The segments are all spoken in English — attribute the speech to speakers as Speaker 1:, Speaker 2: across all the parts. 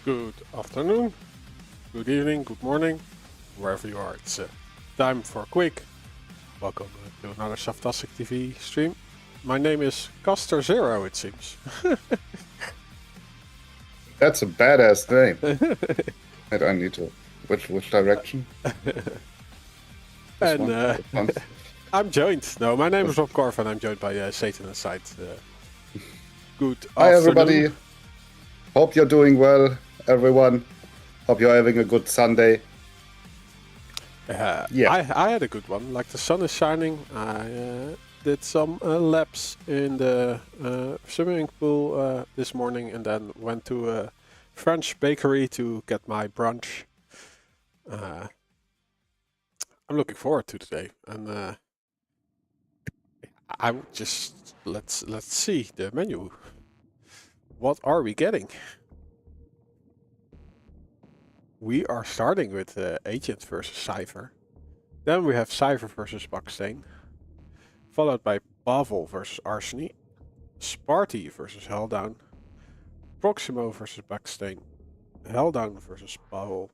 Speaker 1: Good afternoon, good evening, good morning, wherever you are. It's time for Quake. Welcome to another Saftastic TV stream. My name is Caster Zero, it seems.
Speaker 2: That's a badass name. I don't need to. Which direction?
Speaker 1: And I'm joined. No, my name is Rob Korf and I'm joined by Satan Inside. Good afternoon.
Speaker 2: Hi everybody. Hope you're doing well, everyone. Hope you're having a good Sunday.
Speaker 1: Yeah, I had a good one. Like the sun is shining. I did some laps in the swimming pool this morning, and then went to a French bakery to get my brunch. I'm looking forward to today, and I would just let's see the menu. What are we getting? We are starting with Agent versus Cypher. Then we have Cypher versus Buckstain. Followed by Pavel versus Arseny. Sparty versus Helldown. Proximo versus Buckstain. Helldown versus Pavel.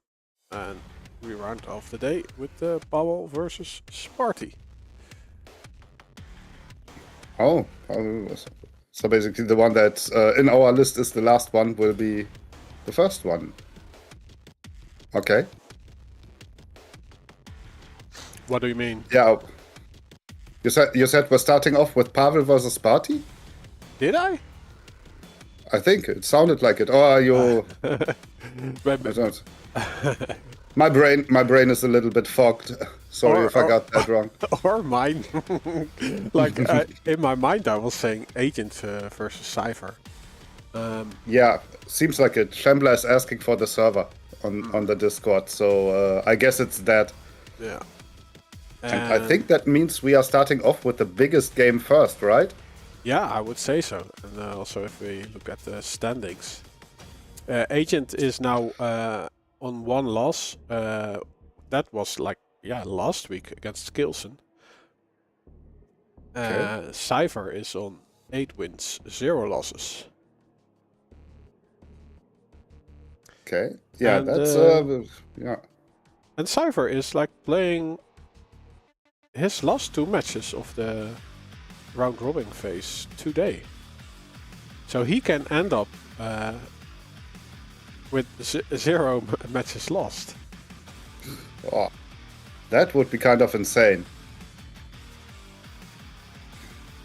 Speaker 1: And we round off the day with Pavel versus Sparty.
Speaker 2: Oh, so basically the one that in our list is the last one will be the first one. Okay.
Speaker 1: What do you mean?
Speaker 2: Yeah. You said we're starting off with Pavel versus Sparty?
Speaker 1: Did I?
Speaker 2: I think it sounded like it. Or are you? I don't. My brain is a little bit fogged. Sorry if I got that wrong.
Speaker 1: Or mine. Like in my mind, I was saying Agent versus Cypher.
Speaker 2: Yeah, seems like it. Shambler is asking for the server on the Discord, so I guess it's that.
Speaker 1: Yeah.
Speaker 2: And I think that means we are starting off with the biggest game first, right?
Speaker 1: Yeah, I would say so. And also, if we look at the standings, Agent is now on one loss. That was last week against Skilson.
Speaker 2: Okay.
Speaker 1: Cypher is on 8 wins, 0 losses.
Speaker 2: Okay. Yeah,
Speaker 1: And,
Speaker 2: that's yeah.
Speaker 1: And Cypher is like playing his last 2 matches of the round robin phase today. So he can end up with 0 matches lost.
Speaker 2: Oh, that would be kind of insane.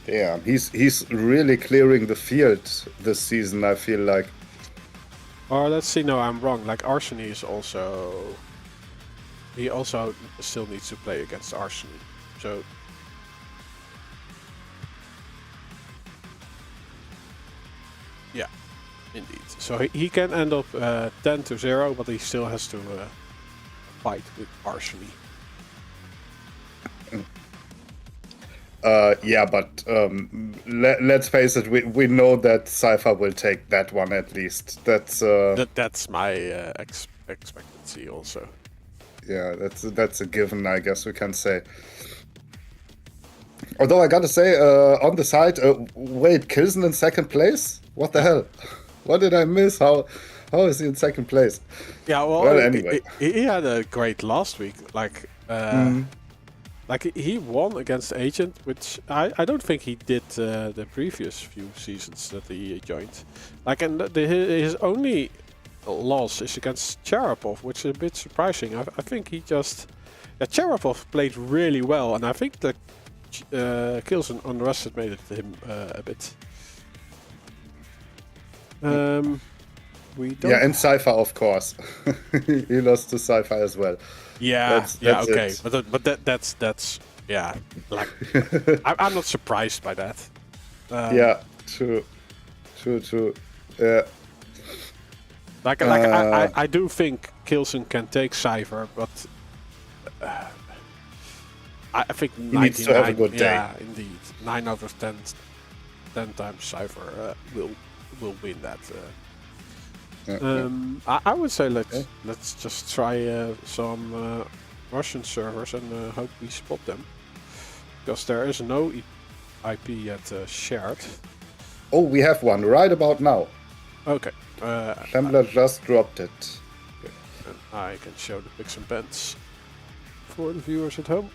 Speaker 2: Damn, he's really clearing the field this season, I feel like.
Speaker 1: Or let's see, no, I'm wrong. Like Arseny is also... He also still needs to play against Arseny. So... Yeah, indeed. So he can end up 10-0, but he still has to fight with Arseny.
Speaker 2: Yeah, but let's face it, we know that Cypher will take that one at least.
Speaker 1: That's my expectancy also.
Speaker 2: Yeah, that's a given, I guess we can say. Although I gotta say, on the side, wait, Kilson in second place? What the hell? What did I miss? How is he in second place?
Speaker 1: Yeah, well anyway, he had a great last week. Like, like he won against Agent, which I don't think he did the previous few seasons that he joined. Like, and his only loss is against Charapov, which is a bit surprising. I think he just... Yeah, Charapov played really well, and I think that Kilson underestimated him a bit. We don't...
Speaker 2: Yeah, and Cypher, of course. He lost to Cypher as well.
Speaker 1: Yeah,
Speaker 2: that's
Speaker 1: okay,
Speaker 2: it.
Speaker 1: but that's yeah. Like, I'm not surprised by that.
Speaker 2: Yeah, true. Yeah.
Speaker 1: Like I do think Kilson can take Cypher, but I think
Speaker 2: he needs to have a good day.
Speaker 1: Yeah, indeed, 9 out of 10 times Cypher will win that. I would say let's just try some Russian servers and hope we spot them, because there is no IP yet shared.
Speaker 2: Oh, we have one right about now.
Speaker 1: Okay.
Speaker 2: Shambler just dropped it.
Speaker 1: Okay. And I can show the picks and pens for the viewers at home.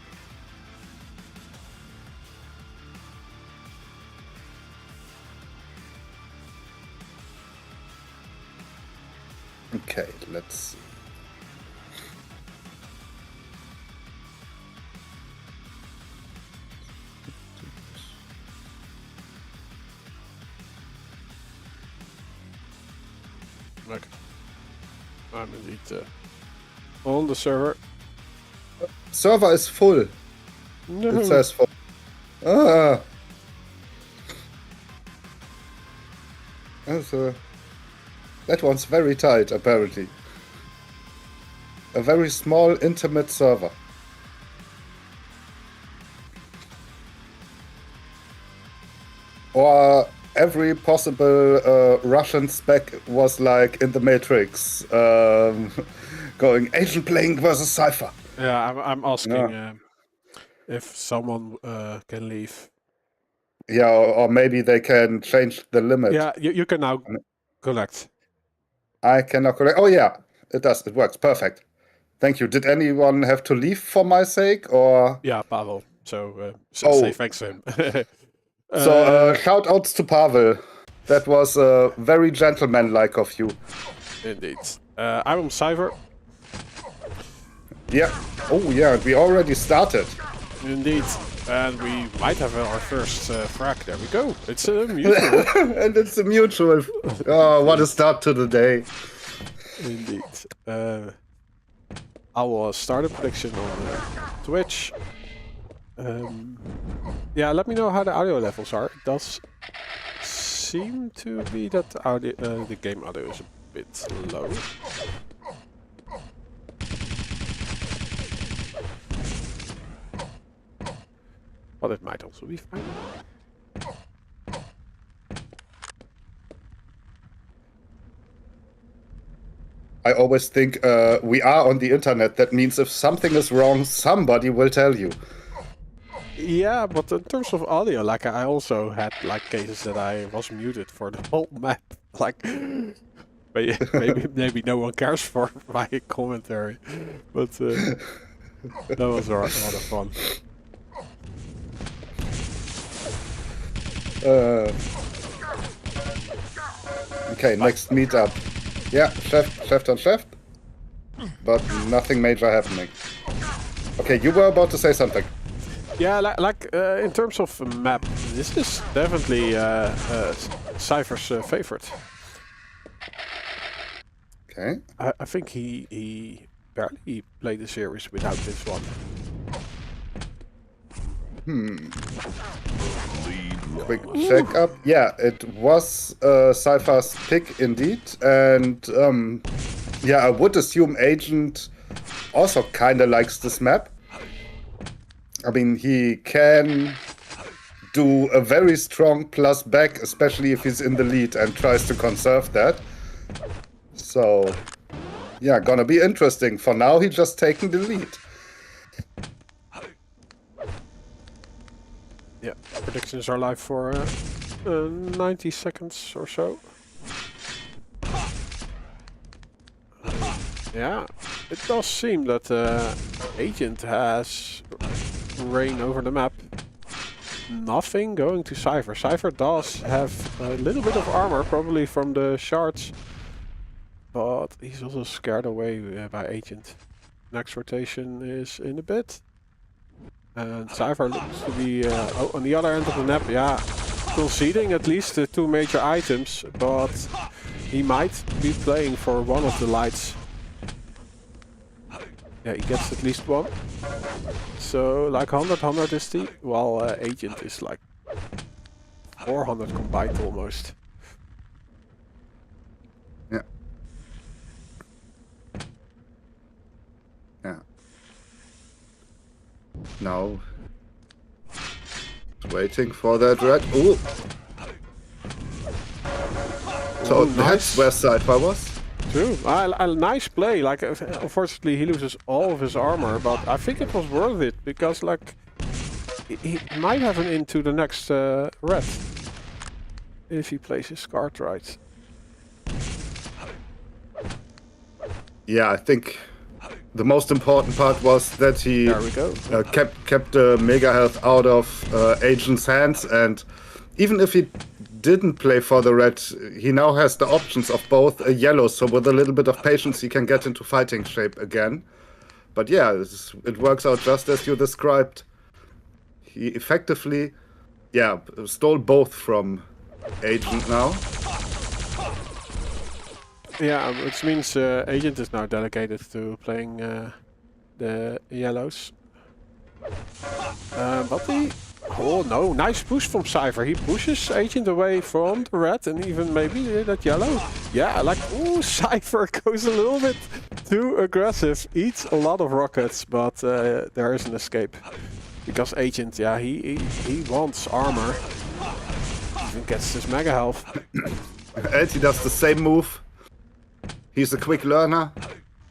Speaker 2: Okay, let's see.
Speaker 1: Okay. I'm indeed on the server.
Speaker 2: Server is full.
Speaker 1: No.
Speaker 2: It says full. Ah. That one's very tight, apparently. A very small, intimate server. Or every possible Russian spec was like in the Matrix, going Agent Blank versus Cypher.
Speaker 1: Yeah, I'm asking if someone can leave.
Speaker 2: Yeah, or maybe they can change the limit.
Speaker 1: Yeah, you can now collect.
Speaker 2: I cannot collect. Oh yeah, it does. It works. Perfect. Thank you. Did anyone have to leave for my sake, or?
Speaker 1: Yeah, Pavel. So say thanks to him.
Speaker 2: So shout outs to Pavel. That was very gentlemanlike of you.
Speaker 1: Indeed. I'm on Cypher.
Speaker 2: Yeah. Oh yeah, we already started.
Speaker 1: Indeed. And we might have our first frag. There we go. It's a mutual.
Speaker 2: And it's a mutual. Oh, what a start to the day.
Speaker 1: Indeed. I will start a prediction on Twitch. Yeah, let me know how the audio levels are. It does seem to be that the game audio is a bit low. But it might also be fine.
Speaker 2: I always think we are on the internet. That means if something is wrong, somebody will tell you.
Speaker 1: Yeah, but in terms of audio, like I also had like cases that I was muted for the whole map. Like maybe no one cares for my commentary, but that was a lot of fun.
Speaker 2: Okay, next meetup. Yeah, chef on chef. But nothing major happening. Okay, you were about to say something.
Speaker 1: Yeah, like in terms of map, this is definitely Cypher's favorite.
Speaker 2: Okay.
Speaker 1: I think he barely played the series without this one.
Speaker 2: Quick check up. Yeah, it was Cypher's pick indeed, and yeah, I would assume Agent also kind of likes this map. I mean, he can do a very strong plus back, especially if he's in the lead and tries to conserve that. So, yeah, gonna be interesting. For now, he's just taking the lead.
Speaker 1: Yeah, predictions are live for 90 seconds or so. Yeah, it does seem that Agent has reign over the map. Nothing going to Cypher. Cypher does have a little bit of armor, probably from the shards. But he's also scared away by Agent. Next rotation is in a bit. And Cypher looks to be on the other end of the map, yeah, conceding at least the two major items, but he might be playing for one of the lights. Yeah, he gets at least one. So like 100 is the, while Agent is like 400 combined almost.
Speaker 2: Yeah. Yeah. Now, waiting for that red. Ooh. So that's where Cypher was.
Speaker 1: True. A nice play. Like, unfortunately, he loses all of his armor, but I think it was worth it because, like, he might have an into the next red if he plays his card right.
Speaker 2: Yeah, I think the most important part was that he kept the Mega Health out of Agent's hands, and even if he didn't play for the red, he now has the options of both a yellow, so with a little bit of patience he can get into fighting shape again. But yeah, it works out just as you described. He effectively, stole both from Agent now.
Speaker 1: Yeah, which means Agent is now delegated to playing the yellows. But oh no, nice push from Cypher. He pushes Agent away from the red and even maybe that yellow. Yeah, like, ooh, Cypher goes a little bit too aggressive. Eats a lot of rockets, but there is an escape. Because Agent, yeah, he wants armor. Even gets his Mega Health.
Speaker 2: And he does the same move. He's a quick learner,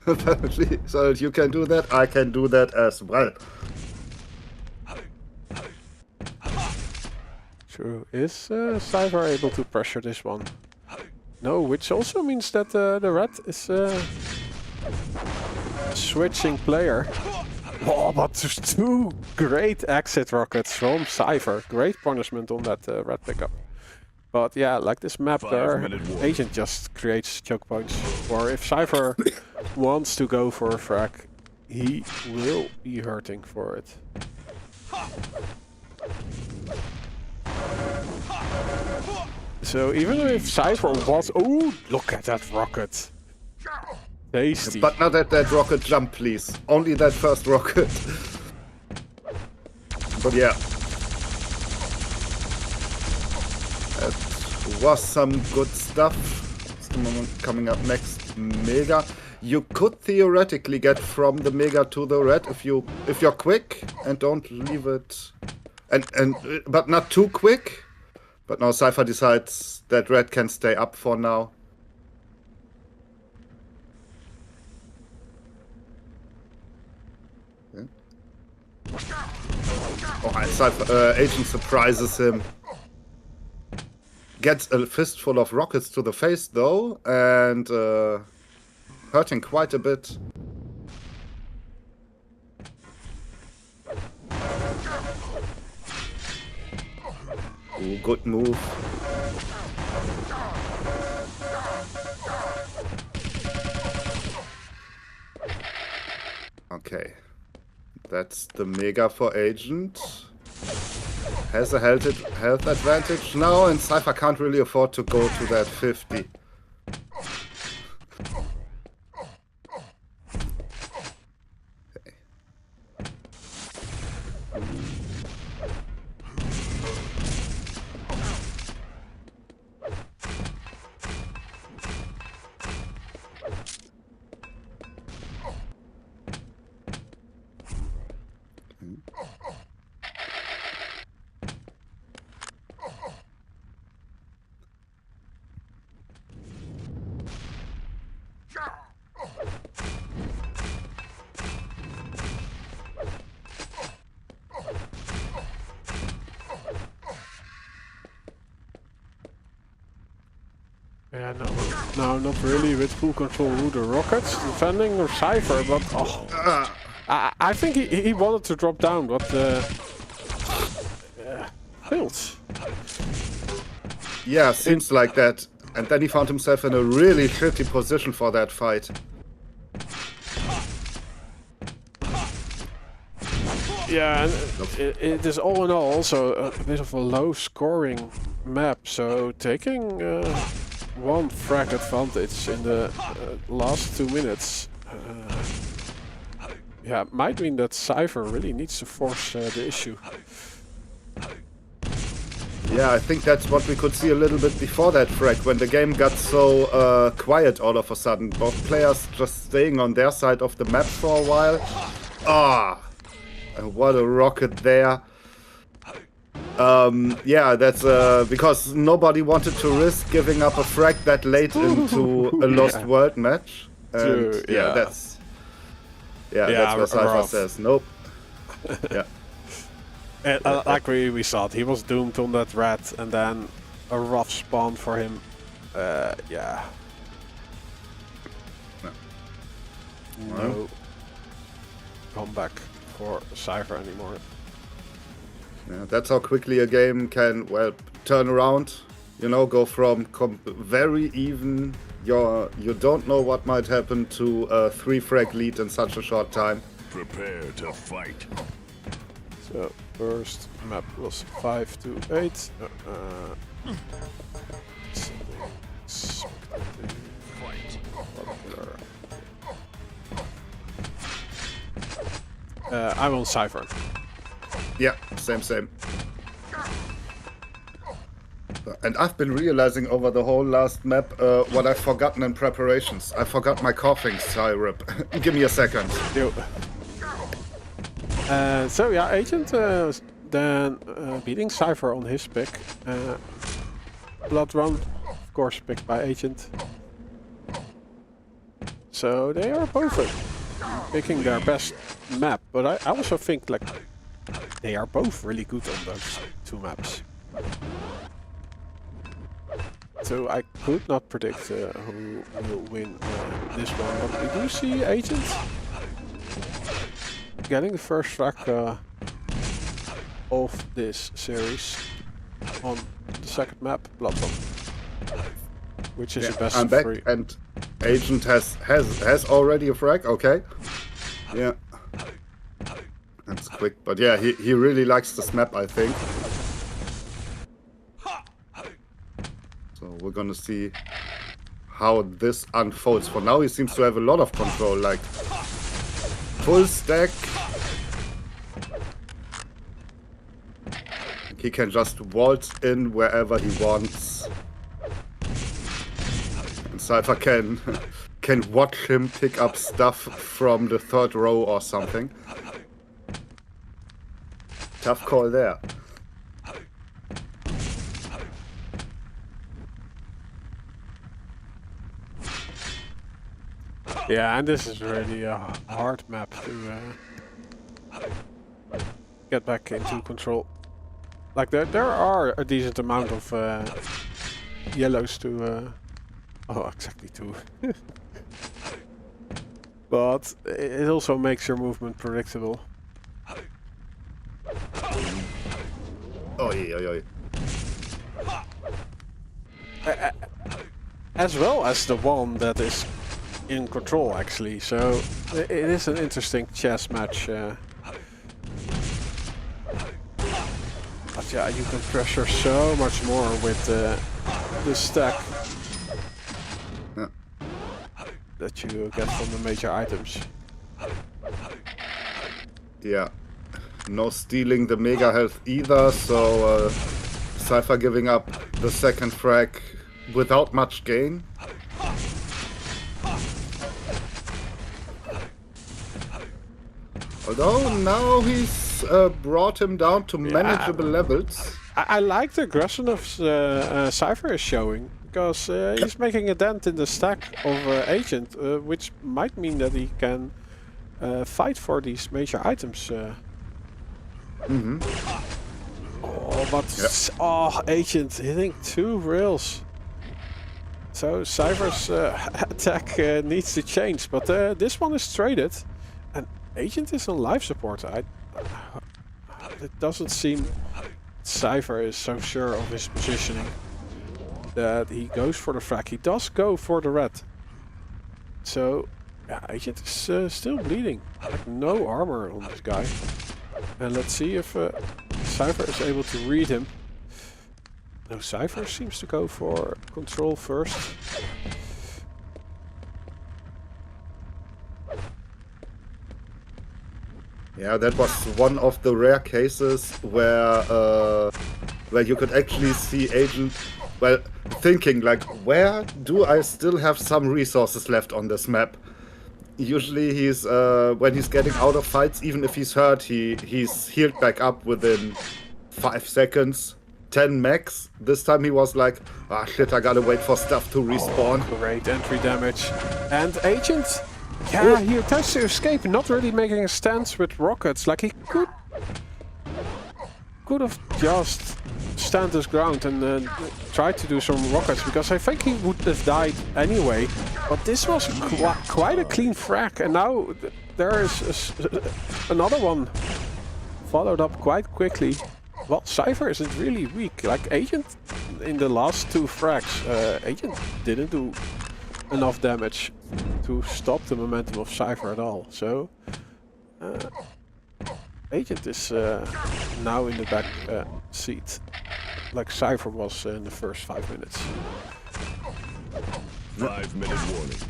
Speaker 2: apparently. So you can do that, I can do that as well.
Speaker 1: True. Is Cypher able to pressure this one? No, which also means that the red is switching player. Oh, but just 2 great exit rockets from Cypher. Great punishment on that red pickup. But yeah, like this map there, Agent just creates choke points. Or if Cypher wants to go for a frag, he will be hurting for it. So even if Cypher was... Oh, look at that rocket. Tasty.
Speaker 2: But not at that rocket jump, please. Only that first rocket. But yeah. That was some good stuff. Coming up next, Mega. You could theoretically get from the Mega to the red if you're quick and don't leave it... but not too quick. But now Cypher decides that red can stay up for now. Okay. Oh, and Cypher, Agent surprises him. Gets a fistful of rockets to the face though, and hurting quite a bit. Ooh, good move. Okay. That's the Mega for Agent. Has a health advantage now, and Cypher can't really afford to go to that 50.
Speaker 1: Yeah, no, not really with full control of the rockets, defending or Cypher, but oh, I think he wanted to drop down, but failed.
Speaker 2: Yeah, seems like that. And then he found himself in a really shitty position for that fight.
Speaker 1: Yeah, and it is all in all also a bit of a low scoring map, so taking one frag advantage in the last 2 minutes yeah, might mean that Cypher really needs to force the issue.
Speaker 2: Yeah, I think that's what we could see a little bit before that frag, when the game got so quiet all of a sudden. Both players just staying on their side of the map for a while. Ah, what a rocket there. Yeah, that's because nobody wanted to risk giving up a frag that late into a Lost World match. And yeah, that's where Cypher says nope. Yeah.
Speaker 1: Like we saw it, he was doomed on that red, and then a rough spawn for him. Yeah. no comeback for Cypher anymore.
Speaker 2: Yeah, that's how quickly a game can, well, turn around. You know, go from very even, you don't know what might happen, to a 3-frag lead in such a short time.
Speaker 3: Prepare to fight.
Speaker 1: So first map was 5 to 8. I'm on Cypher.
Speaker 2: Yeah, same. And I've been realizing over the whole last map what I've forgotten in preparations. I forgot my coughing syrup. Give me a second.
Speaker 1: Yo. So yeah, Agent then beating Cypher on his pick. Blood Run, of course, picked by Agent. So they are both picking their best map, but I also think like they are both really good on those two maps. So I could not predict who will win this one, but we do see Agent getting the first track of this series on the second map, Bloodborne, which is the best
Speaker 2: I'm back,
Speaker 1: free.
Speaker 2: and Agent has already a frag. Okay, yeah, that's quick, but yeah, he really likes this map, I think. So we're gonna see how this unfolds. For now, he seems to have a lot of control, like full stack. He can just waltz in wherever he wants. And Cypher can watch him pick up stuff from the third row or something. Tough call there.
Speaker 1: Yeah, and this is really a hard map to get back into control. Like there are a decent amount of yellows to oh, exactly 2. But it also makes your movement predictable.
Speaker 2: Oi.
Speaker 1: As well as the one that is in control, actually. So it is an interesting chess match. But yeah, you can pressure so much more with the stack that you get from the major items.
Speaker 2: Yeah. No stealing the mega health either, so Cypher giving up the second frag without much gain. Although now he's brought him down to manageable levels.
Speaker 1: I like the aggressiveness Cypher is showing, because he's making a dent in the stack of Agent, which might mean that he can fight for these major items. Oh, but oh, Agent hitting 2 rails. So Cypher's attack needs to change, but this one is traded, and Agent is on life support. It doesn't seem Cypher is so sure of his positioning that he goes for the frag. He does go for the red. So yeah, Agent is still bleeding. Like no armor on this guy. And let's see if Cypher is able to read him. No, Cypher seems to go for control first.
Speaker 2: Yeah, that was one of the rare cases where you could actually see Agent, well, thinking like, where do I still have some resources left on this map? Usually he's when he's getting out of fights, even if he's hurt, he's healed back up within 5 seconds, 10 max. This time he was like, ah shit, I gotta wait for stuff to respawn.
Speaker 1: Oh, great entry damage. And Agent, yeah, he attempts to escape, not really making a stance with rockets. Like he could have just stand his ground and tried to do some rockets, because I think he would have died anyway. But this was quite a clean frag, and now there is another one followed up quite quickly. Well, Cypher isn't really weak. Like Agent in the last 2 frags, Agent didn't do enough damage to stop the momentum of Cypher at all. So Agent is now in the back seat, like Cypher was in the first 5 minutes.
Speaker 3: 5-minute warning.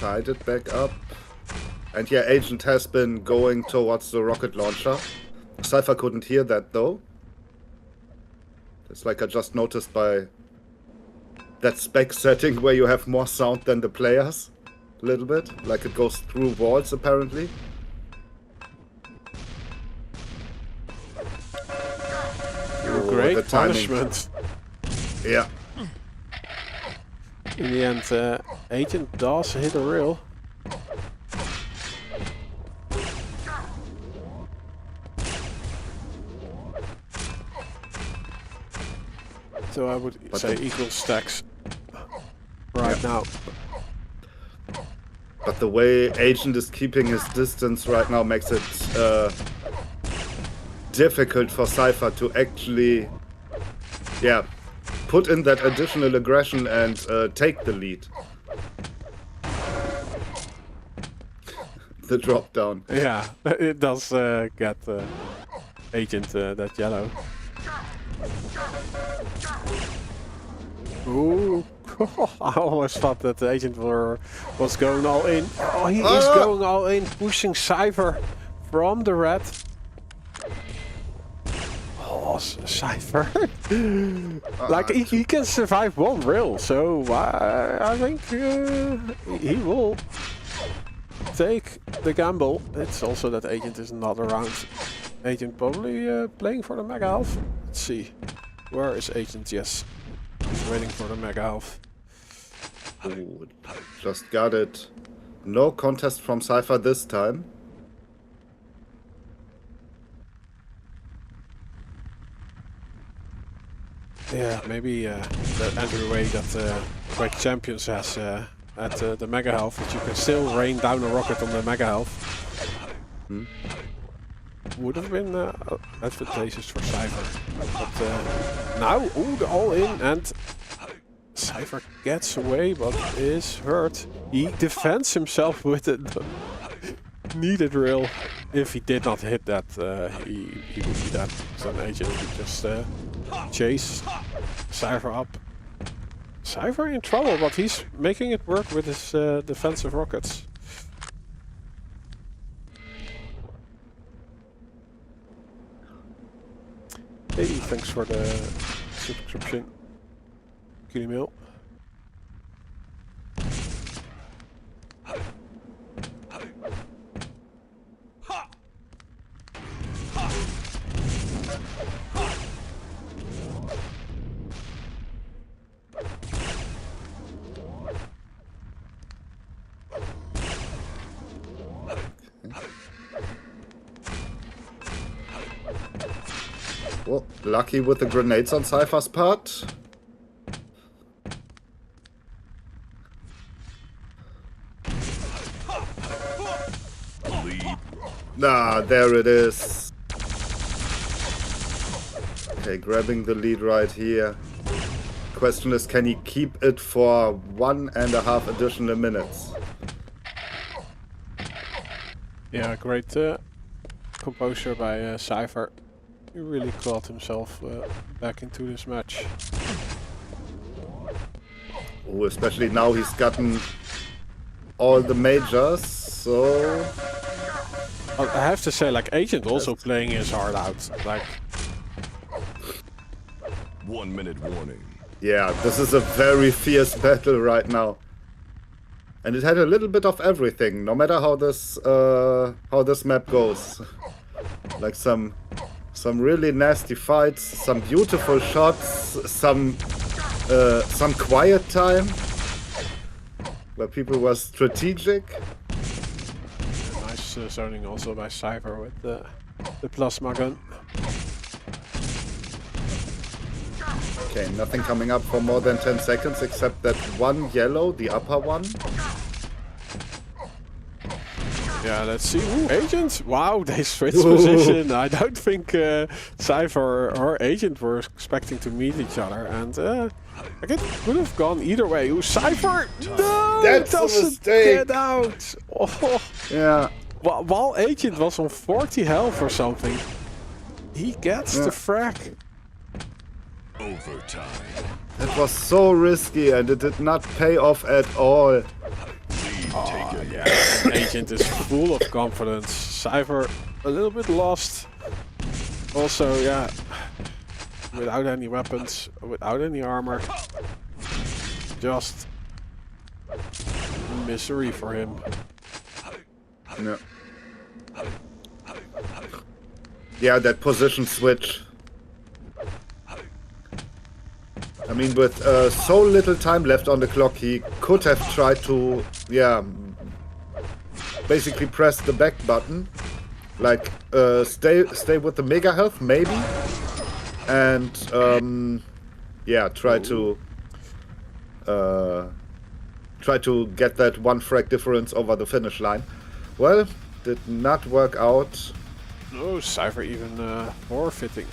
Speaker 2: Tied it back up. And yeah, Agent has been going towards the rocket launcher. Cypher couldn't hear that though. It's like I just noticed by that spec setting where you have more sound than the players. A little bit. Like it goes through walls apparently.
Speaker 1: Great punishment.
Speaker 2: Yeah.
Speaker 1: In the end, Agent does hit a rail. So I would say equal stacks right now.
Speaker 2: But the way Agent is keeping his distance right now makes it difficult for Cypher to actually, put in that additional aggression and take the lead. The drop down.
Speaker 1: Yeah, it does get Agent that yellow. Ooh, I almost thought that the Agent was going all in. Oh, he is going all in, pushing Cypher from the red. Oh, Cypher. Like, he can survive 1 rail, so I think he will take the gamble. It's also that Agent is not around. Agent probably playing for the Mega Half. Let's see. Where is Agent? Yes. He's waiting for the Mega Half.
Speaker 2: Ooh, just got it. No contest from Cypher this time.
Speaker 1: Yeah, maybe the Andrew way that Quake Champions has at the Mega Half, that you can still rain down a rocket on the Mega Half. Would have been advantageous for Cypher. But now, ooh, the all in, and Cypher gets away but is hurt. He defends himself with a needed rail. If he did not hit that, he would be dead. So an Agent would just chase Cypher up. Cypher in trouble, but he's making it work with his defensive rockets. Hey, thanks for the subscription, Kilimil.
Speaker 2: Well, lucky with the grenades on Cypher's part. Ah, there it is. Okay, grabbing the lead right here. Question is, can he keep it for 1.5 additional minutes?
Speaker 1: Yeah, great composure by Cypher. He really clawed himself back into this match.
Speaker 2: Oh, especially now he's gotten all the majors, so...
Speaker 1: I have to say, like, Agent also playing his heart out. Like,
Speaker 3: 1-minute warning.
Speaker 2: Yeah, this is a very fierce battle right now. And it had a little bit of everything, no matter how this map goes. Like some really nasty fights, some beautiful shots, some quiet time where people were strategic.
Speaker 1: Nice zoning also by Cypher with the plasma gun.
Speaker 2: Okay, nothing coming up for more than 10 seconds except that one yellow, the upper one.
Speaker 1: Yeah, let's see. Ooh, Agent! Wow, they switched position. I don't think Cypher or Agent were expecting to meet each other. And it could have gone either way. Ooh, Cypher! No!
Speaker 2: That's a
Speaker 1: doesn't
Speaker 2: mistake!
Speaker 1: get out! Oh.
Speaker 2: Yeah.
Speaker 1: While Agent was on 40 health or something, he gets the frag.
Speaker 3: Overtime.
Speaker 2: That was so risky and it did not pay off at all.
Speaker 1: Yeah, Agent is full of confidence. Cypher a little bit lost. Also, yeah, without any weapons, without any armor. Just misery for him.
Speaker 2: Yeah. Yeah, that position switch. I mean, with so little time left on the clock, he could have tried to, basically press the back button, like stay with the mega health maybe, and try to get that one frag difference over the finish line. Well, did not work out.
Speaker 1: Oh, Cypher even forfeiting.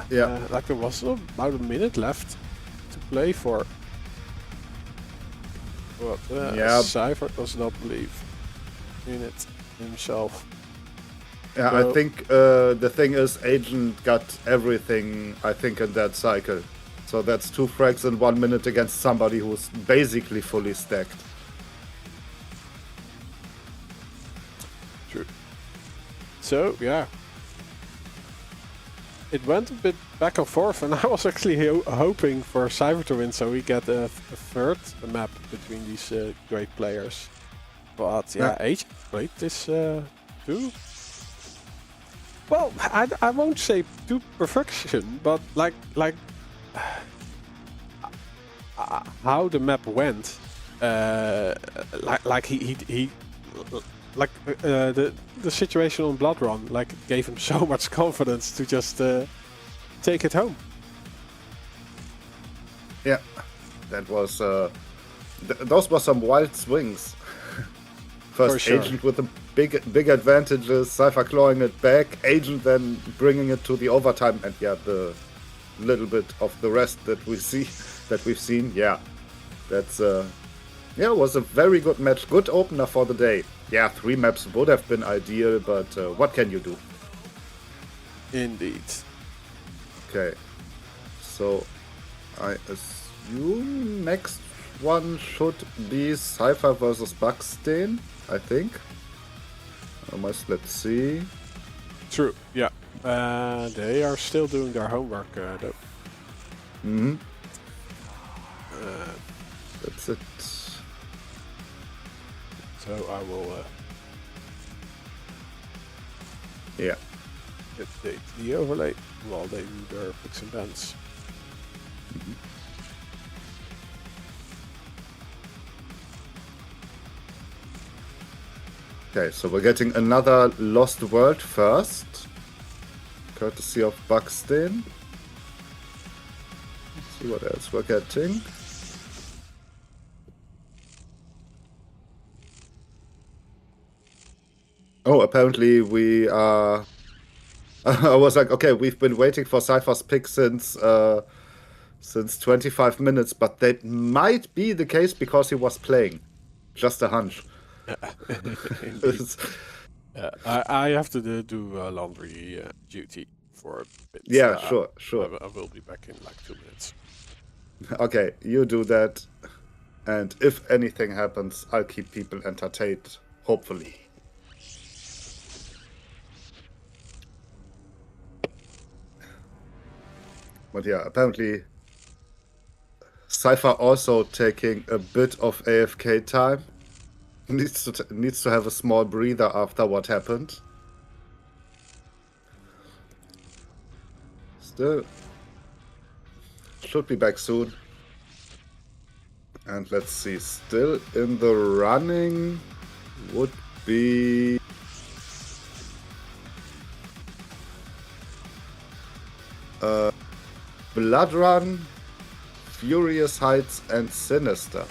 Speaker 2: Yeah.
Speaker 1: Like there was about a minute left to play for. But Cypher does not believe in it himself.
Speaker 2: Yeah,
Speaker 1: So,
Speaker 2: I think the thing is, Agent got everything, I think, in that cycle. So that's 2 frags in 1 minute against somebody who's basically fully stacked.
Speaker 1: True. So, yeah. It went a bit back and forth, and I was actually hoping for Cypher to win, so we get a third map between these great players. But yeah, Agent played this too. Well, I won't say to perfection, but like how the map went, the situation on Blood Run, like, it gave him so much confidence to just take it home.
Speaker 2: Yeah, that was those were some wild swings. First,
Speaker 1: For sure.
Speaker 2: Agent with the big advantages, Cypher clawing it back, Agent then bringing it to the overtime, and the little bit of the rest that we've seen. Yeah, that's was a very good match, good opener for the day. Yeah, 3 maps would have been ideal, but what can you do?
Speaker 1: Indeed.
Speaker 2: Okay, so I assume next one should be Cypher versus Buckstain, I think. Let's see.
Speaker 1: True. Yeah. They are still doing their homework though.
Speaker 2: Mm-hmm. That's it.
Speaker 1: So I will update the overlay while they do their picks and bans.
Speaker 2: Mm-hmm. Okay, so we're getting another Lost World first, courtesy of Buckstain. Let's see what else we're getting. Oh, apparently we are... I was like, okay, we've been waiting for Cypher's pick since 25 minutes, but that might be the case because he was playing. Just a hunch.
Speaker 1: I have to do laundry duty for a bit.
Speaker 2: Yeah, sure.
Speaker 1: I will be back in like 2 minutes.
Speaker 2: Okay, you do that. And if anything happens, I'll keep people entertained, hopefully. But yeah, apparently Cypher also taking a bit of AFK time. Needs to have a small breather after what happened. Still should be back soon. And let's see, still in the running would be Blood Run, Furious Heights, and Sinister.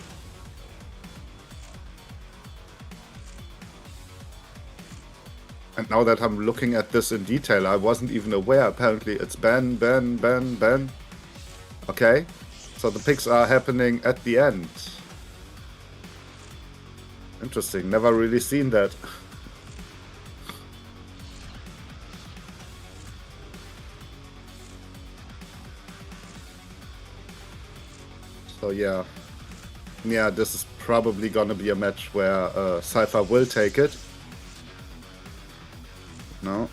Speaker 2: And now that I'm looking at this in detail, I wasn't even aware. Apparently it's Ben. Okay, so the picks are happening at the end. Interesting, never really seen that. So yeah, this is probably gonna be a match where Cypher will take it. No.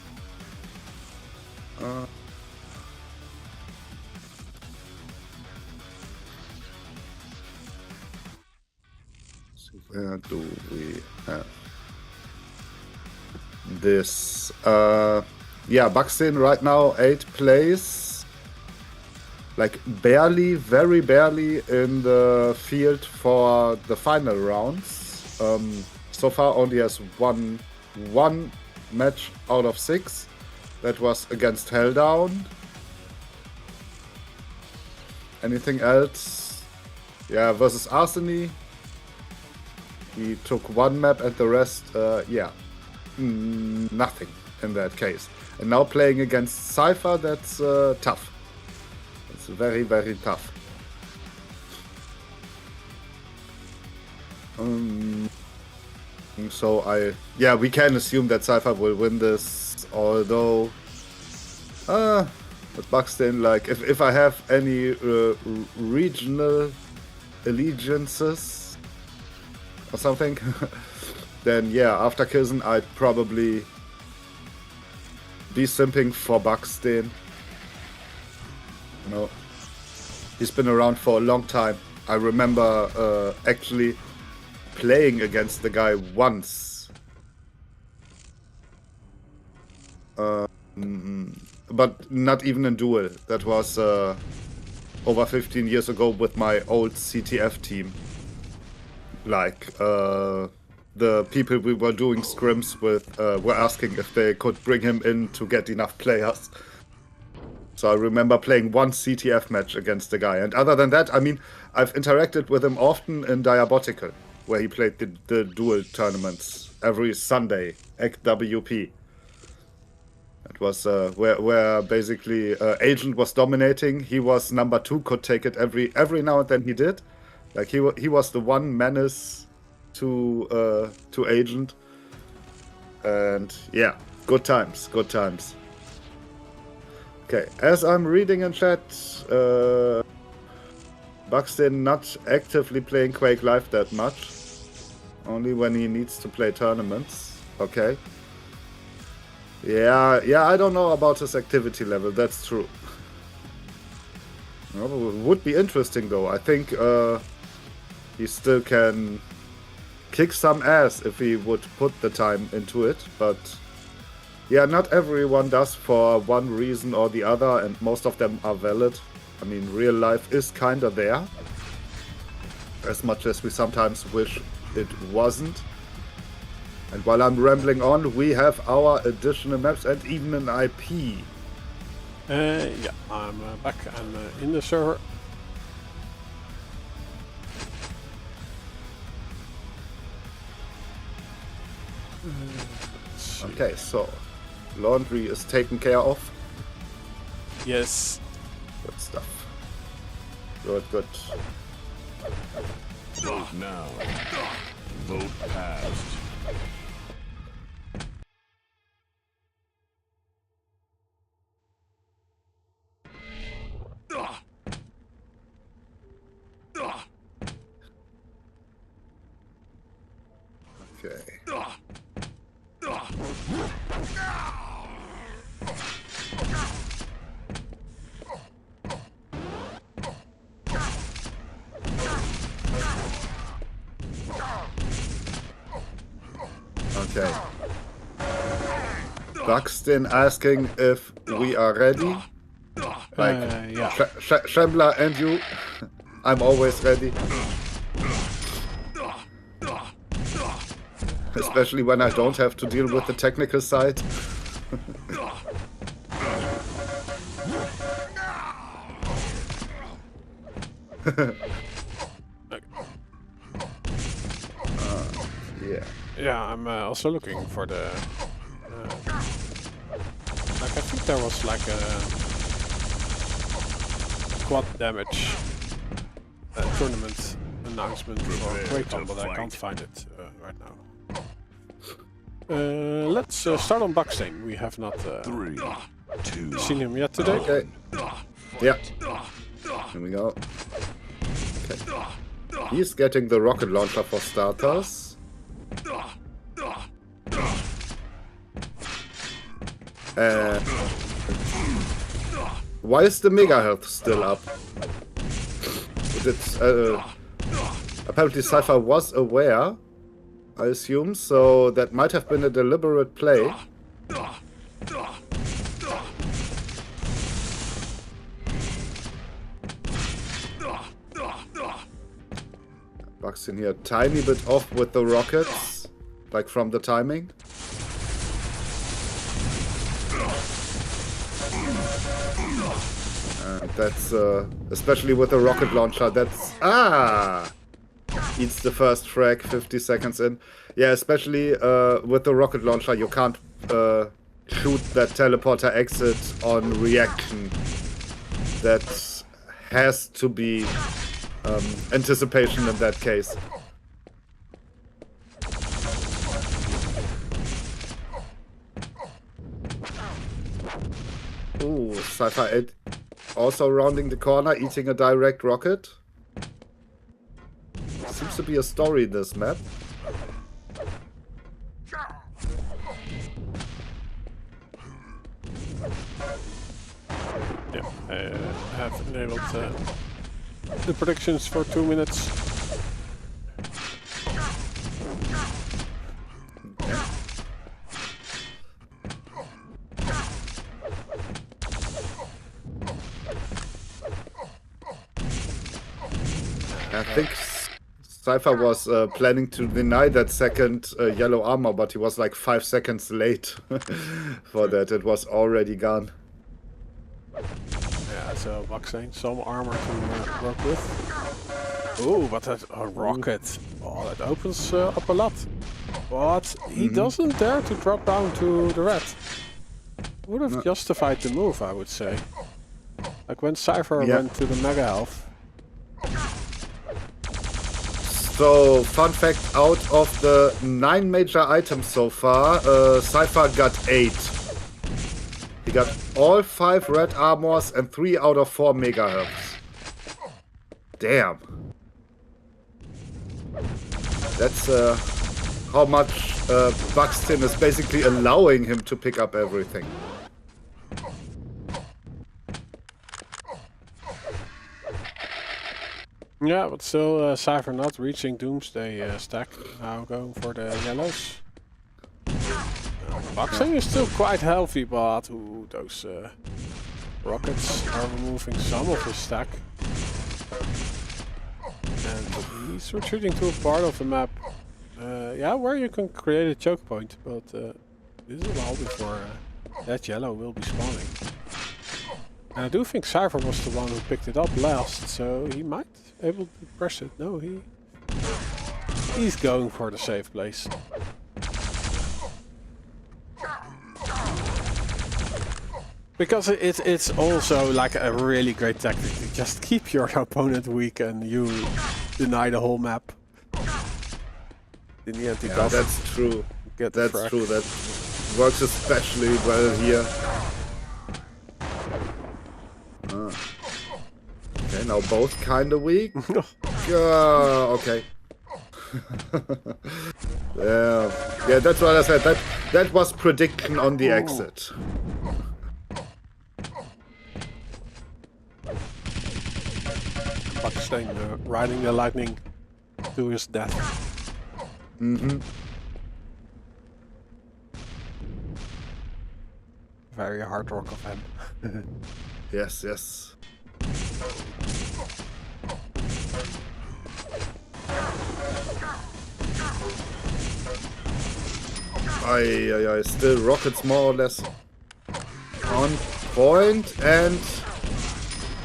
Speaker 2: So where do we have this? Buxton right now 8th place. Like barely, very barely in the field for the final rounds. So far only has one match out of 6. That was against Helldown. Anything else? Yeah, versus Arseny. He took 1 map and the rest, nothing in that case. And now playing against Cypher, that's tough. It's very, very tough. So we can assume that Cypher will win this, although with Buxton, like if I have any regional allegiances or something, then after Kizen I'd probably be simping for Buxton. You know, he's been around for a long time. I remember actually playing against the guy once. But not even in duel. That was over 15 years ago with my old CTF team. Like, the people we were doing scrims with were asking if they could bring him in to get enough players. So I remember playing one CTF match against the guy. And other than that, I mean, I've interacted with him often in Diabotical, where he played the duel tournaments every Sunday at WP. It was where basically Agent was dominating. He was number 2, could take it every now and then he did. Like he was the one menace to Agent. And yeah, good times. Okay, as I'm reading in chat, Buxton not actively playing Quake Live that much. Only when he needs to play tournaments. Okay. Yeah, I don't know about his activity level, that's true. It would be interesting though. I think he still can kick some ass if he would put the time into it, but yeah, not everyone does for one reason or the other, and most of them are valid. I mean, real life is kinda there, as much as we sometimes wish it wasn't. And while I'm rambling on, we have our additional maps and even an IP.
Speaker 1: Yeah, I'm back and in the server.
Speaker 2: Okay, so laundry is taken care of.
Speaker 1: Yes.
Speaker 2: Good stuff. Good.
Speaker 3: Vote now. Vote passed.
Speaker 2: Okay. Okay. Buxton asking if we are ready. Like,
Speaker 1: yeah.
Speaker 2: Shambler and you, I'm always ready. Especially when I don't have to deal with the technical side. Yeah.
Speaker 1: Yeah, I'm also looking for the. Like I think there was like a quad damage tournament announcement for Quake Champions, but I can't find it right now. Let's start on Buckstain. We have not
Speaker 3: 3, 2,
Speaker 1: seen him yet today.
Speaker 2: Okay. Yeah. Here we go. Okay. He's getting the rocket launcher for starters. Why is the mega health still up? It's, apparently Cypher was aware, I assume, so that might have been a deliberate play. Bucks in here a tiny bit off with the rockets, like from the timing. That's, especially with the rocket launcher, that's... Eats the first frag 50 seconds in. Yeah, especially with the rocket launcher, you can't shoot that teleporter exit on reaction. That has to be anticipation in that case. Ooh, Cypher 8 also rounding the corner, eating a direct rocket. Seems to be a story in this map.
Speaker 1: Yeah, I have enabled the predictions for 2 minutes.
Speaker 2: I think Cypher was planning to deny that second yellow armor, but he was like 5 seconds late for that. It was already gone.
Speaker 1: Yeah, so Buckstain, some armor to work with. Oh, but that rocket. Oh, that opens up a lot. But he doesn't dare to drop down to the red. Would have justified the move, I would say. Like when Cypher went to the mega health.
Speaker 2: So, fun fact, out of the 9 major items so far, Cypher got 8. He got all 5 red armors and 3 out of 4 mega healths. Damn. That's how much Buxton is basically allowing him to pick up everything.
Speaker 1: Yeah, but still Cypher not reaching Doomsday stack. Now going for the yellows. Buxton is still quite healthy, but those rockets are removing some of his stack. And he's retreating to a part of the map, yeah, where you can create a choke point, but this is a while before that yellow will be spawning. And I do think Cypher was the one who picked it up last, so he might be able to press it. No, he's going for the safe place. Because it's also like a really great tactic to just keep your opponent weak and you deny the whole map. In the end,
Speaker 2: yeah, that's true. That's true. That works especially well here. Okay, now both kind of weak. Okay. Yeah, that's what I said. That was prediction on the exit.
Speaker 1: Buxtain riding the lightning to his death. Very hard work of him.
Speaker 2: Yes, yes. Aye, still rockets more or less on point, and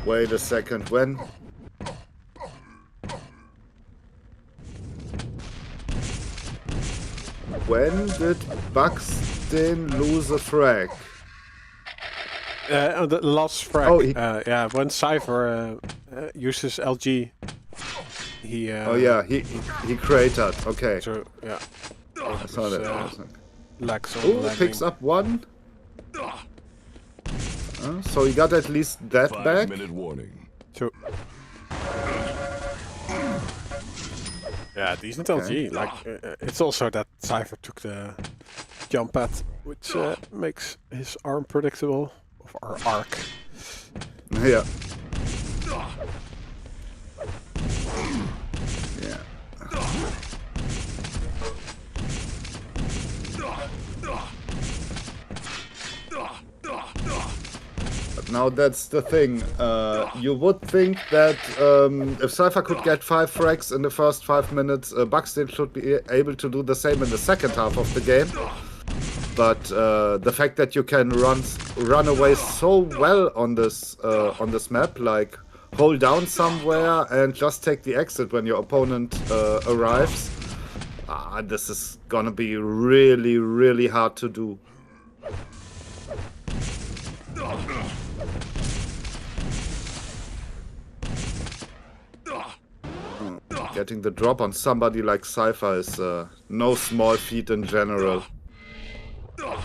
Speaker 2: wait a second, when When did Buxton lose a frag?
Speaker 1: The last frag.
Speaker 2: Oh,
Speaker 1: yeah, when Cypher uses LG, he.
Speaker 2: Oh yeah, he cratered. Okay.
Speaker 1: So yeah.
Speaker 2: I saw that.
Speaker 1: Lags on
Speaker 2: Oh,
Speaker 1: lagging.
Speaker 2: picks up one. So he got at least that back.
Speaker 3: 5-minute warning.
Speaker 1: So. Yeah, decent LG. Like it's also that Cypher took the jump pad, which makes his arm predictable. Of our arc.
Speaker 2: Yeah. Yeah. But now that's the thing. You would think that if Cypher could get 5 frags in the first 5 minutes, Buxton should be able to do the same in the second half of the game. But the fact that you can run away so well on this map, like hold down somewhere and just take the exit when your opponent arrives, this is gonna be really, really hard to do. Getting the drop on somebody like Cypher is no small feat in general.
Speaker 1: No,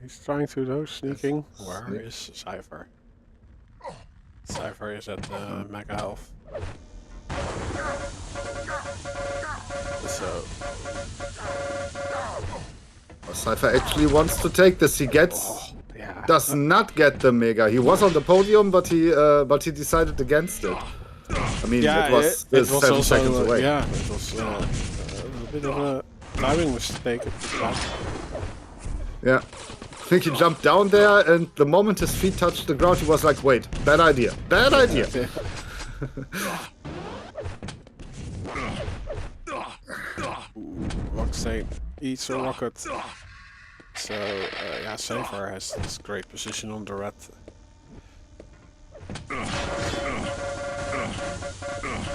Speaker 1: he's trying to though, sneaking. Where is Cypher? Cypher is at mega health. So
Speaker 2: Cypher actually wants to take this. He does not get the mega. He was on the podium, but he decided against it. I mean,
Speaker 1: yeah,
Speaker 2: it was 7
Speaker 1: also,
Speaker 2: seconds away.
Speaker 1: Yeah, it was a bit of a timing mistake.
Speaker 2: Yeah. I think he jumped down there, and the moment his feet touched the ground, he was like, wait, bad idea. Bad idea.
Speaker 1: Rockstate eats a rocket. So, yeah, Cypher has this great position on the red.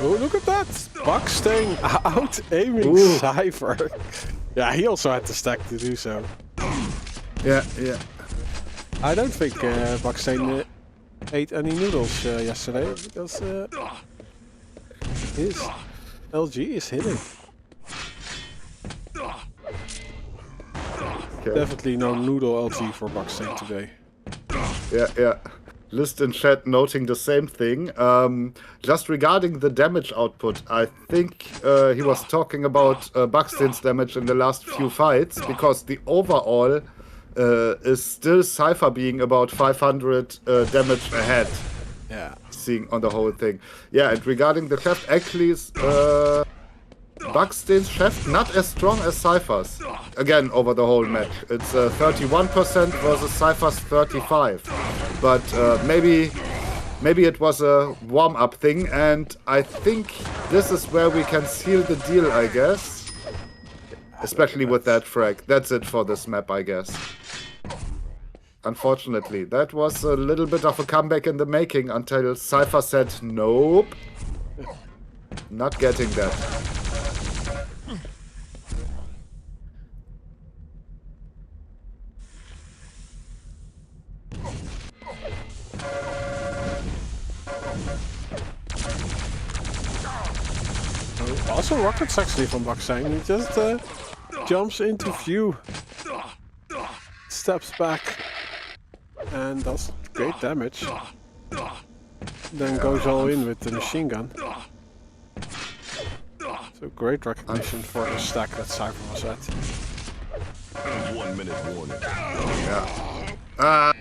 Speaker 1: Oh, look at that! Buxton out-aiming Cypher. Yeah, he also had the stack to do so.
Speaker 2: Yeah, yeah.
Speaker 1: I don't think Buxton ate any noodles yesterday, because his LG is hitting.
Speaker 2: Okay.
Speaker 1: Definitely no noodle LG for Buxton today.
Speaker 2: Yeah, yeah. List in chat noting the same thing. Just regarding the damage output, I think he was talking about Buxton's damage in the last few fights, because the overall is still Cypher being about 500 damage ahead.
Speaker 1: Yeah.
Speaker 2: Seeing on the whole thing. Yeah, and regarding the shaft, actually, Buxton's shaft not as strong as Cypher's. Again, over the whole match. It's 31% versus Cypher's 35%. But maybe it was a warm-up thing, and I think this is where we can seal the deal, I guess. Especially with that frag. That's it for this map, I guess. Unfortunately, that was a little bit of a comeback in the making until Cypher said nope. Not getting that.
Speaker 1: Also rockets actually from Buxton. He just jumps into view, steps back, and does great damage. Then goes all in with the machine gun. So great recognition for the stack that Cypher was at.
Speaker 3: 1 minute warning.
Speaker 2: Yeah.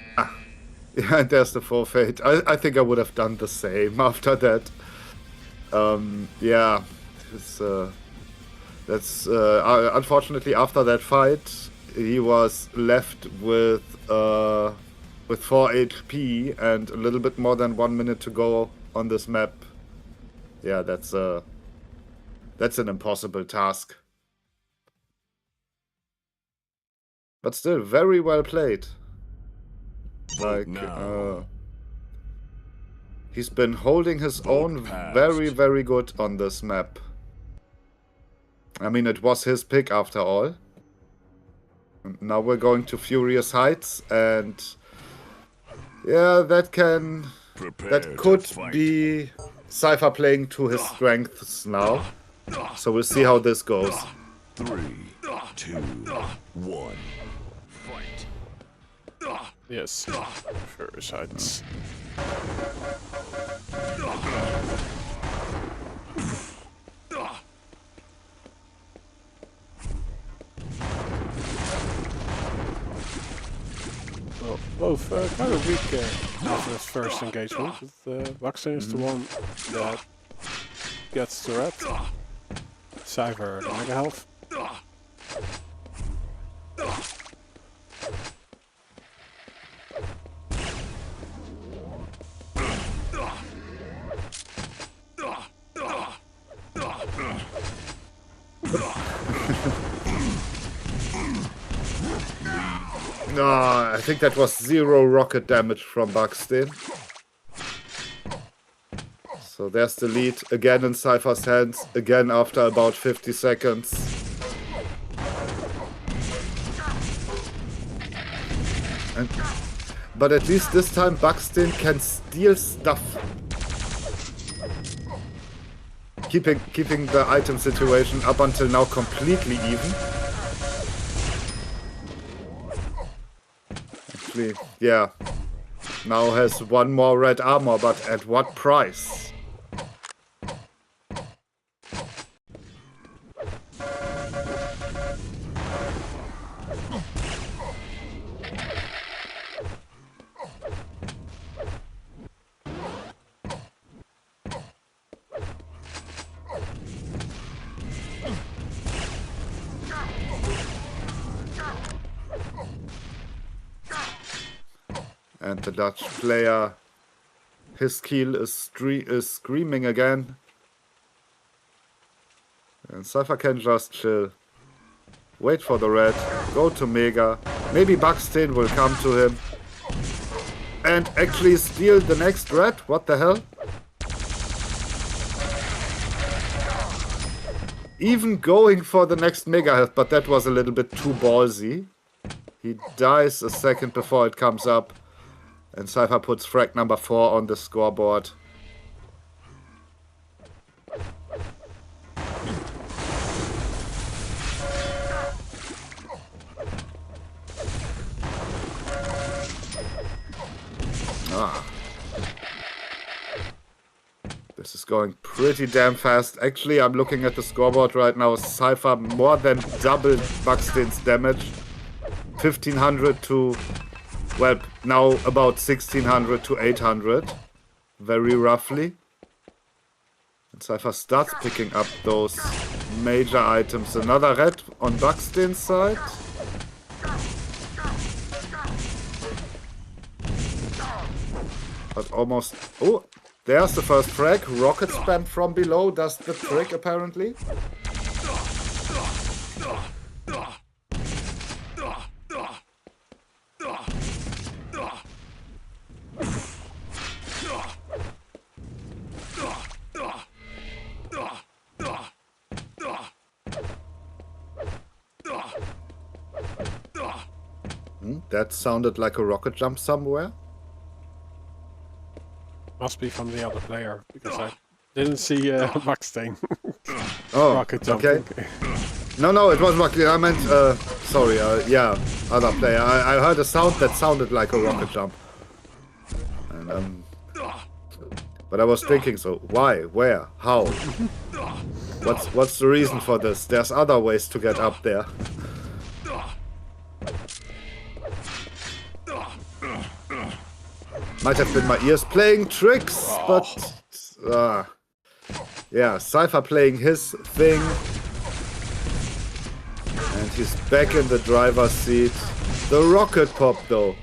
Speaker 2: Yeah, there's the forfeit. I think I would have done the same after that. Yeah. That's unfortunately after that fight he was left with 4 HP and a little bit more than 1 minute to go on this map. Yeah, that's an impossible task. But still very well played. Like He's been holding his own very, very good on this map. I mean, it was his pick after all. Now we're going to Furious Heights, and yeah, that could be Cypher playing to his strengths now. So we'll see how this goes.
Speaker 3: 3, 2, 1. Fight.
Speaker 1: Yes. Furious Heights. Well, both kind of weak after his first engagement. Buxton is the one that gets the red. Cypher the mega health.
Speaker 2: No, I think that was 0 rocket damage from Buxton. So there's the lead again in Cypher's hands, again after about 50 seconds. But at least this time Buxton can steal stuff. Keeping the item situation up until now completely even. Actually, yeah. Now has 1 more red armor, but at what price? And the Dutch player, his keel is screaming again. And Cypher can just chill. Wait for the red, go to Mega. Maybe Buxton will come to him. And actually steal the next red? What the hell? Even going for the next Mega health, but that was a little bit too ballsy. He dies a second before it comes up. And Cypher puts frag number 4 on the scoreboard. This is going pretty damn fast. Actually, I'm looking at the scoreboard right now. Cypher more than doubled Buxton's damage. 1500 to... well, now about 1600 to 800, very roughly. And Cypher starts picking up those major items. Another red on Buxton's side. But almost... oh, there's the first frag. Rocket spam from below does the trick, apparently. That sounded like a rocket jump somewhere.
Speaker 1: Must be from the other player, because I didn't see Buxton.
Speaker 2: Oh,
Speaker 1: rocket jumping.
Speaker 2: Okay. No, it was Buxton. I meant, sorry, yeah, other player. I heard a sound that sounded like a rocket jump. And, but I was thinking, so why, where, how? What's the reason for this? There's other ways to get up there. Might have been my ears playing tricks, but yeah, Cypher playing his thing. And he's back in the driver's seat. The rocket pop though.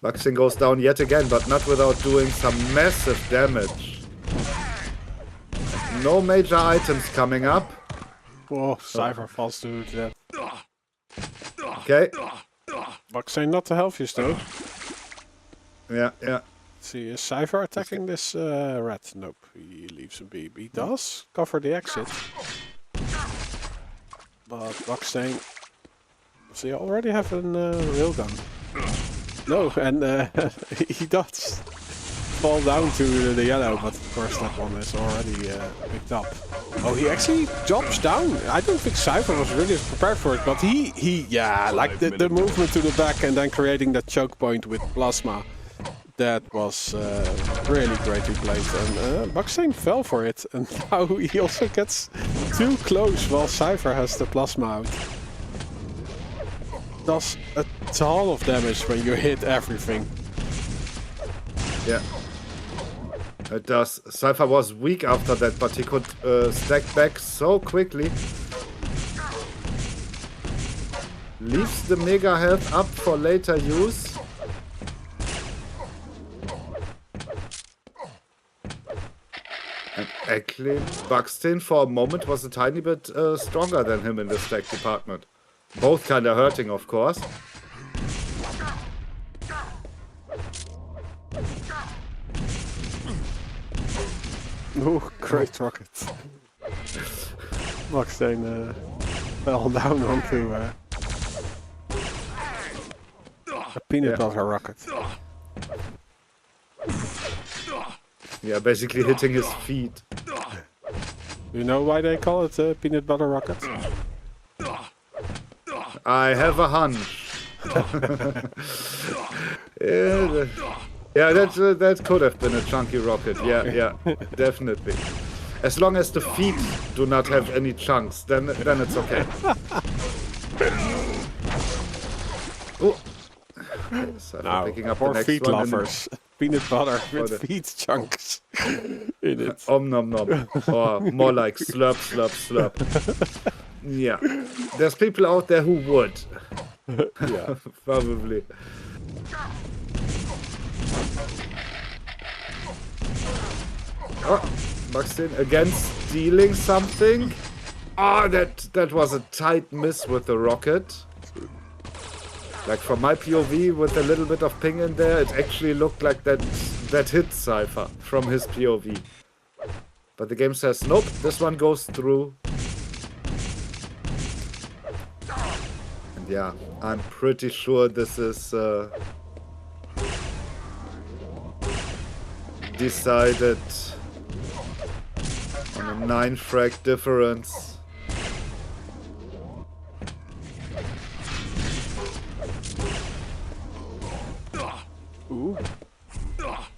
Speaker 2: Buxton goes down yet again, but not without doing some massive damage. No major items coming up.
Speaker 1: Whoa, Cypher falls to death.
Speaker 2: Okay.
Speaker 1: Buxton not the healthiest though.
Speaker 2: Yeah.
Speaker 1: See, is Cypher attacking this red? Nope, he leaves him be. He does cover the exit. But Buckstain, does he already have a railgun? No, and he does fall down to the yellow, but of course that one is already picked up. Oh, he actually drops down. I don't think Cypher was really prepared for it, but yeah, like the movement to the back and then creating that choke point with plasma. That was really greatly played, and Buckstain fell for it, and now he also gets too close while Cypher has the plasma out. Does a ton of damage when you hit everything.
Speaker 2: Yeah. It does. Cypher was weak after that, but he could stack back so quickly. Leaves the mega health up for later use. And actually, Buckstain for a moment was a tiny bit stronger than him in the stack department. Both kinda hurting, of course.
Speaker 1: Oh, great rocket. Buckstain fell down onto a peanut butter rocket.
Speaker 2: Yeah, basically hitting his feet.
Speaker 1: You know why they call it a peanut butter rocket?
Speaker 2: I have a hunch. Yeah, that could have been a chunky rocket. Yeah, definitely. As long as the feet do not have any chunks, then it's okay. Oh, so picking up the next
Speaker 1: feet
Speaker 2: one
Speaker 1: lovers. Peanut butter with feet chunks in it.
Speaker 2: Om nom nom. Or more like slurp, slurp, slurp. Yeah. There's people out there who would.
Speaker 1: Yeah.
Speaker 2: Probably. Oh, Buckstain again stealing something. Ah, that was a tight miss with the rocket. Like from my POV with a little bit of ping in there, it actually looked like that hit Cypher from his POV. But the game says, nope, this one goes through. And yeah, I'm pretty sure this is decided on a 9 frag difference.
Speaker 1: Ooh.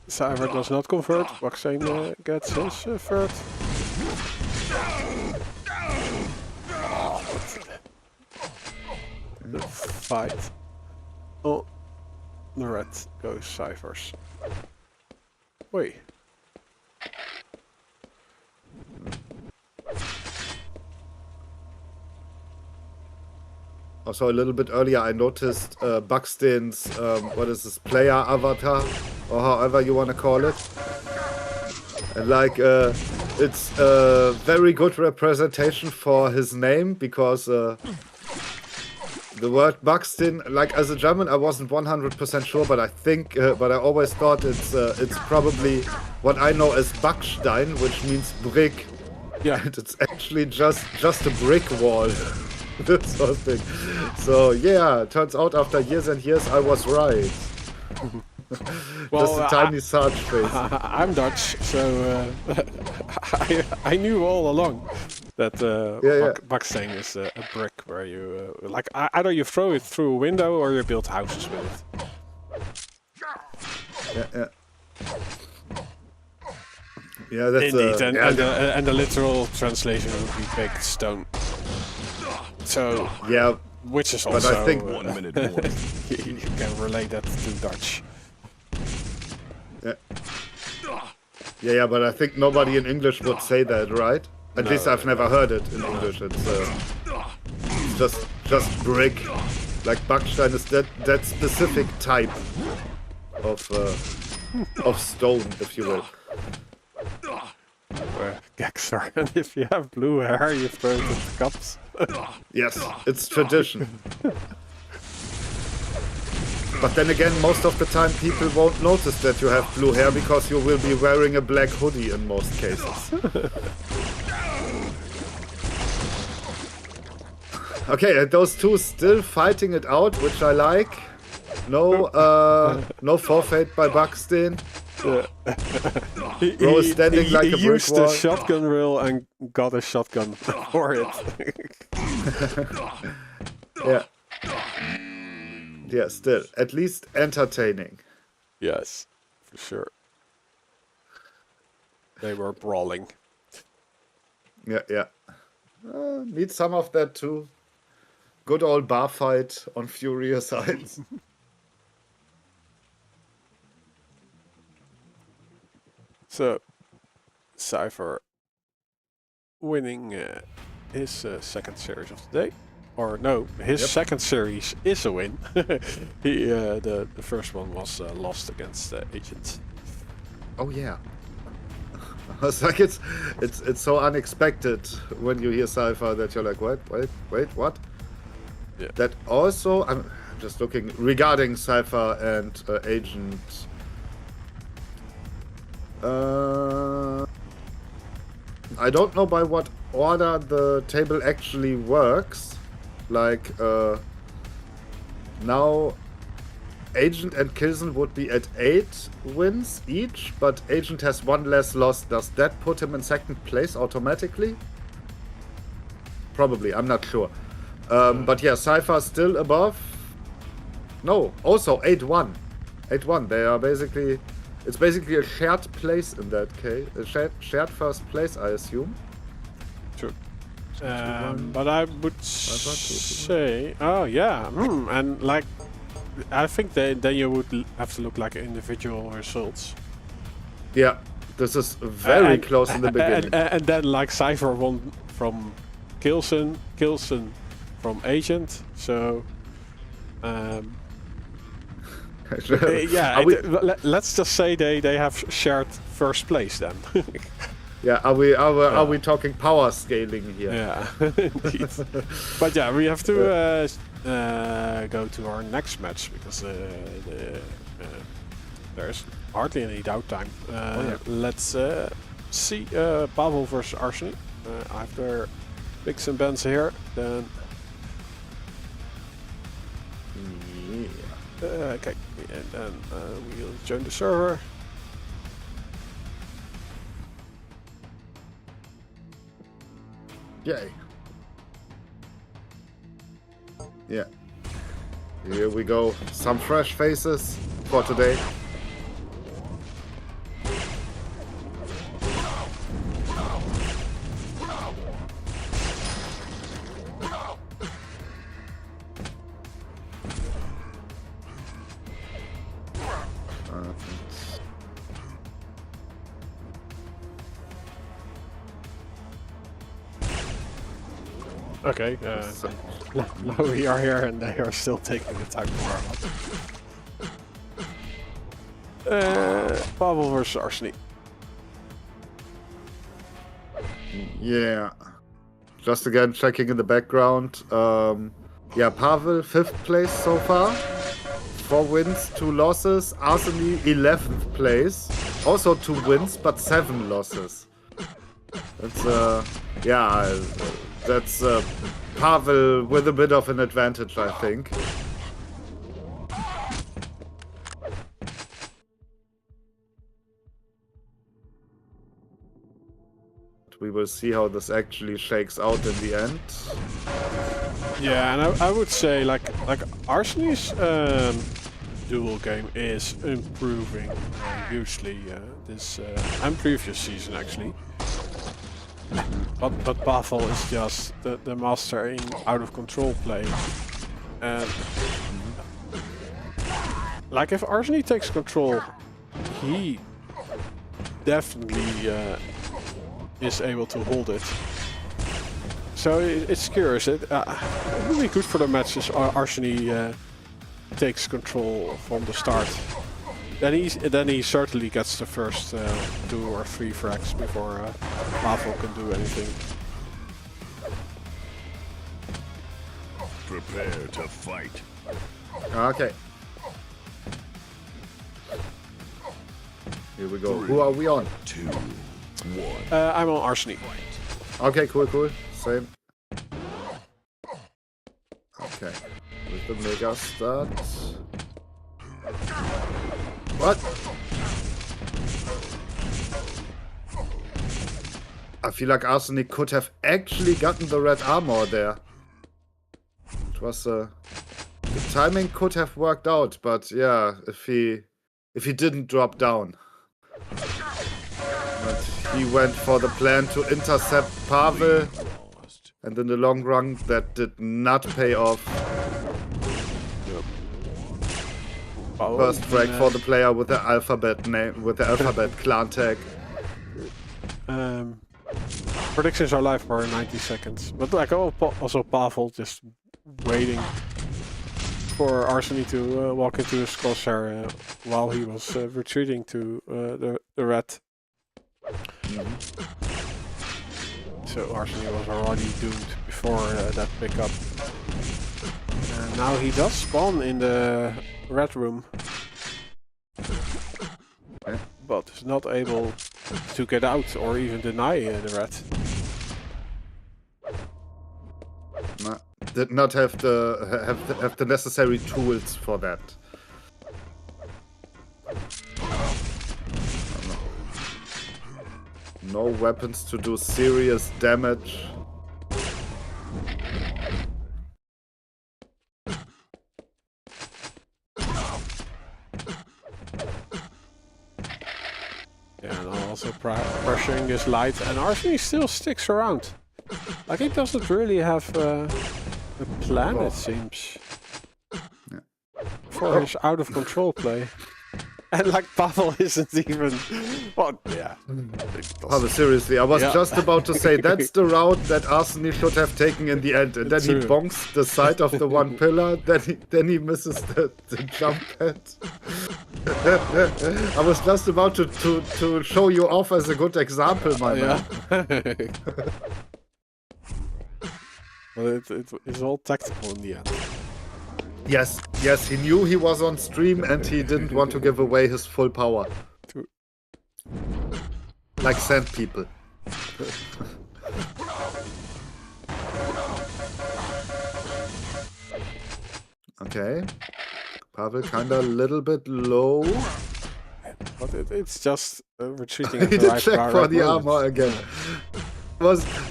Speaker 1: Cypher does not convert. Buckstain gets his third. The fight. Oh, the red goes Cyphers. Wait.
Speaker 2: Also, a little bit earlier, I noticed Buckstain's, what is this, player avatar, or however you want to call it. And like, it's a very good representation for his name, because the word Buckstain, like as a German, I wasn't 100% sure, but I think, but I always thought it's probably what I know as Backstein, which means brick.
Speaker 1: Yeah.
Speaker 2: And it's actually just a brick wall. This whole thing. So yeah, turns out after years and years I was right.
Speaker 1: Well,
Speaker 2: just a tiny Sarge face.
Speaker 1: I'm Dutch, so I knew all along that Buckstain is a brick where you like either you throw it through a window or you build houses with it.
Speaker 2: Yeah, that's
Speaker 1: indeed, and the literal translation would be baked stone. So
Speaker 2: yeah,
Speaker 1: which is also
Speaker 2: but I think
Speaker 3: 1 minute more.
Speaker 1: you can relate that to Dutch.
Speaker 2: Yeah, but I think nobody in English would say that, right? At least I've never heard it in English. It's just brick. Like Backstein is that specific type of stone, if you will.
Speaker 1: Gexer, and if you have blue hair, you throw it into cups.
Speaker 2: Yes, it's tradition. But then again, most of the time people won't notice that you have blue hair because you will be wearing a black hoodie in most cases. Okay, and those two still fighting it out, which I like. No, no forfeit by Buxton. Bro is standing like a brick
Speaker 1: He used
Speaker 2: wall.
Speaker 1: the shotgun rail and got a shotgun for it.
Speaker 2: Yeah. Yeah, still. At least entertaining.
Speaker 1: Yes, for sure. They were brawling.
Speaker 2: Yeah, yeah. Need some of that too. Good old bar fight on Furious Heights.
Speaker 1: So, Cypher winning his second series of the day. Or no, his second series is a win. The first one was lost against Agent.
Speaker 2: Oh yeah. It's like it's so unexpected when you hear Cypher that you're like, wait, what?
Speaker 1: Yeah.
Speaker 2: That also, I'm just looking regarding Cypher and Agent. I don't know by what order the table actually works. Like now, Agent and Kilson would be at 8 wins each, but Agent has 1 less loss. Does that put him in second place automatically? Probably, I'm not sure. But yeah, Cypher still above. No, also 8-1. 8-1. They are basically... It's basically a shared place in that case. A shared first place, I assume.
Speaker 1: True. But I would say... Oh, yeah. And like... I think then you would have to look like individual results.
Speaker 2: Yeah. This is very close in the beginning.
Speaker 1: And then like Cypher won from Kilson from Agent. So... let's just say they have shared first place then.
Speaker 2: Yeah, are we talking power scaling here?
Speaker 1: Yeah, indeed. But yeah, we have to go to our next match because there's hardly any downtime. Let's see Pavel versus Arseny. After Bix and Benz here, then. Okay, and then we'll join the server.
Speaker 2: Yay. Yeah. Here we go. Some fresh faces for today.
Speaker 1: Okay, now we are here and they are still taking the time for Pavel versus Arseny.
Speaker 2: Yeah. Just again checking in the background. Yeah, Pavel 5th place so far. 4 wins, 2 losses. Arseny 11th place. Also 2 wins, but 7 losses. That's yeah. That's Pavel with a bit of an advantage, I think. We will see how this actually shakes out in the end.
Speaker 1: Yeah, and I would say like Arseny's duel game is improving hugely this and previous season actually. But Pavel is just the master in out of control play. And like if Arseny takes control, he definitely is able to hold it. So it's curious. It would be good for the matches Arseny takes control from the start. Then he certainly gets the first 2 or 3 frags before Pavel can do anything.
Speaker 3: Prepare to fight.
Speaker 2: Okay. Here we go. Who are we on?
Speaker 3: 2, 1.
Speaker 1: I'm on Arseny.
Speaker 2: Okay, cool. Same. Okay. With the mega start. What? I feel like Arseny could have actually gotten the red armor there. It was the timing could have worked out, but yeah, if he didn't drop down. But he went for the plan to intercept Pavel, and in the long run that did not pay off. First frag for the player with the alphabet name, with the alphabet clan tag.
Speaker 1: Predictions are live for 90 seconds, but like also Pavel just waiting for Arseny to walk into his crosshair while he was retreating to the red. So Arseny was already doomed before that pickup. And now he does spawn in the red room, but is not able to get out or even deny the red.
Speaker 2: No, did not have the necessary tools for that. No weapons to do serious damage.
Speaker 1: Yeah, and also pressuring this light, and Arseny still sticks around. Like he doesn't really have a plan, it seems, for his out of control play. And like Pavel isn't even. Well, yeah.
Speaker 2: Pavel, seriously, I was just about to say that's the route that Arseny should have taken in the end, and then he bonks the side of the one pillar. Then he misses the jump pad. I was just about to show you off as a good example, my man.
Speaker 1: Well, it's all tactical in the end.
Speaker 2: Yes, he knew he was on stream and he didn't want to give away his full power. Like sand people. Okay. Pavel kinda a little bit low.
Speaker 1: But it's just retreating.
Speaker 2: He did check for the armor again. I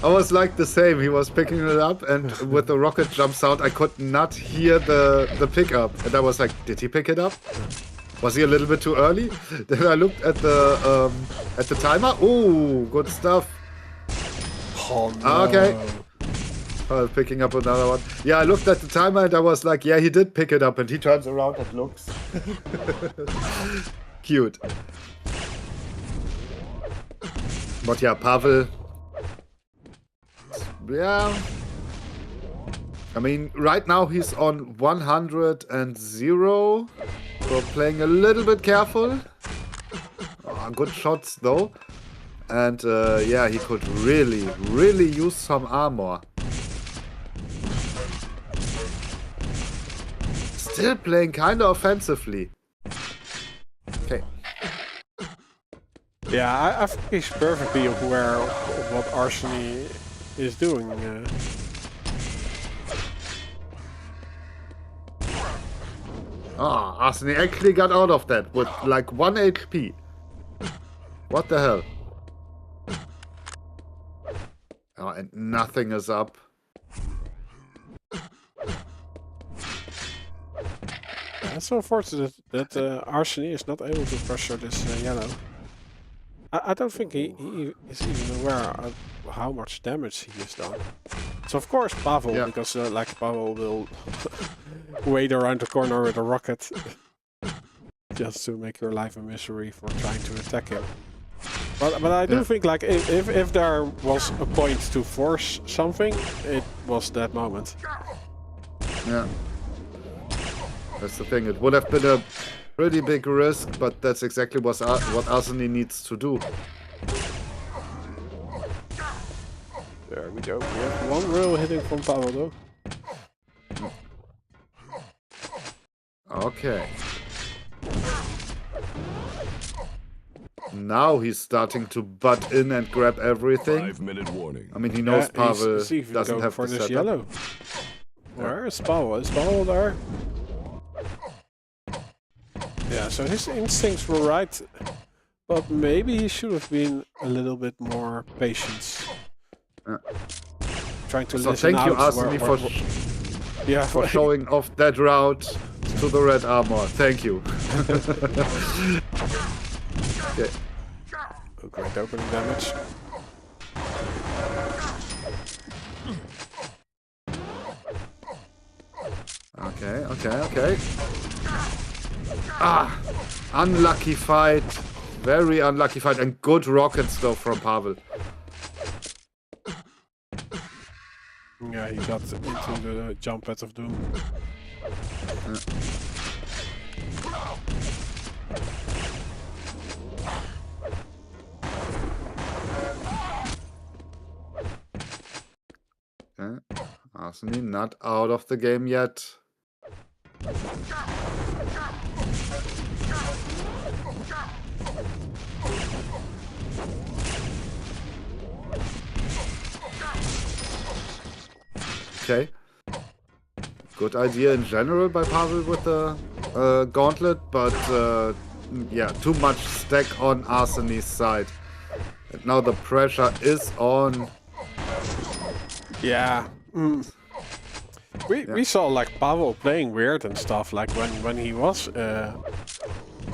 Speaker 2: was like the same. He was picking it up, and with the rocket jump sound, I could not hear the pickup. And I was like, did he pick it up? Was he a little bit too early? Then I looked at the timer. Ooh, good stuff.
Speaker 1: Oh, no.
Speaker 2: Okay. Picking up another one. Yeah, I looked at the timer and I was like, yeah, he did pick it up. And he turns around and looks. Cute. But yeah, Pavel. Yeah. I mean, right now he's on 100-0. So playing a little bit careful. Oh, good shots though. And yeah, he could really use some armor. Still playing kind of offensively. Okay.
Speaker 1: Yeah, I think he's perfectly aware of what Arseny is doing.
Speaker 2: Ah, Arseny actually got out of that with like 1 HP. What the hell? Oh, and nothing is up.
Speaker 1: It's so unfortunate that Arseny is not able to pressure this yellow. I don't think he is even aware of how much damage he has done. So of course Pavel, because like Pavel will wait around the corner with a rocket just to make your life a misery for trying to attack him. But I do think like if there was a point to force something, it was that moment.
Speaker 2: Yeah. That's the thing. It would have been a pretty big risk, but that's exactly what Arseny needs to do.
Speaker 1: There we go. We have one real hitting from Pavel though.
Speaker 2: Okay. now he's starting to butt in and grab everything.
Speaker 3: 5-minute warning.
Speaker 2: I mean, he knows Pavel
Speaker 1: he's even
Speaker 2: doesn't
Speaker 1: going
Speaker 2: have
Speaker 1: for
Speaker 2: the
Speaker 1: this
Speaker 2: setup.
Speaker 1: yellow. Where is Pavel? Is Pavel there? Yeah, so his instincts were right, but maybe he should have been a little bit more patient. Trying to listen
Speaker 2: thank you,
Speaker 1: out
Speaker 2: Arseny, for
Speaker 1: for
Speaker 2: showing off that route to the red armor. Thank you. Okay.
Speaker 1: Oh, great opening damage.
Speaker 2: Okay. Ah! Unlucky fight. Very unlucky fight. And good rockets, though, from Pavel.
Speaker 1: Yeah, he got into the jump pad of doom.
Speaker 2: Arseny not out of the game yet. Okay. Good idea in general by Pavel with the gauntlet, but yeah, too much stack on Arseny's side. And now the pressure is on.
Speaker 1: Yeah. We saw like Pavel playing weird and stuff, like when he was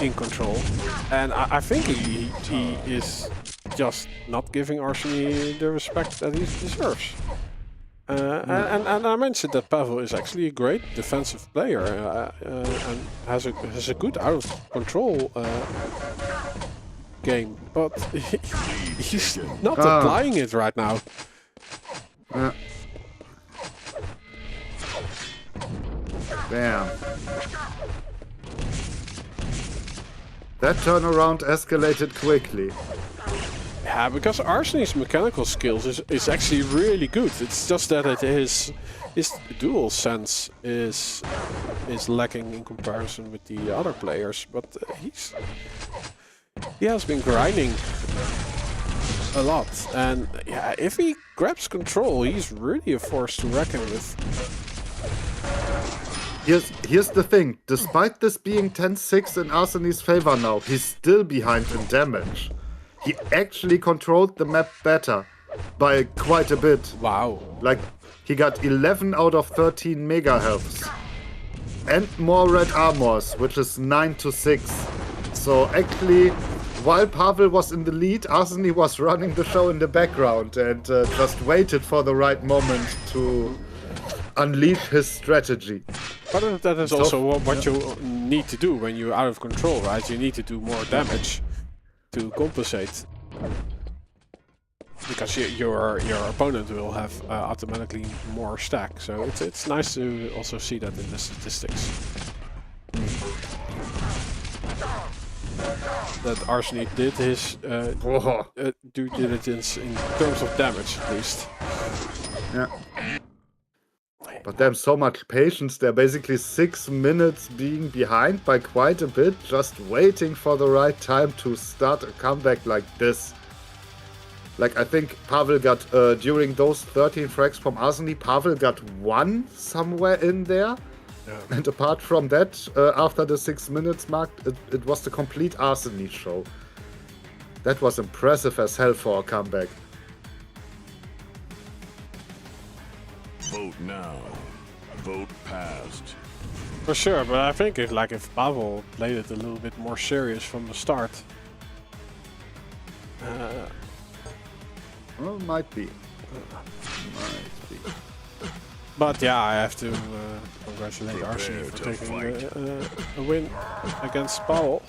Speaker 1: in control, and I think he is just not giving Arseny the respect that he deserves. And I mentioned that Pavel is actually a great defensive player and has a good out of control game, but he's not applying it right now.
Speaker 2: Damn. That turnaround escalated quickly.
Speaker 1: Yeah, because Arseny's mechanical skills is actually really good. It's just that his dual sense is lacking in comparison with the other players. But he has been grinding a lot, and yeah, if he grabs control, he's really a force to reckon with.
Speaker 2: Here's the thing. Despite this being 10-6 in Arseny's favor now, he's still behind in damage. He actually controlled the map better by quite a bit.
Speaker 1: Wow.
Speaker 2: Like, he got 11 out of 13 mega healths. And more red armors, which is 9-6. So actually, while Pavel was in the lead, Arseny was running the show in the background and just waited for the right moment to unleash his strategy.
Speaker 1: But that is also what you need to do when you're out of control, right? You need to do more damage to compensate, because your opponent will have automatically more stack. So it's nice to also see that in the statistics. That Arseny did his due diligence in terms of damage, at least.
Speaker 2: Yeah. But they have so much patience. They're basically 6 minutes being behind by quite a bit, just waiting for the right time to start a comeback like this. Like, I think Pavel got, during those 13 frags from Arseny, Pavel got 1 somewhere in there. Yeah. And apart from that, after the 6 minutes mark, it was the complete Arseny show. That was impressive as hell for a comeback.
Speaker 3: Vote now. Vote passed.
Speaker 1: For sure, but I think if Pavel played it a little bit more serious from the start.
Speaker 2: Well, might be.
Speaker 1: But yeah, I have to congratulate Arseny for taking a win against Pavel.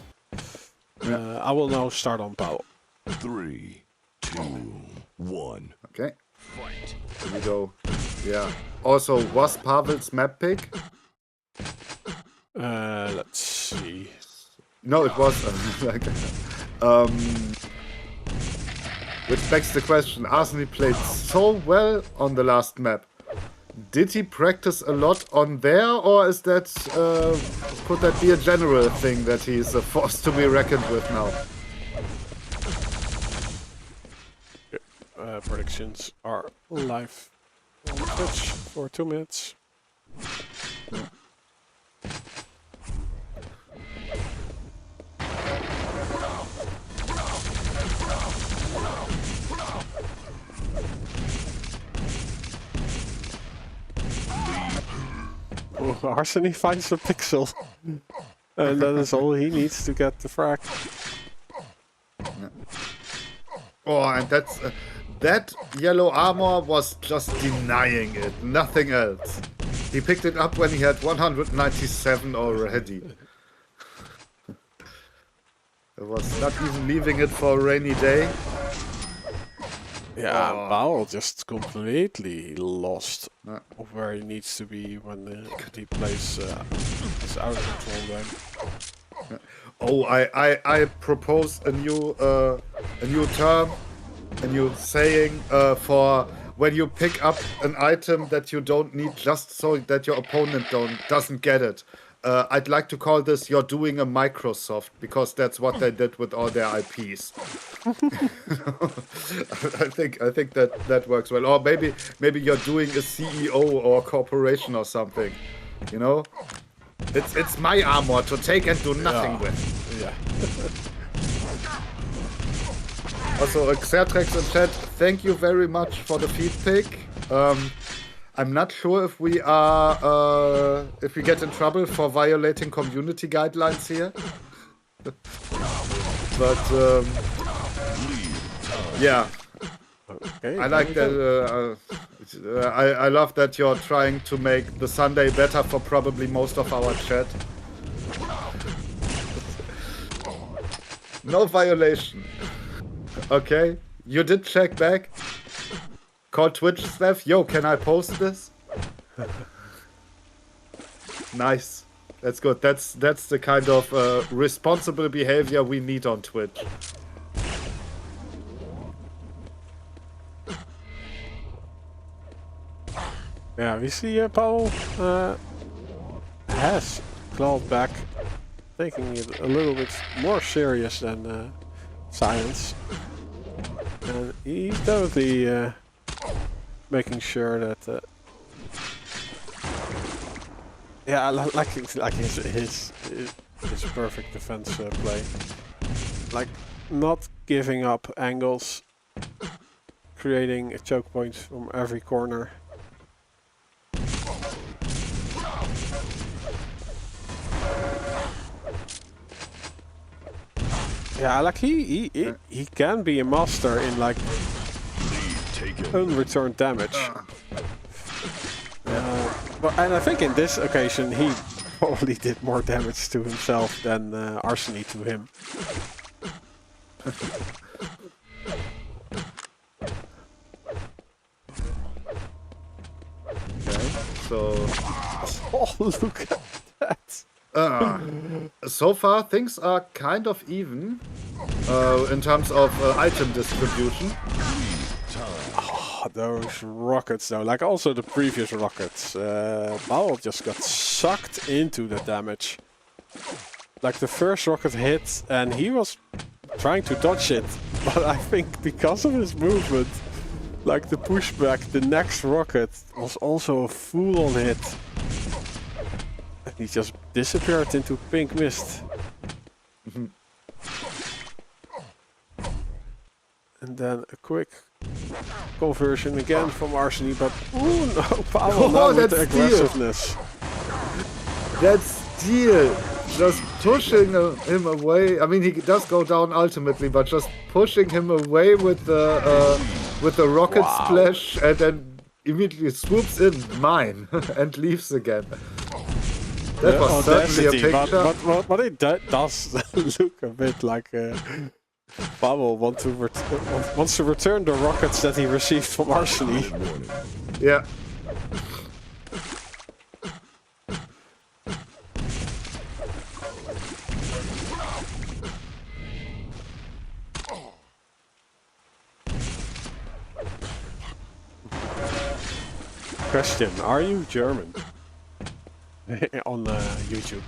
Speaker 1: I will now start on Pavel.
Speaker 3: 3, 2, 1.
Speaker 2: Okay. Fight. Here we go. Yeah. Also, was Pavel's map pick?
Speaker 1: Let's see.
Speaker 2: No, it was which begs the question. Arseny played so well on the last map. Did he practice a lot on there, or is that could that be a general thing that he's a force to be reckoned with now?
Speaker 1: predictions are live on Twitch for 2 minutes. Oh, Arseny finds a pixel. And that is all he needs to get the frag.
Speaker 2: Oh, and that's that yellow armor was just denying it, nothing else. He picked it up when he had 197 already. It was not even leaving it for a rainy day.
Speaker 1: Yeah, Powell just completely lost where he needs to be when he plays his out of control game.
Speaker 2: Oh, I propose a new term, a new saying for when you pick up an item that you don't need just so that your opponent doesn't get it. I'd like to call this "you're doing a Microsoft" because that's what they did with all their IPs. I think that works well. Or maybe you're doing a CEO or a corporation or something. You know, it's my armor to take and do nothing with.
Speaker 1: Yeah.
Speaker 2: Also, Xertrex in chat, thank you very much for the feed pick. I'm not sure if we are if we get in trouble for violating community guidelines here. But yeah,
Speaker 1: Okay,
Speaker 2: I like that. I love that you're trying to make the Sunday better for probably most of our chat. No violation. Okay, you did check back. Call Twitch staff. Yo, can I post this? Nice. That's good. That's the kind of responsible behavior we need on Twitch.
Speaker 1: Yeah, we see Paul has clawed back, taking it a little bit more serious than Silence. And he's definitely making sure that yeah, like his perfect defense play, like not giving up angles, creating a choke point from every corner. Yeah, like he can be a master in like unreturned damage. But and I think in this occasion he probably did more damage to himself than Arseny to him.
Speaker 2: Okay, so
Speaker 1: oh, look at that!
Speaker 2: So far things are kind of even in terms of item distribution.
Speaker 1: Oh, those rockets though, like also the previous rockets. Powell just got sucked into the damage. Like the first rocket hit and he was trying to dodge it, but I think because of his movement, like the pushback, the next rocket was also a full-on hit. And he just disappeared into pink mist. And then a quick conversion again from Arseny, but ooh no, Powell now with the aggressiveness.
Speaker 2: That's steal. Just pushing him away. I mean, he does go down ultimately, but just pushing him away with the rocket splash, and then immediately swoops in mine and leaves again. That was certainly a picture.
Speaker 1: But it does look a bit like Powell wants to return the rockets that he received from Arseny.
Speaker 2: Yeah.
Speaker 1: Question: are you German? On YouTube.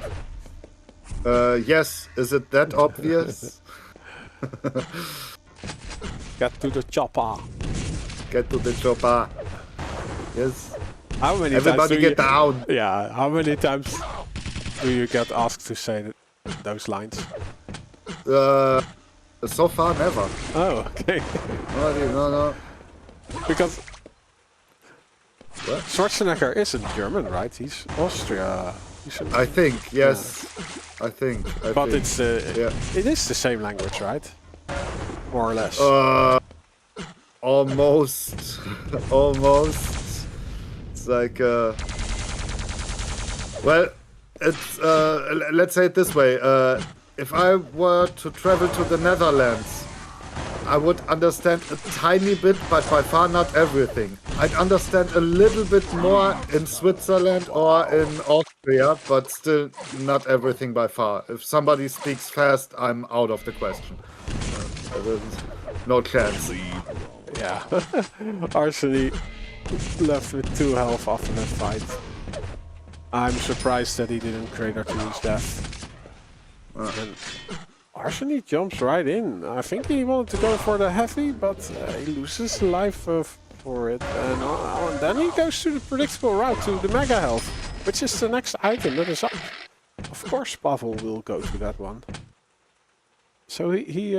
Speaker 2: Yes. Is it that obvious?
Speaker 1: Get to the chopper.
Speaker 2: Get to the chopper. Yes.
Speaker 1: How many
Speaker 2: Everybody
Speaker 1: times
Speaker 2: get down.
Speaker 1: Yeah, how many times do you get asked to say those lines?
Speaker 2: So far, never.
Speaker 1: Oh, okay.
Speaker 2: No.
Speaker 1: Because
Speaker 2: What?
Speaker 1: Schwarzenegger isn't German, right? He's Austria.
Speaker 2: I think, yes. I think.
Speaker 1: But it's
Speaker 2: yeah.
Speaker 1: it is the same language, right? More or less.
Speaker 2: Almost. Almost. It's like, well, it's, let's say it this way. If I were to travel to the Netherlands, I would understand a tiny bit, but by far not everything. I'd understand a little bit more in Switzerland or in Austria, but still not everything by far. If somebody speaks fast, I'm out of the question. No chance.
Speaker 1: Yeah. Arseny left with 2 health after that fight. I'm surprised that he didn't crater to his death. And Arseny jumps right in. I think he wanted to go for the heavy, but he loses life for it. And then he goes to the predictable route to the mega health, which is the next item that is up. Of course Pavel will go to that one. So he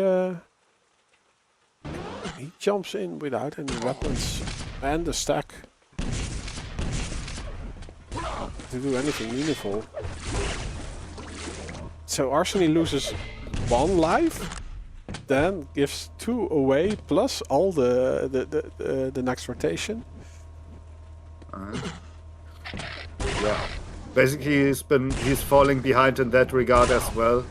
Speaker 1: jumps in without any weapons and a stack to do anything meaningful. So Arseny loses 1 life, then gives 2 away plus all the next rotation.
Speaker 2: Yeah. Basically, he's falling behind in that regard as well.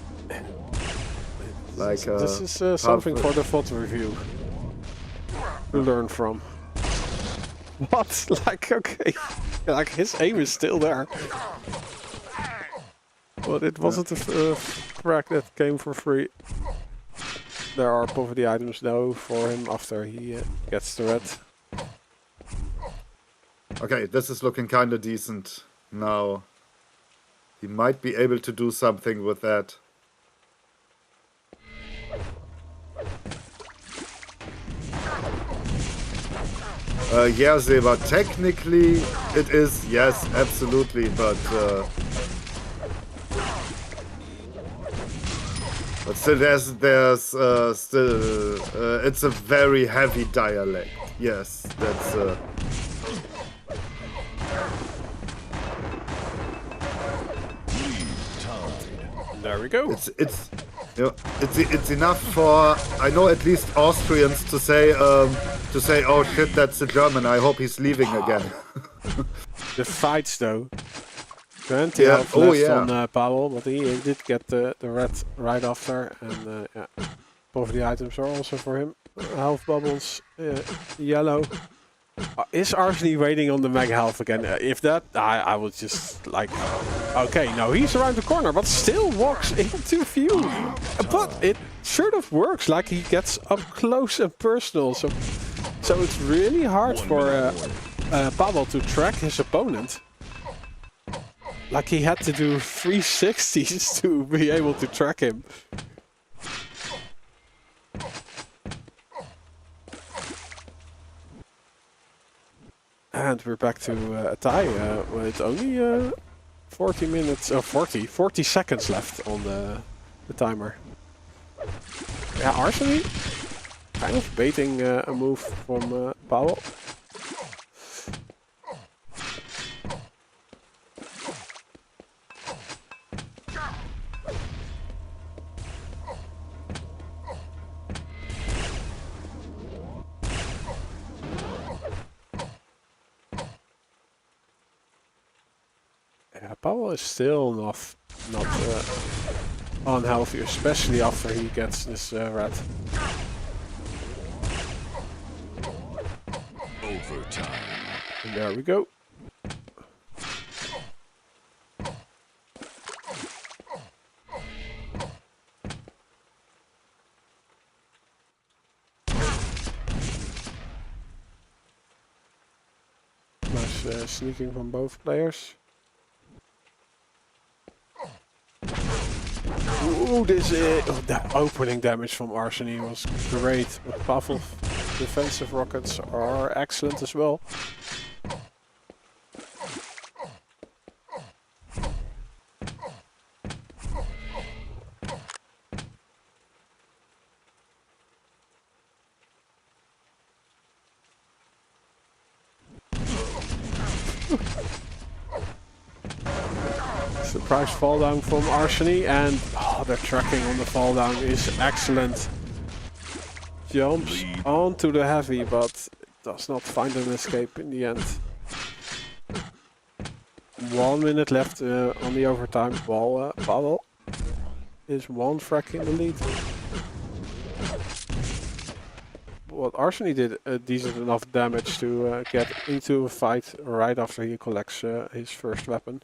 Speaker 2: Like
Speaker 1: this is something for the VOD review to learn from. What? Like, okay, like his aim is still there. But it wasn't a crack that came for free. There are poverty items though for him after he gets the red.
Speaker 2: Okay, this is looking kinda decent now. He might be able to do something with that. Yeah, Seba, technically it is, yes, absolutely, but still there's still it's a very heavy dialect. Yes, that's
Speaker 1: There we go.
Speaker 2: it's you know, it's enough for, I know, at least Austrians to say oh shit, that's a German, I hope he's leaving again.
Speaker 1: The fights though. 20 health left on Pavel, but he did get the red right after, and yeah, poverty items are also for him. Health bubbles, yellow. Is Arseny waiting on the mega health again? If that, I would just like, okay, no, he's around the corner, but still walks into view. But it sort of works, like he gets up close and personal. So it's really hard for Pavel to track his opponent. Like he had to do 360s to be able to track him. And we're back to a tie with only 40 minutes, 40 seconds left on the timer. Yeah, Arseny kind of baiting a move from Pavel. Pavel is still not unhealthy, especially after he gets this red.
Speaker 3: Overtime.
Speaker 1: And there we go. Nice sneaking from both players. Ooh, this that opening damage from Arseny was great. But Pavel defensive rockets are excellent as well. Surprise fall down from Arseny, and the tracking on the fall down is excellent. Jumps onto the heavy, but does not find an escape in the end. 1 minute left on the overtime. Pavel is 1 frag in the lead. What Arseny did decent enough damage to get into a fight right after he collects his first weapon.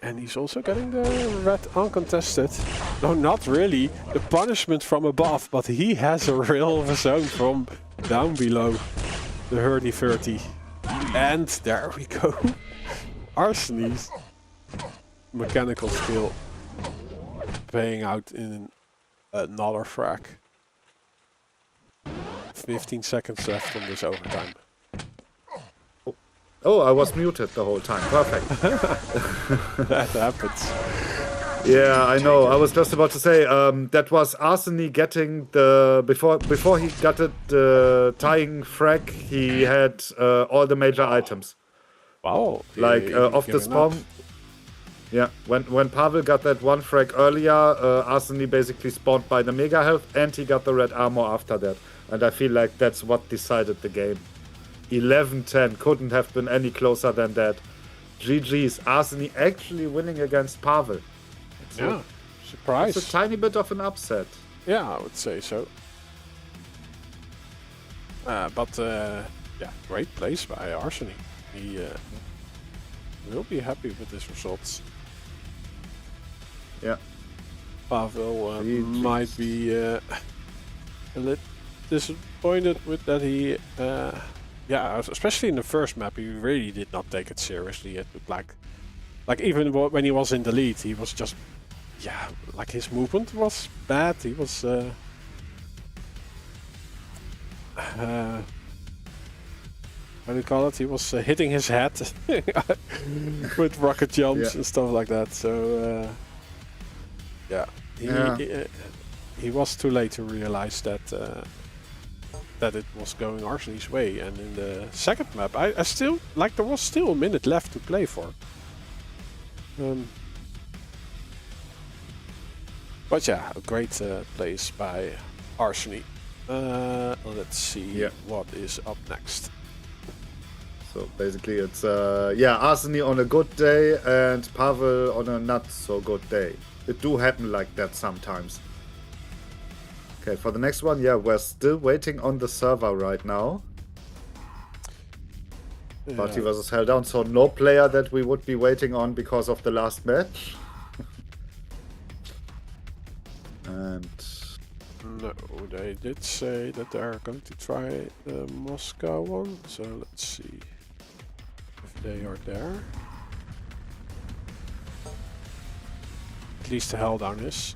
Speaker 1: And he's also getting the red uncontested. No, not really. The punishment from above, but he has a rill of his own from down below. The hurdy-furdy. And there we go. Arseny's mechanical skill paying out in another frag. 15 seconds left on this overtime.
Speaker 2: Oh, I was muted the whole time. Perfect.
Speaker 1: That happens.
Speaker 2: Yeah, I know. I was just about to say that was Arseny getting the before he got it tying frag. He had all the major items.
Speaker 1: Wow.
Speaker 2: Like off the spawn. Yeah, when Pavel got that 1 frag earlier, Arseny basically spawned by the mega health, and he got the red armor after that. And I feel like that's what decided the game. 11-10, couldn't have been any closer than that. GG's, Arseny actually winning against Pavel.
Speaker 1: Yeah, surprise.
Speaker 2: It's a tiny bit of an upset.
Speaker 1: Yeah, I would say so. But yeah, great place by Arseny. He will be happy with his results.
Speaker 2: Yeah.
Speaker 1: Pavel might be a little disappointed with that he... yeah, especially in the first map, he really did not take it seriously. It looked like even when he was in the lead, he was just, yeah, like his movement was bad. He was, how do you call it? He was hitting his head with rocket jumps and stuff like that. So, yeah, he was too late to realize that. That it was going Arseny's way, and in the second map, I still like there was still a minute left to play for. But yeah, a great place by Arseny. Let's see what is up next.
Speaker 2: So basically, it's Arseny on a good day and Pavel on a not so good day. It do happen like that sometimes. Okay, for the next one, we're still waiting on the server right now. Party versus Helldown, so no player that we would be waiting on because of the last match. And
Speaker 1: no, they did say that they're going to try the Moscow one, so let's see if they are there. At least the Helldown is.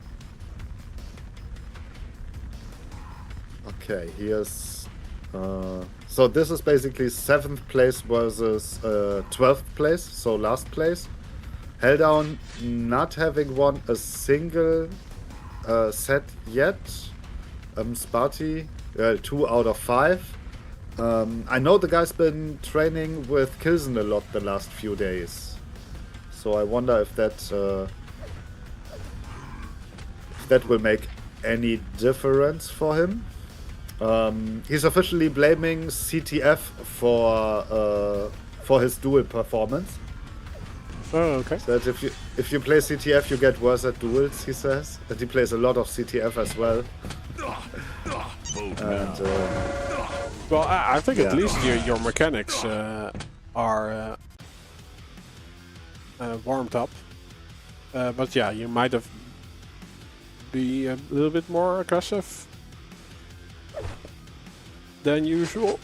Speaker 2: Okay, here's... so this is basically 7th place versus 12th place, so last place. Helldown not having won a single set yet. Sparty, 2 out of 5. I know the guy's been training with Kilsen a lot the last few days. So I wonder if that will make any difference for him. He's officially blaming CTF for his duel performance.
Speaker 1: Oh, okay.
Speaker 2: So that if you play CTF, you get worse at duels, he says. And he plays a lot of CTF as well. And,
Speaker 1: well, I think at least your mechanics are warmed up. But yeah, you might have be a little bit more aggressive than usual.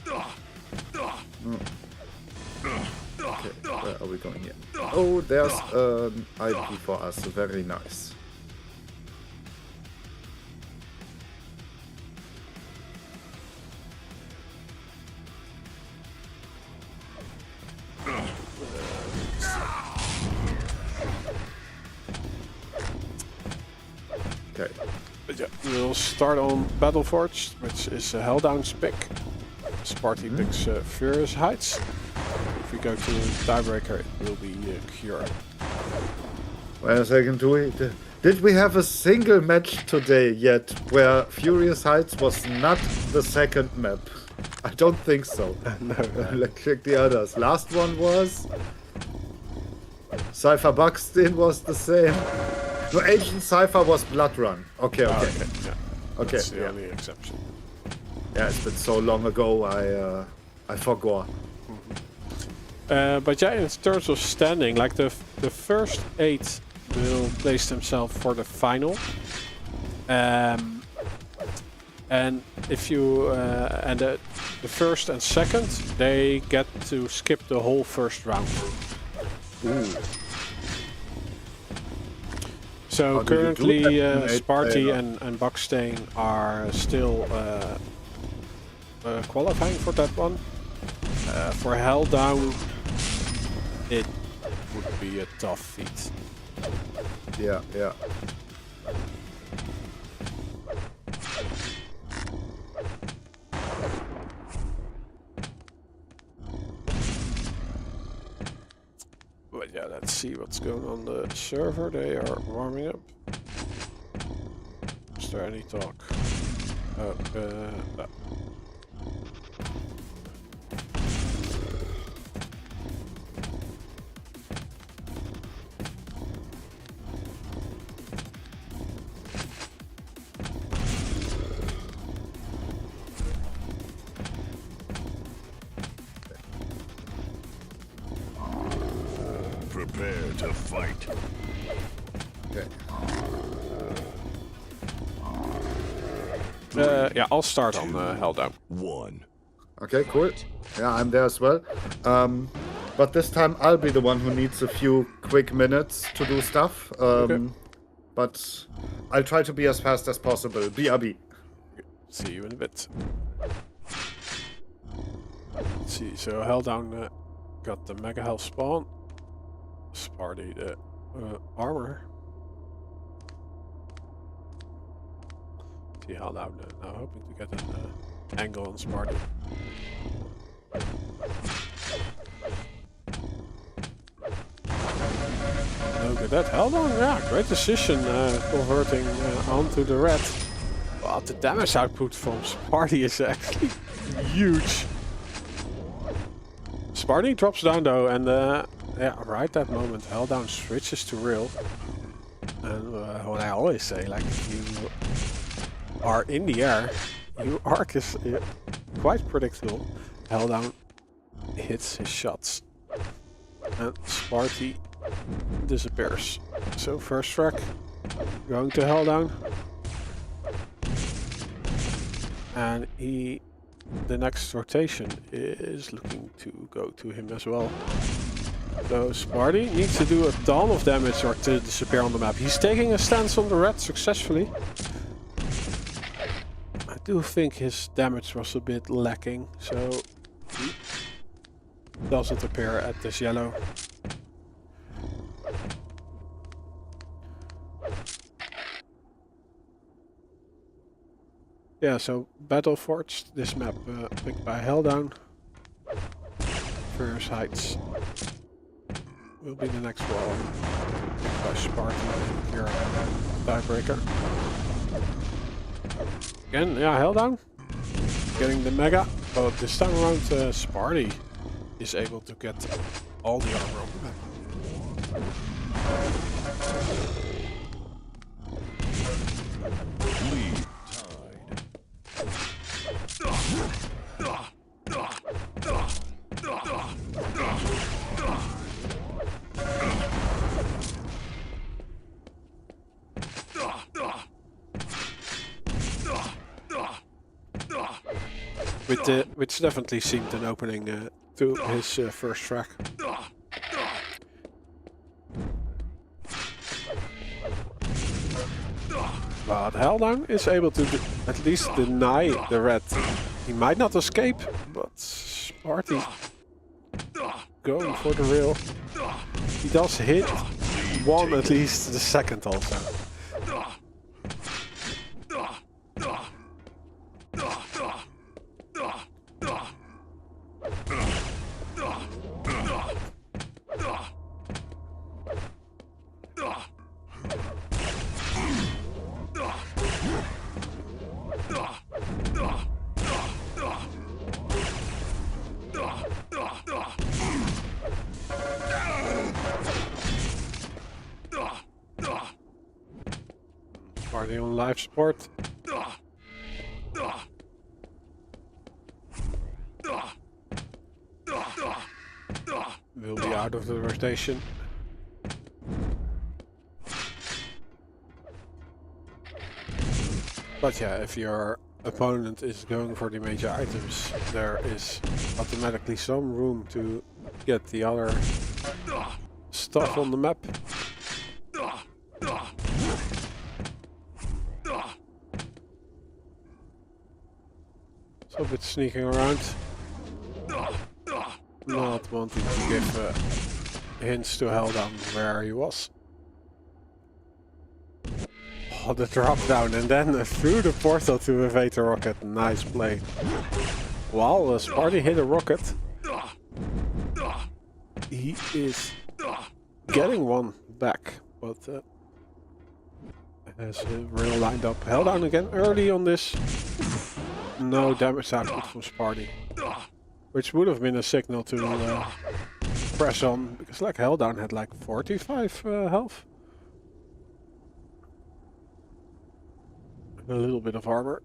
Speaker 2: Okay, where are we going here? Oh, there's an IP for us. Very nice. Okay.
Speaker 1: But yeah, we'll start on Battleforged, which is a Helldown's pick. Sparty picks Furious Heights. If we go to tiebreaker, it will be Cure.
Speaker 2: Wait a second, did we have a single match today yet where Furious Heights was not the second map? I don't think so.
Speaker 1: No.
Speaker 2: Let's check the others. Last one was... Cypher Buxton was the same. No, Agent Cypher was Blood Run. Okay.
Speaker 1: Yeah.
Speaker 2: Okay,
Speaker 1: That's the only exception.
Speaker 2: Yeah, it's been so long ago, I forgot.
Speaker 1: But yeah, in terms of standing, like the first 8 will place themselves for the final. And if you and the first and second, they get to skip the whole first round.
Speaker 2: Ooh.
Speaker 1: So currently, Sparty and Buckstain are still qualifying for that one. For Helldown, it would be a tough feat.
Speaker 2: Yeah.
Speaker 1: But yeah, let's see what's going on the server. They are warming up. Is there any talk? No.
Speaker 3: Prepare to fight.
Speaker 2: Okay.
Speaker 1: Yeah, I'll start on Helldown.
Speaker 3: 1.
Speaker 2: Okay, cool. Yeah, I'm there as well. But this time I'll be the one who needs a few quick minutes to do stuff.
Speaker 1: Okay.
Speaker 2: But I'll try to be as fast as possible. BRB.
Speaker 1: See you in a bit. Let's see, so Helldown got the Mega Health spawn. Sparty the armor. See Helldown now hoping to get an angle on Sparty. Look at that, Helldown, yeah, great decision converting onto the red. But the damage output from Sparty is actually huge. Sparty drops down though, and yeah, right that moment Helldown switches to real. And what I always say, like if you are in the air, your arc is quite predictable. Helldown hits his shots. And Sparty disappears. So first track, going to Helldown. And the next rotation is looking to go to him as well. So Sparty needs to do a ton of damage or to disappear on the map. He's taking a stance on the red successfully. I do think his damage was a bit lacking, so he doesn't appear at this yellow. Yeah, so Battleforged, this map picked by Helldown. Furious Heights will be the next wall. Picked by Sparty here, tiebreaker. Again, yeah, Helldown. Getting the Mega, but this time around Sparty is able to get all the armor on the map.
Speaker 3: Lead.
Speaker 1: Which definitely seemed an opening to his first track. But Helldown is able to at least deny the red. He might not escape, but Sparty going for the real. He does hit one, at least the second also. Party on life support. Will be out of the rotation. But yeah, if your opponent is going for the major items, there is automatically some room to get the other stuff on the map. So a bit sneaking around. Not wanting to give hints to Helldown where he was. Oh, the drop down and then through the portal to evade the rocket. Nice play. While Sparty hit a rocket, he is getting one back, but has real lined up. Helldown again early on this. No damage output from Sparty, which would have been a signal to press on, because like Helldown had like 45 health. A little bit of armor.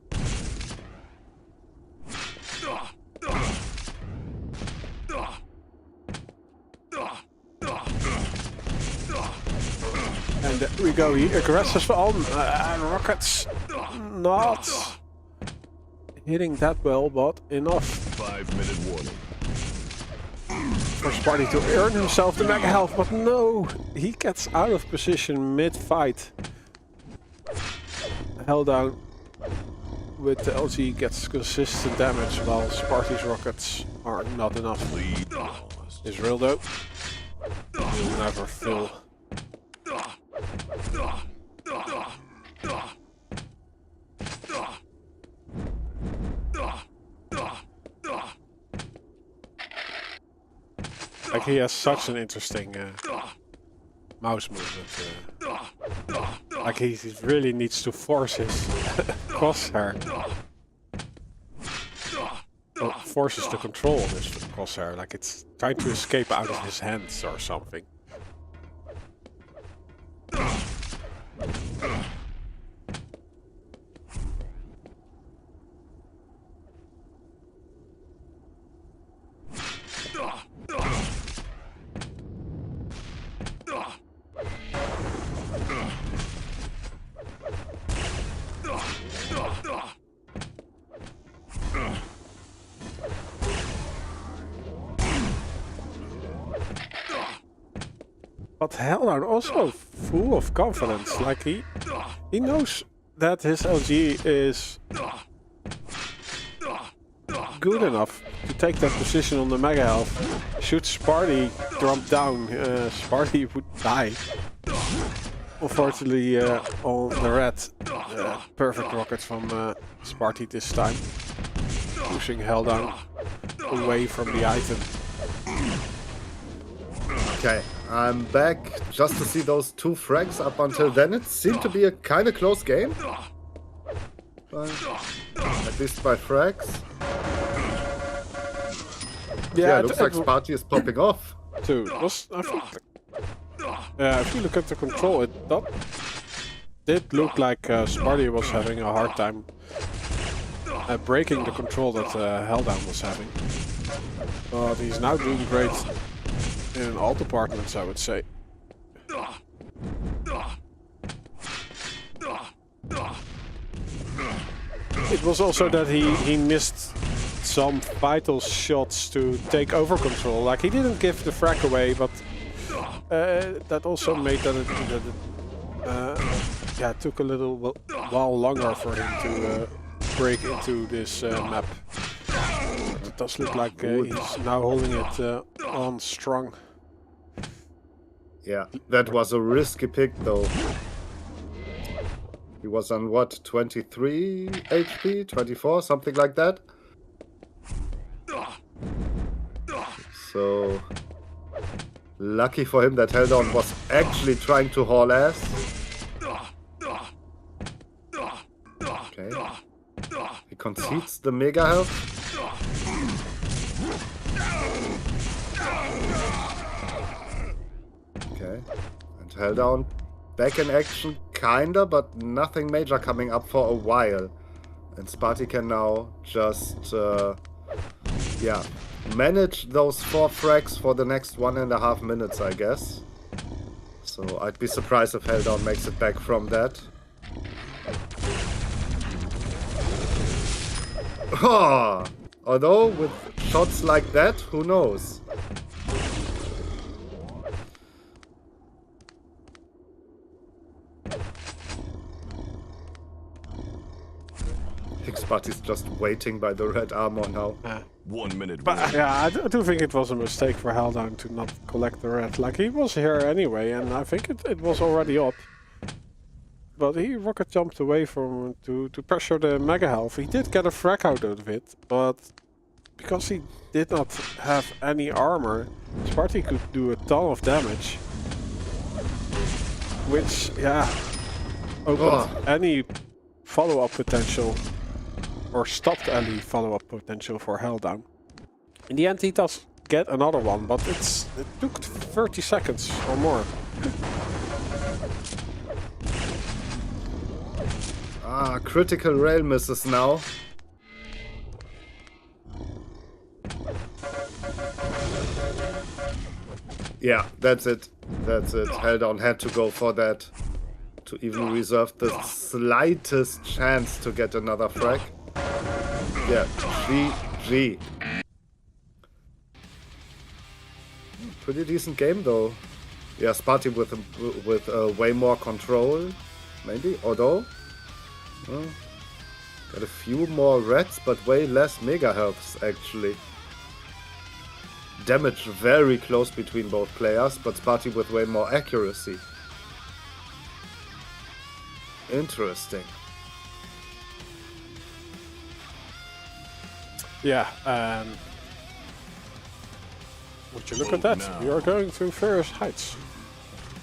Speaker 1: And there we go, he aggresses on, and rockets not hitting that well, but enough.
Speaker 3: 5-minute warning.
Speaker 1: For Sparty to earn himself the mega health, but no! He gets out of position mid-fight. Helldown with the LG gets consistent damage, while Sparty's rockets are not enough. Israel though, will never fill. Like he has such an interesting mouse movement. Like he really needs to force his crosshair. Or forces the control of his crosshair, like it's trying to escape out of his hands or something. But Helldown also full of confidence, like he knows that his LG is good enough to take that position on the mega health. Should Sparty drop down, Sparty would die. Unfortunately on the red, perfect rockets from Sparty this time. Pushing Helldown away from the item.
Speaker 2: Okay, I'm back just to see those two frags. Up until then it seemed to be a kind of close game. At least by frags. Yeah, it looks like Sparty is popping off.
Speaker 1: Too. I think, if you look at the control, it did look like Sparty was having a hard time breaking the control that Helldown was having. But he's now doing great in all departments, I would say. It was also that he missed some vital shots to take over control. Like he didn't give the frag away, but that also made that it took a little while longer for him to break into this map. It does look like he's now holding it on strong.
Speaker 2: Yeah, that was a risky pick though. He was on what, 23 HP, 24, something like that. So lucky for him that Helldown was actually trying to haul ass. Okay. He concedes the mega health. Okay. And Helldown back in action, kinda, but nothing major coming up for a while. And Sparty can now just, yeah, manage those 4 frags for the next 1.5 minutes, I guess. So I'd be surprised if Helldown makes it back from that. Oh, although with shots like that, who knows? I think Sparty's just waiting by the red armor now.
Speaker 3: 1 minute.
Speaker 1: But yeah, I do think it was a mistake for Helldown to not collect the red. Like, he was here anyway, and I think it was already up. But he rocket jumped away from to pressure the Mega Health. He did get a frag out of it, but because he did not have any armor, Sparty could do a ton of damage. Which, yeah, opened any follow-up potential, or stopped any follow-up potential for Helldown. In the end, he does get another one, but it took 30 seconds or more.
Speaker 2: Critical rail misses now. Yeah, that's it. That's it. Helldown had to go for that to even reserve the slightest chance to get another frag. Yeah, GG. Pretty decent game though. Yeah, Sparty with way more control, maybe, although. Got a few more reds, but way less mega healths actually. Damage very close between both players, but Sparty with way more accuracy. Interesting.
Speaker 1: Yeah, would you look at that? We are going to Ferris Heights.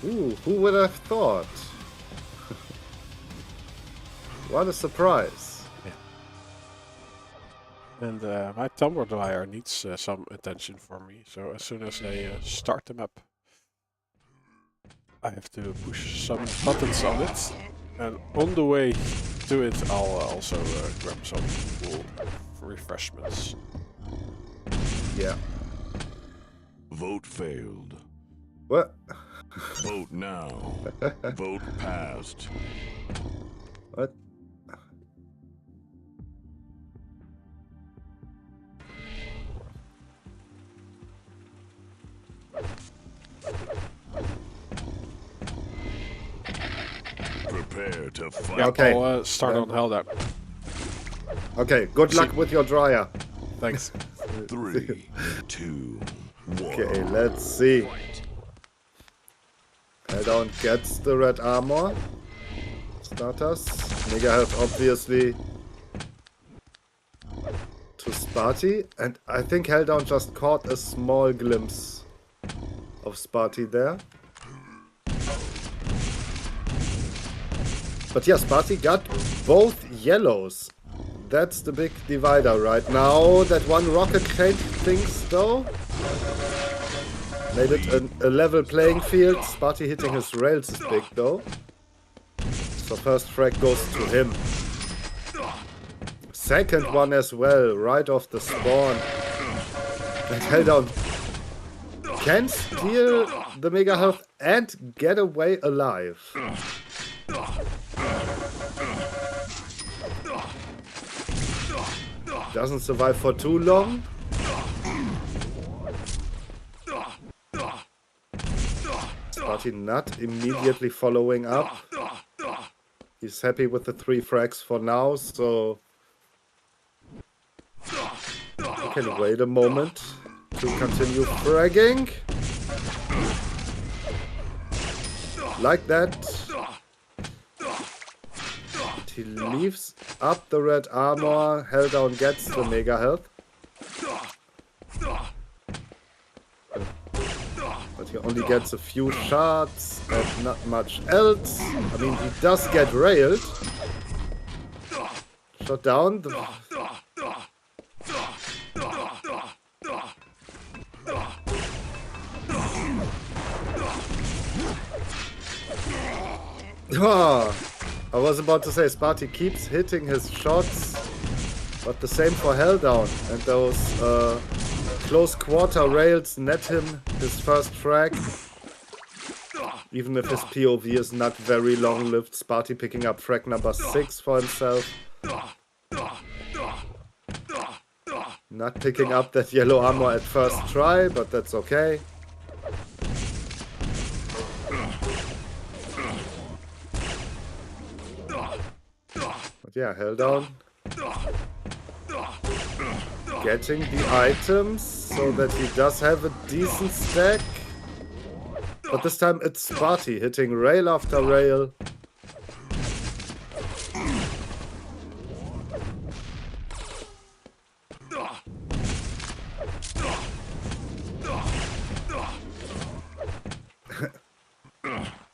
Speaker 2: Ooh, who would have thought? What a surprise.
Speaker 1: Yeah. And my tumble dryer needs some attention from me, so as soon as they start the map, I have to push some buttons on it. And on the way to it, I'll also grab some cool refreshments.
Speaker 2: Yeah.
Speaker 3: Vote failed.
Speaker 2: What?
Speaker 3: Vote now. Vote passed.
Speaker 2: What?
Speaker 3: Prepare to fight.
Speaker 1: Yeah,
Speaker 2: okay.
Speaker 1: I'll start on Helldown.
Speaker 2: Okay, good luck with your dryer.
Speaker 1: Thanks.
Speaker 3: 3, 2, 1.
Speaker 2: Okay, let's see. Helldown gets the red armor. Starters. Mega health obviously to Sparty. And I think Helldown just caught a small glimpse of Sparty there. But yeah, Sparty got both yellows. That's the big divider right now. That one rocket crate thinks though. Made it a level playing field. Sparty hitting his rails is big though. So first frag goes to him. Second one as well, right off the spawn. And Helldown can steal the mega health and get away alive. Doesn't survive for too long. Sparty not immediately following up. He's happy with the 3 frags for now, so he can wait a moment to continue fragging. Like that. He leaves up the red armor. Helldown gets the mega health. But he only gets a few shots and not much else. I mean, he does get railed. Shot down. Oh, I was about to say, Sparty keeps hitting his shots, but the same for Helldown. And those close quarter rails net him his first frag. Even if his POV is not very long-lived, Sparty picking up frag number 6 for himself. Not picking up that yellow armor at first try, but that's okay. But yeah, Helldown getting the items so that he does have a decent stack. But this time it's Sparty hitting rail after rail.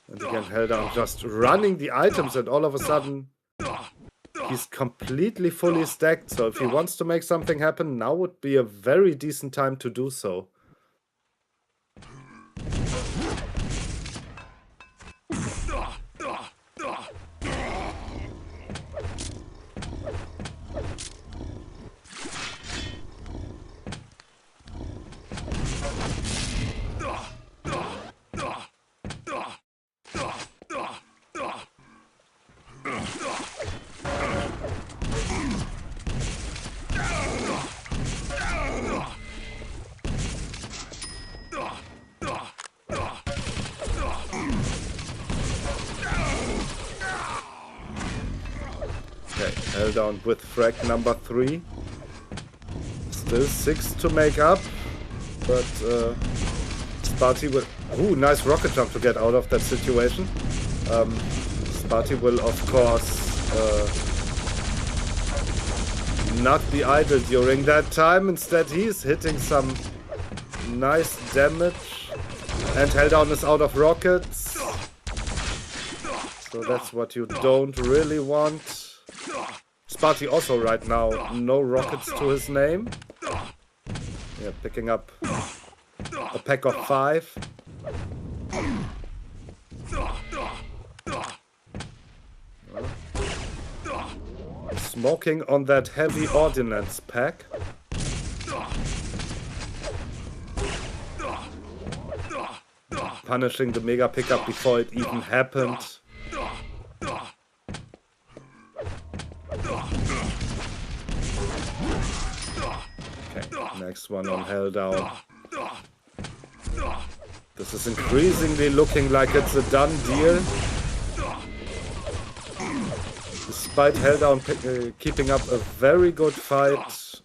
Speaker 2: And again, Helldown just running the items, and all of a sudden he's completely fully stacked. So if he wants to make something happen, now would be a very decent time to do so. Helldown with frag number 3. Still 6 to make up, but Sparty will... Ooh, nice rocket jump to get out of that situation. Sparty will, of course, not be idle during that time. Instead, he's hitting some nice damage. And Helldown is out of rockets. So that's what you don't really want. Sparty also right now, no rockets to his name. Yeah, picking up a pack of 5. Smoking on that heavy ordnance pack. Punishing the mega pickup before it even happened. Next one on Helldown. This is increasingly looking like it's a done deal. Despite Helldown keeping up a very good fight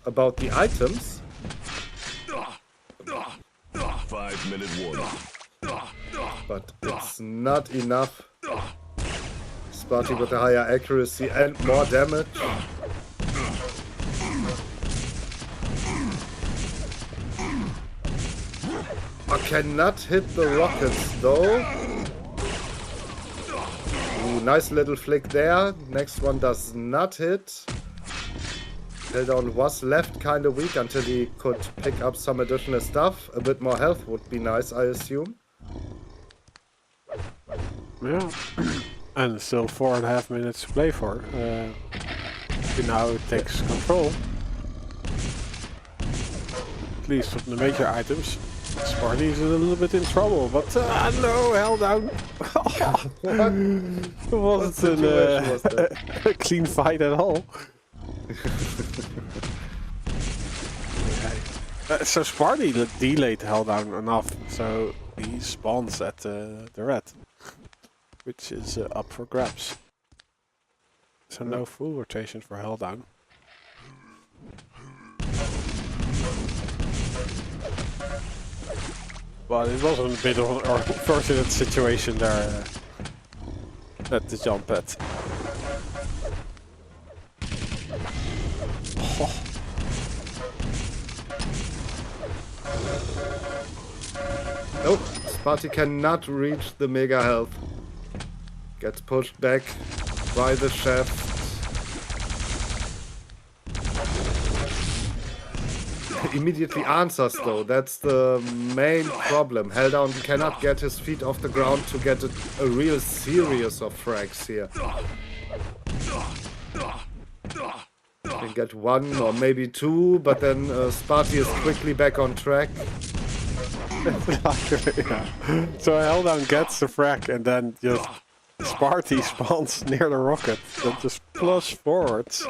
Speaker 2: about the items.
Speaker 3: 5-minute warning.
Speaker 2: But it's not enough. Sparty with a higher accuracy and more damage. I cannot hit the rockets though. Ooh, nice little flick there. Next one does not hit. Helldown was left kind of weak until he could pick up some additional stuff. A bit more health would be nice, I assume.
Speaker 1: Yeah. And still 4.5 minutes to play for. Now takes control. At least from the major items. Sparty's a little bit in trouble, but no, Helldown. It wasn't a clean fight at all. So Sparty delayed Helldown enough, so he spawns at the red, which is up for grabs. So no full rotation for Helldown. But it was a bit of an unfortunate situation there at the jump pad. Oh.
Speaker 2: Nope, Sparty cannot reach the mega health. Gets pushed back by the shaft. immediately answers, though. That's the main problem. Helldown cannot get his feet off the ground to get a real series of frags here. Can get one or maybe two, but then Sparty is quickly back on track.
Speaker 1: Yeah. So Helldown gets the frag and then just Sparty spawns near the rocket that just flush forwards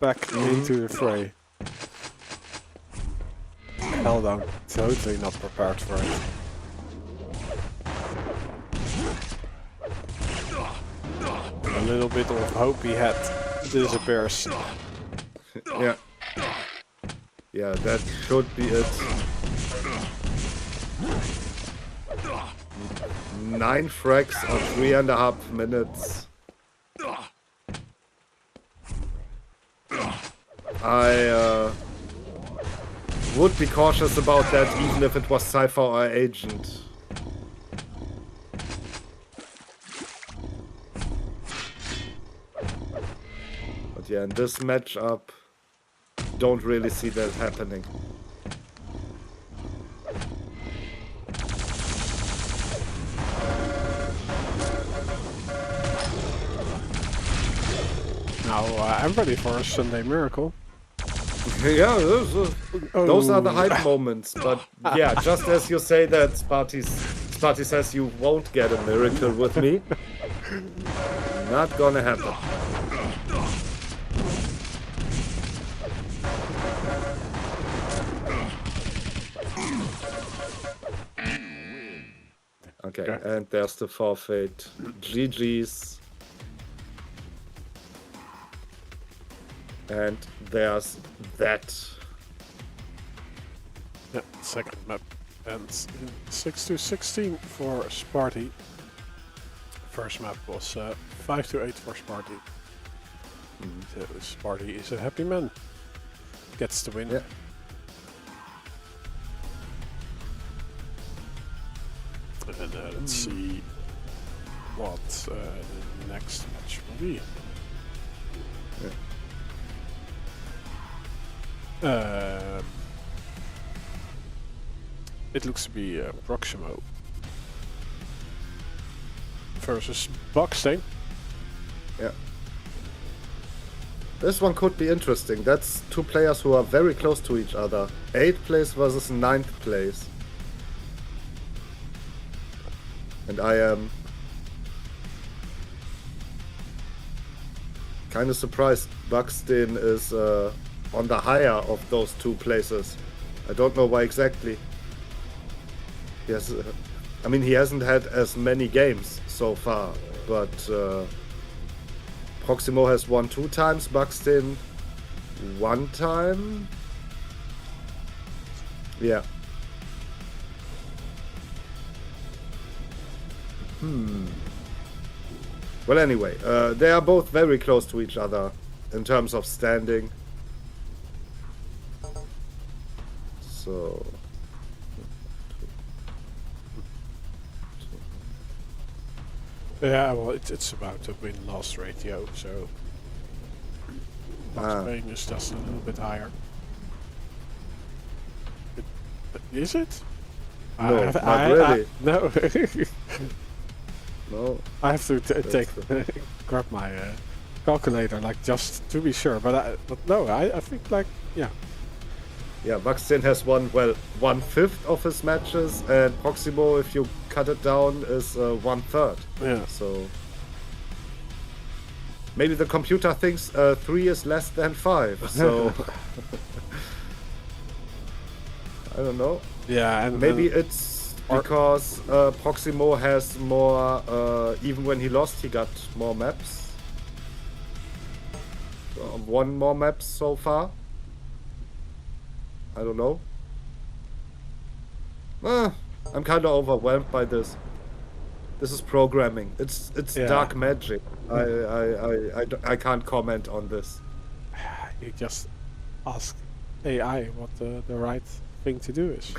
Speaker 1: back into the fray. Helldown totally not prepared for it. A little bit of hope he had disappears.
Speaker 2: Yeah. Yeah, that should be it. 9 frags on 3.5 minutes. I would be cautious about that even if it was Cypher or Agent. But yeah, in this matchup, don't really see that happening.
Speaker 1: Now I'm ready for a Sunday miracle.
Speaker 2: Yeah, those are the hype moments. But yeah, just as you say that, Sparty says you won't get a miracle with me. Not gonna happen. Okay, and there's the forfeit. GG's. And there's that.
Speaker 1: Yeah, second map. And 6-16 for Sparty. First map was 5-8 for Sparty. So Sparty is a happy man. Gets the win.
Speaker 2: Yeah.
Speaker 1: And let's see what the next match will be. It looks to be Proximo versus Buckstain.
Speaker 2: Yeah. This one could be interesting. That's 2 players who are very close to each other. 8th place versus 9th place. And I am kind of surprised Buckstain is on the higher of those 2 places. I don't know why exactly. Yes, I mean, he hasn't had as many games so far, but Proximo has won 2 times, Buckstain 1 time. Yeah. Well, anyway, they are both very close to each other in terms of standing. So
Speaker 1: yeah, well, it's about a win-loss ratio, so Buckstain is just a little bit higher. Is it?
Speaker 2: No, not really.
Speaker 1: No.
Speaker 2: No.
Speaker 1: I have to grab my calculator, like, just to be sure. But no, I think, like, yeah.
Speaker 2: Yeah, Buckstain has won, well, 1/5 of his matches, and Proximo, if you cut it down, is 1/3.
Speaker 1: Yeah.
Speaker 2: So maybe the computer thinks 3 is less than 5. So I don't know.
Speaker 1: Yeah, and
Speaker 2: maybe it's because Proximo has more. Even when he lost, he got more maps. 1 more maps so far. I don't know. I'm kind of overwhelmed by this. This is programming. It's dark magic. I can't comment on this.
Speaker 1: You just ask AI what the right thing to do is.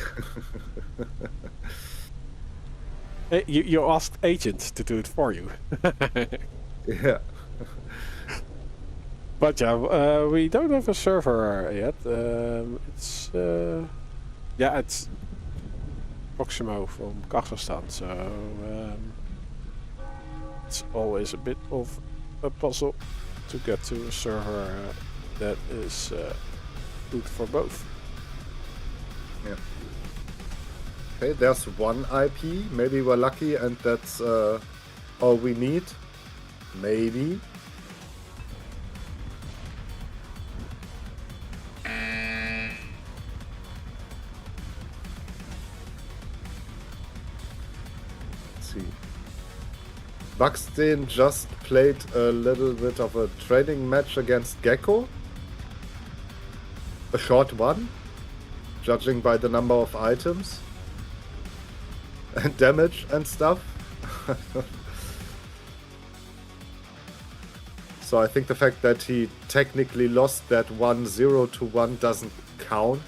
Speaker 1: You asked Agent to do it for you.
Speaker 2: Yeah.
Speaker 1: But yeah, we don't have a server yet. It's Proximo from Kazakhstan, so it's always a bit of a puzzle to get to a server that is good for both.
Speaker 2: Yeah. Okay, there's one IP. Maybe we're lucky and that's all we need. Maybe. Let's see. Buxton just played a little bit of a training match against Gecko. A short one, judging by the number of items and damage and stuff. So I think the fact that he technically lost that 1-0-1 doesn't count.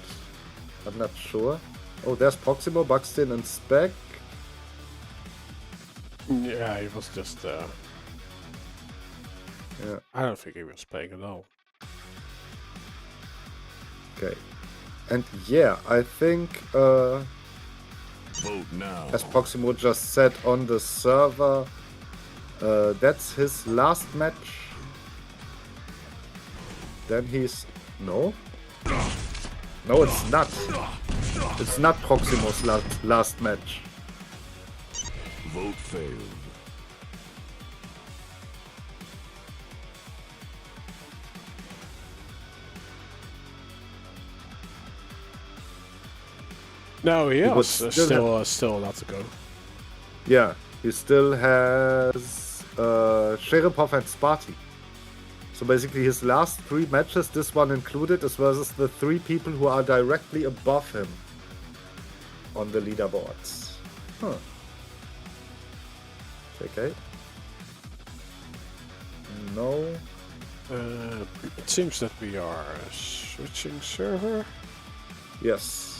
Speaker 2: I'm not sure. Oh, there's Proximo, Buxton and Spec.
Speaker 1: Yeah, he was just...
Speaker 2: Yeah.
Speaker 1: I don't think he was playing at all.
Speaker 2: Okay. And yeah, I think...
Speaker 3: Vote now.
Speaker 2: as Proximo just said on the server, that's his last match. Then he's... No? No, it's not. It's not Proximo's last match.
Speaker 3: Vote failed.
Speaker 1: No, he
Speaker 2: was
Speaker 1: has still a lot to go.
Speaker 2: Yeah, he still has Sherepov and Sparty. So basically his last 3 matches, this one included, is versus the 3 people who are directly above him on the leaderboards. Huh. Okay. No.
Speaker 1: It seems that we are switching server.
Speaker 2: Yes.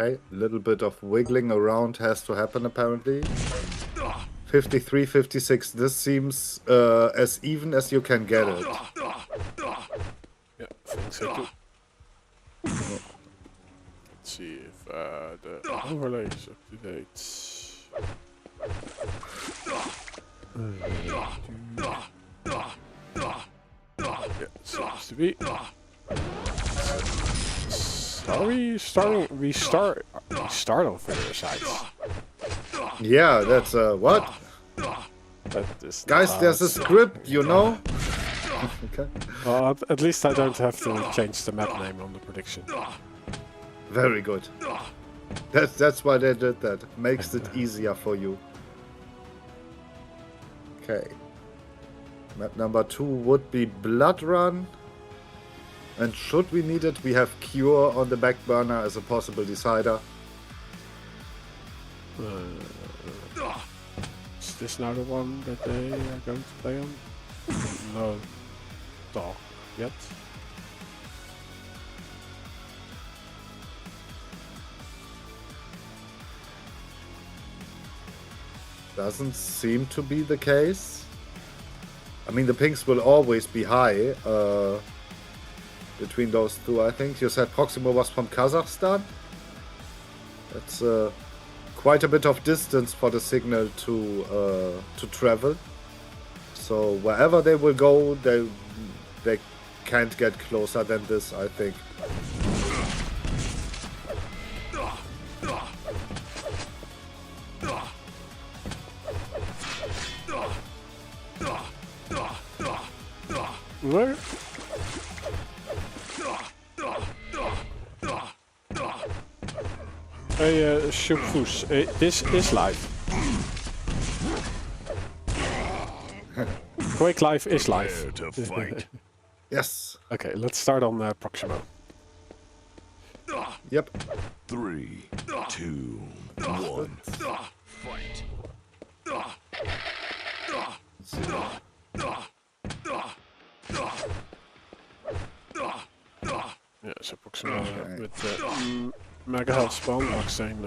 Speaker 2: Okay, a little bit of wiggling around has to happen apparently. 53, 56, this seems as even as you can get it.
Speaker 1: Yeah, I think so too. Let's see if the overlay is up to date. Yeah, seems to be. Are we starting? We start on figure sites.
Speaker 2: Yeah, that's what? Guys, there's a script, you know? Okay.
Speaker 1: Well, at least I don't have to change the map name on the prediction.
Speaker 2: Very good. That's why they did that. Makes it easier for you. Okay. Map number 2 would be Blood Run. And should we need it, we have Cure on the back burner as a possible decider.
Speaker 1: Is this now the one that they are going to play on? No. Talk yet.
Speaker 2: Doesn't seem to be the case. I mean, the pings will always be high between those two, I think. You said Proximo was from Kazakhstan? That's quite a bit of distance for the signal to travel. So wherever they will go, they can't get closer than this, I think.
Speaker 1: Where? Hey, Shubfus, this is live. Quake Live is live.
Speaker 3: Prepare to fight.
Speaker 2: Yes.
Speaker 1: Okay, let's start on Proximo.
Speaker 2: Yep.
Speaker 3: 3, 2, 1. Fight.
Speaker 1: So Proximo with the Mega Health spawn, Buckstain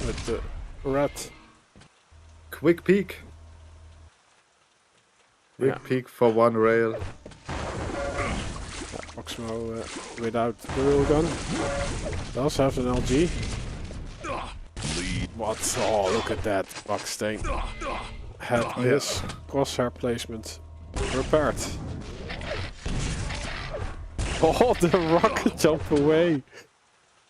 Speaker 1: with the rat.
Speaker 2: Quick peek. Quick peek for one rail.
Speaker 1: Proximo without the real gun. Does have an LG. What? Oh, look at that. Buckstain had his crosshair placement repaired. Oh, the rocket jump away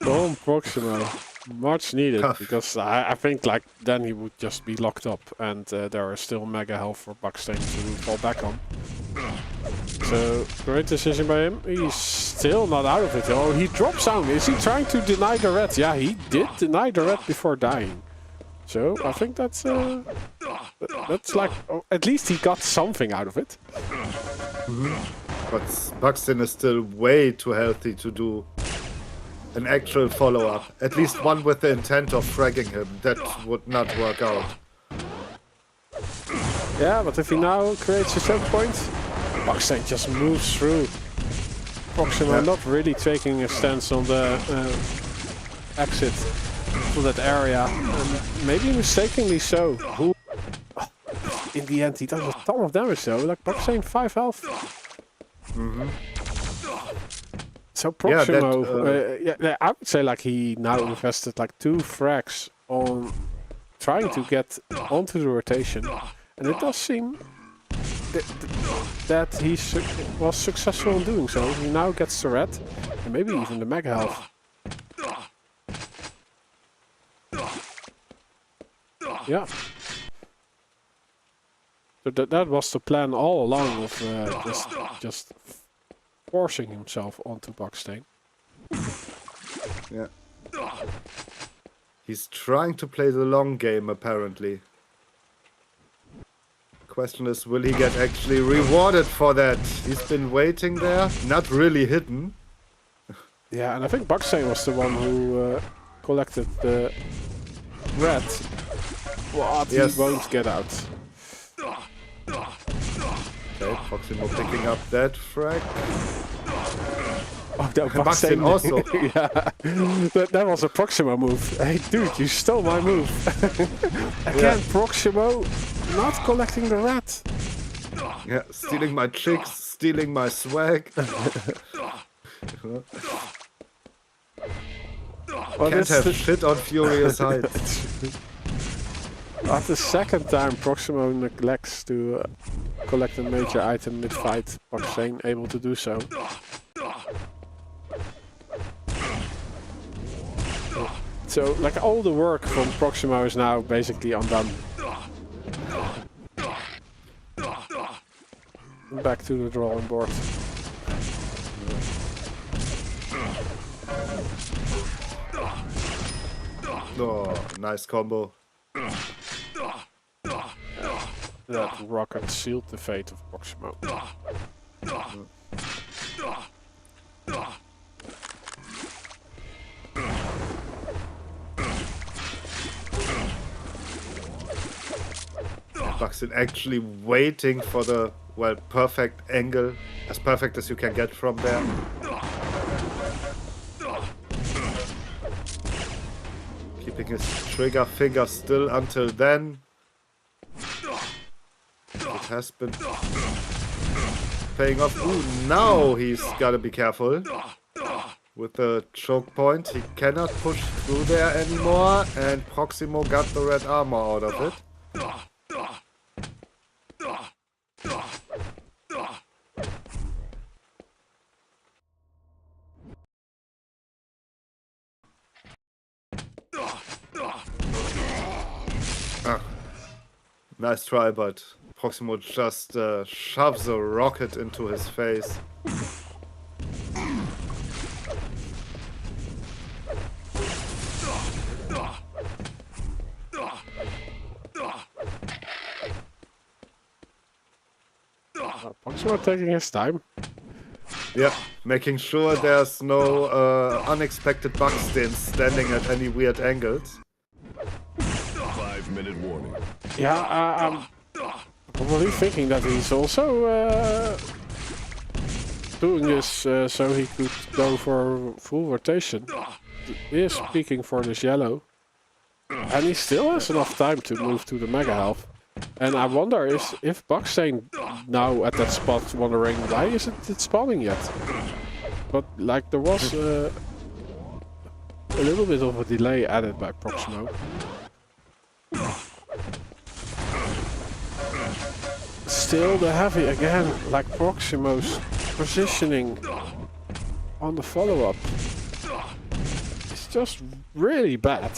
Speaker 1: from Proximo. Much needed, because I think like then he would just be locked up, and there are still mega health for Buckstain to fall back on. So, great decision by him. He's still not out of it. Oh, he drops down. Is he trying to deny the red? Yeah, he did deny the red before dying. So, I think that's like, oh, at least he got something out of it.
Speaker 2: But Buckstain is still way too healthy to do an actual follow-up. At least one with the intent of fragging him. That would not work out.
Speaker 1: Yeah, but if he now creates a choke point, Buckstain just moves through. Proximo not really taking a stance on the exit to that area. And maybe mistakenly so. In the end, he does a ton of damage though. Like Buckstain 5 health. So Proximo, yeah, I would say like he now invested like 2 frags on trying to get onto the rotation, and it does seem that he was successful in doing so. He now gets the red, and maybe even the mega health. Yeah. So that was the plan all along of just forcing himself onto Buckstain.
Speaker 2: Yeah. He's trying to play the long game, apparently. Question is, will he get actually rewarded for that? He's been waiting there, not really hidden.
Speaker 1: Yeah, and I think Buckstain was the one who collected the red. What? He won't get out.
Speaker 2: Okay, Proximo picking up that frag.
Speaker 1: Oh, that Buckstain
Speaker 2: also.
Speaker 1: Yeah, that was a Proximo move. Hey, dude, you stole my move. Again, Proximo not collecting the rat.
Speaker 2: Yeah, stealing my chicks, stealing my swag. Can't have shit on Furious Heights.
Speaker 1: At the second time, Proximo neglects to collect a major item mid-fight. Buckstain able to do so. So, like, all the work from Proximo is now basically undone. Back to the drawing board.
Speaker 2: Oh, nice combo.
Speaker 1: That rocket sealed the fate of Proximo.
Speaker 2: Buckstain actually waiting for the, well, perfect angle, as perfect as you can get from there. Keeping his trigger finger still until then. It has been paying off. Ooh, now he's gotta be careful. With the choke point, he cannot push through there anymore, and Proximo got the red armor out of it. Nice try, but Proximo just shoves a rocket into his face.
Speaker 1: Proximo taking his time.
Speaker 2: Yeah, making sure there's no unexpected Buckstain standing at any weird angles.
Speaker 3: 5-minute warning.
Speaker 1: Yeah, I'm probably thinking that he's also doing this so he could go for full rotation. He is peeking for this yellow. And he still has enough time to move to the Mega Health. And I wonder if Buckstain now at that spot wondering why isn't it spawning yet? But like there was a little bit of a delay added by Proximo. Still the heavy again, like Proximo's positioning on the follow-up. It's just really bad.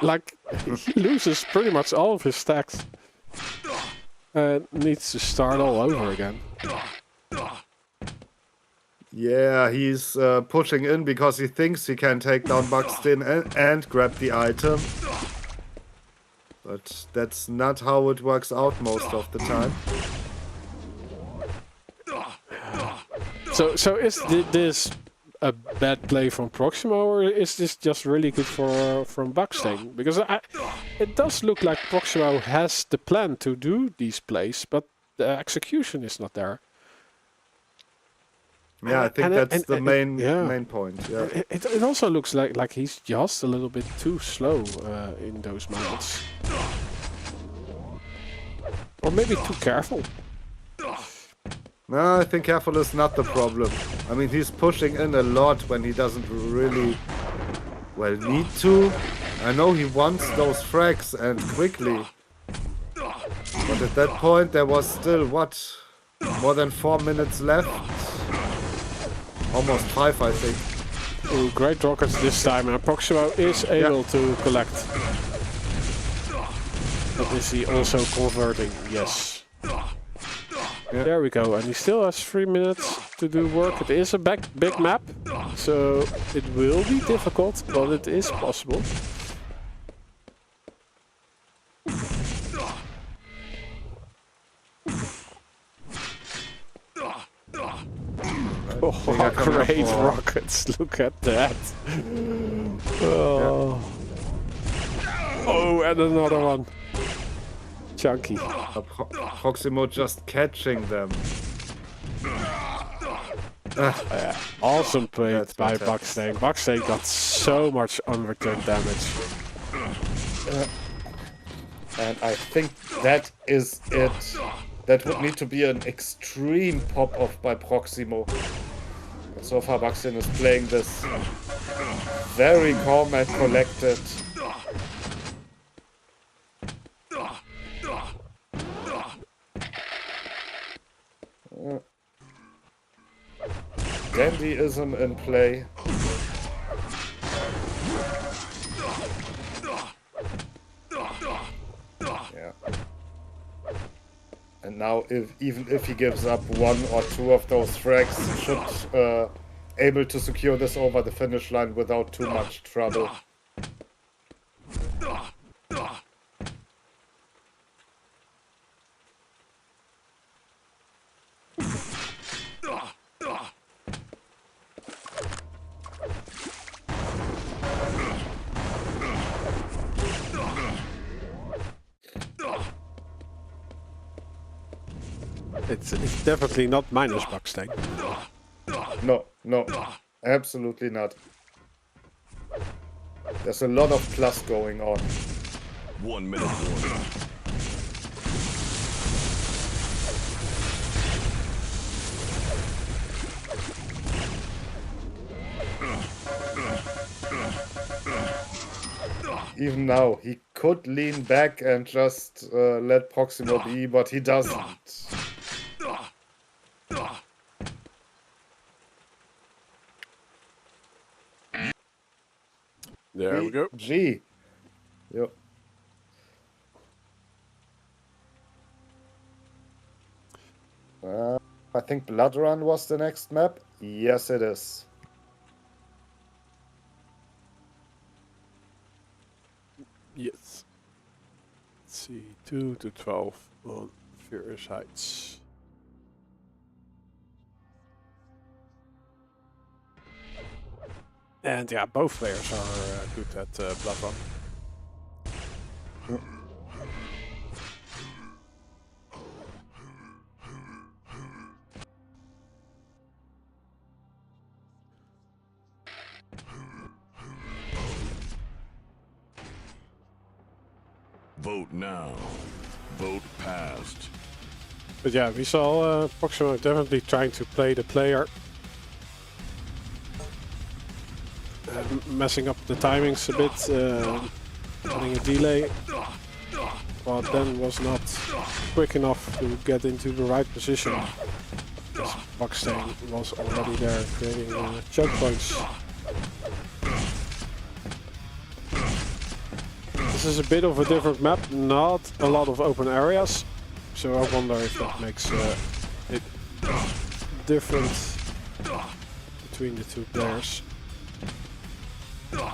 Speaker 1: Like he loses pretty much all of his stacks. Needs to start all over again.
Speaker 2: Yeah, he's pushing in because he thinks he can take down Buxton and grab the item. But that's not how it works out most of the time.
Speaker 1: So is this a bad play from Proximo, or is this just really good from Buckstain? Because it does look like Proximo has the plan to do these plays, but the execution is not there.
Speaker 2: Yeah, I think that's the main point. Yeah.
Speaker 1: It also looks like he's just a little bit too slow in those moments, or maybe too careful.
Speaker 2: No, I think careful is not the problem. I mean, he's pushing in a lot when he doesn't really, well, need to. I know he wants those frags and quickly. But at that point there was still, what, more than 4 minutes left? Almost 5, I think.
Speaker 1: Ooh, great rockets this time, and Proximo is able to collect. But is he also converting? Yes. Yeah. There we go, and he still has 3 minutes to do work. It is a big map, so it will be difficult, but it is possible. Oh, great rockets, look at that. Oh, oh, and another one. Chunky.
Speaker 2: Proximo just catching them.
Speaker 1: Yeah, awesome play by Buckstain. Buckstain got so much unreturned damage.
Speaker 2: And I think that is it. That would need to be an extreme pop-off by Proximo. But so far Buckstain is playing this very calm and collected. Dandyism in play. Yeah. And now, even if he gives up 1 or 2 of those frags, he should able to secure this over the finish line without too much trouble.
Speaker 1: It's definitely not minus Buckstain.
Speaker 2: No, no, absolutely not. There's a lot of plus going on.
Speaker 3: 1 minute warning.
Speaker 2: Even now, he could lean back and just let Proximo be, but he doesn't.
Speaker 1: There we go.
Speaker 2: G. Yep. I think Blood Run was the next map. Yes, it is.
Speaker 1: Yes. Let's see, 2 to 12 on Furious Heights. And yeah, both players are good at Blood Run.
Speaker 3: Vote now. Vote passed.
Speaker 1: But yeah, we saw Proximo definitely trying to play the player. Messing up the timings a bit, having a delay. But then was not quick enough to get into the right position. Because Buckstain was already there creating choke points. This is a bit of a different map, not a lot of open areas. So I wonder if that makes it different between the two players.
Speaker 2: Yeah,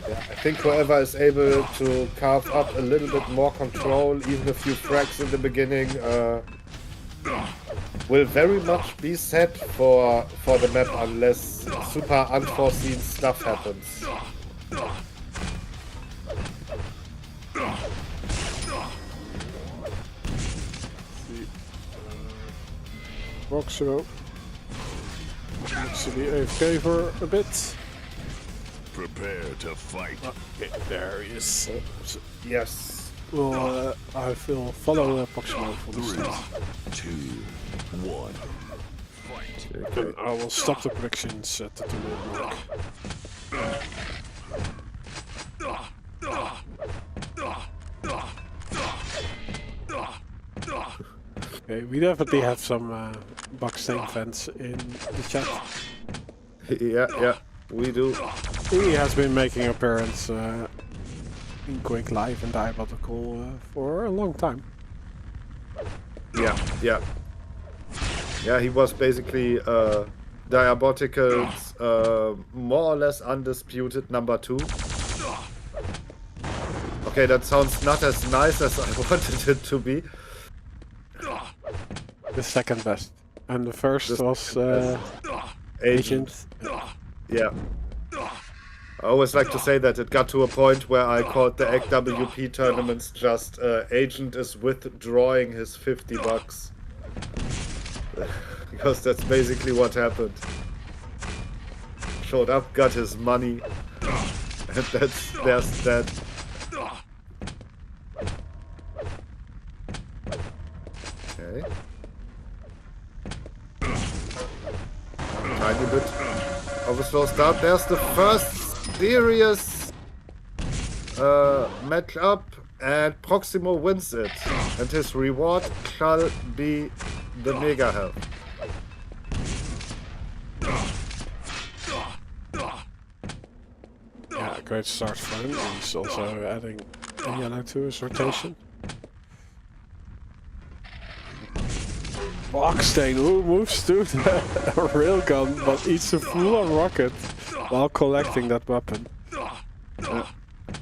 Speaker 2: I think whoever is able to carve up a little bit more control, even a few frags in the beginning, will very much be set for the map unless super unforeseen stuff happens.
Speaker 1: Proximo looks to be AFK for a bit.
Speaker 3: Prepare to fight.
Speaker 1: Okay, there he is.
Speaker 2: Yes.
Speaker 1: Well, I will follow Proximo for this.
Speaker 3: 3, 2, 1. Fight.
Speaker 1: And I will stop the predictions at the 2-minute mark. Okay, we definitely have some Buckstain fans in the chat.
Speaker 2: Yeah, we do.
Speaker 1: He has been making appearance in Quake Live and Diabolical for a long time.
Speaker 2: Yeah, he was basically Diabolical's more or less undisputed number 2. Okay, that sounds not as nice as I wanted it to be.
Speaker 1: The second best. And the first was Agent.
Speaker 2: Yeah. I always like to say that it got to a point where I called the WP tournaments just Agent is withdrawing his $50. Because that's basically what happened. Showed up, got his money, and there's that. Okay. Tiny bit of a slow start. There's the first serious matchup, and Proximo wins it. And his reward shall be the mega health.
Speaker 1: Yeah, great start for him. He's also adding a yellow to his rotation. Buckstain, who moves to the railgun but eats a full-on rocket while collecting that weapon.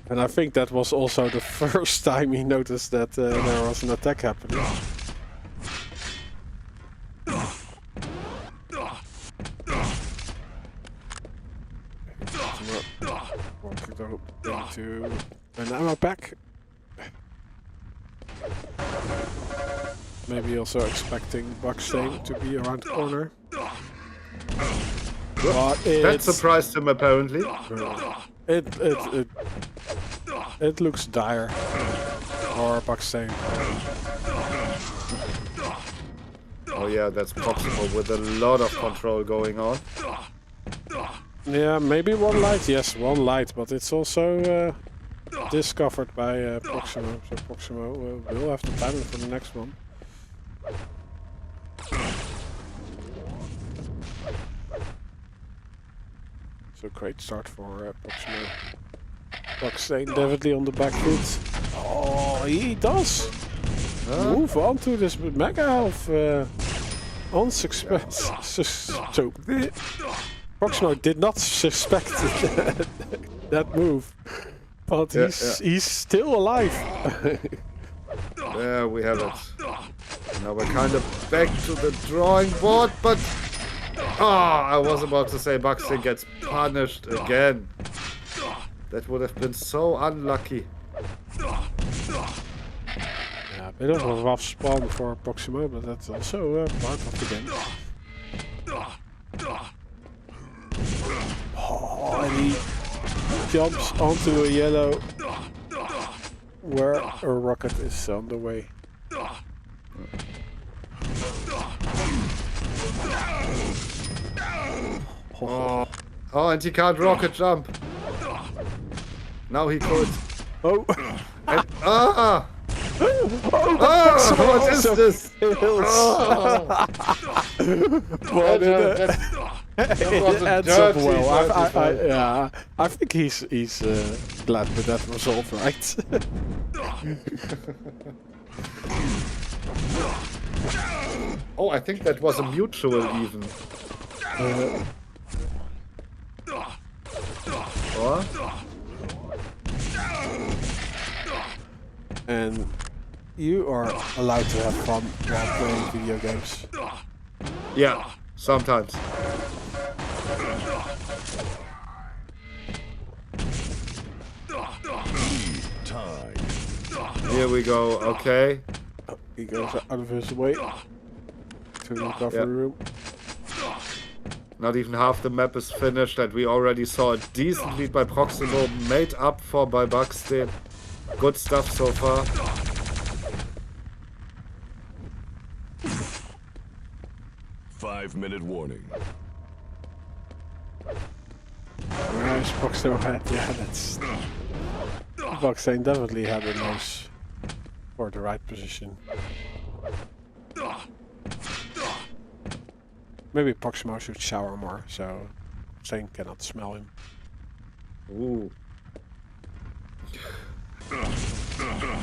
Speaker 1: And I think that was also the first time he noticed that there was an attack happening. Walk it up into an ammo pack. Maybe also expecting Buckstain to be around the corner. But
Speaker 2: that surprised him apparently.
Speaker 1: It looks dire for Buckstain.
Speaker 2: Oh yeah, that's Proximo with a lot of control going on.
Speaker 1: Yeah, maybe one light. Yes, one light, but it's also discovered by Proximo. So Proximo will have the timing for the next one. So great start for Proximo. Buckstain definitely on the back foot. Oh, he does move on to this mega health unsuspect. So Proximo did not suspect that move, but he's still alive.
Speaker 2: There we have it. Now we're kind of back to the drawing board, but I was about to say Buckstain gets punished again. That would have been so unlucky.
Speaker 1: Yeah, a bit of a rough spawn for Proximo, but that's also part of the game. Oh, and he jumps onto a yellow where a rocket is on the way.
Speaker 2: Oh, and he can't rocket jump. Now he could.
Speaker 1: Oh!
Speaker 2: And, what is this?
Speaker 1: Well, it ends up well. I think he's glad with that result, right?
Speaker 2: Oh, I think that was a mutual even. Or?
Speaker 1: And you are allowed to have fun while playing video games.
Speaker 2: Yeah, sometimes. Here we go, okay.
Speaker 1: Oh, he goes out of his way to the recovery room.
Speaker 2: Not even half the map is finished, and we already saw a decent lead by Proximo, made up for by Buxton. Good stuff so far.
Speaker 3: Five-minute warning.
Speaker 1: Nice Proximo had, yeah, that's... Buxton definitely had a nose for the right position. Maybe Proximo should shower more, so Zane cannot smell him.
Speaker 2: Ooh.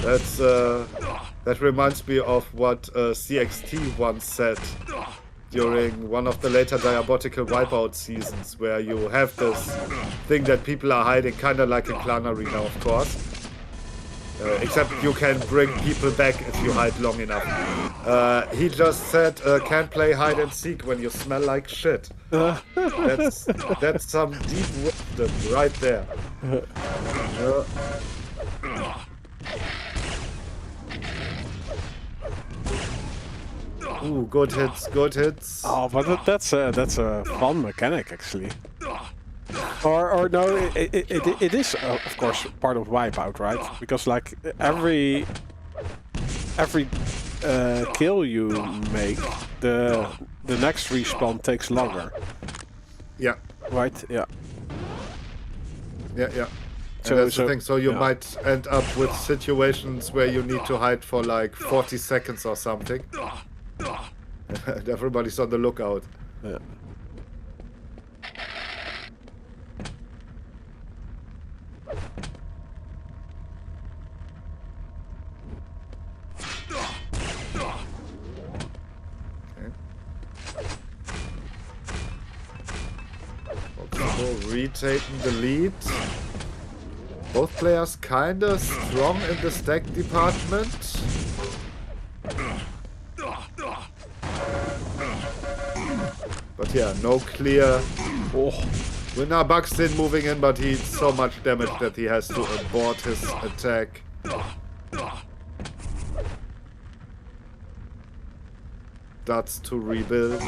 Speaker 2: That's that reminds me of what CXT once said during one of the later Diabotical Wipeout seasons, where you have this thing that people are hiding, kind of like a clan arena, of course. Except you can bring people back if you hide long enough. He just said, can't play hide and seek when you smell like shit. That's some deep wisdom right there. Ooh, good hits, good hits.
Speaker 1: Oh, but that's a fun mechanic actually. Or no, it is of course part of Wipeout, right? Because like every kill you make, the next respawn takes longer.
Speaker 2: Yeah.
Speaker 1: Right? Yeah.
Speaker 2: Yeah, yeah. So that's the thing. So you might end up with situations where you need to hide for like 40 seconds or something. And everybody's on the lookout.
Speaker 1: Yeah.
Speaker 2: Retaking the lead. Both players kinda strong in the stack department. But yeah, no clear winner. Buxton moving in, but he's so much damage that he has to abort his attack. That's to rebuild.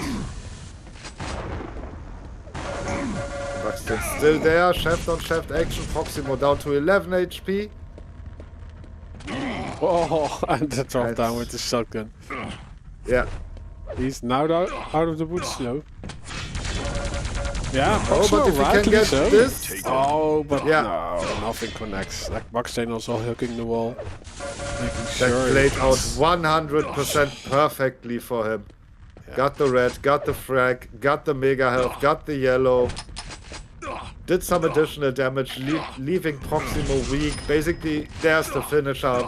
Speaker 2: Buxton still there. Shaft on shaft action. Proximo down to 11 HP.
Speaker 1: Oh, and the drop down with the shotgun.
Speaker 2: Yeah.
Speaker 1: He's now out of the woods, though. Yeah,
Speaker 2: oh, but if
Speaker 1: right,
Speaker 2: he can get
Speaker 1: so.
Speaker 2: this...
Speaker 1: Oh, but
Speaker 2: yeah.
Speaker 1: No, nothing connects. Like Buxton also hooking the wall. Making
Speaker 2: That
Speaker 1: sure
Speaker 2: played out 100% perfectly for him. Yeah. Got the red, got the frag, got the mega health, got the yellow. Did some additional damage, leaving Proximo weak. Basically, there's the finisher.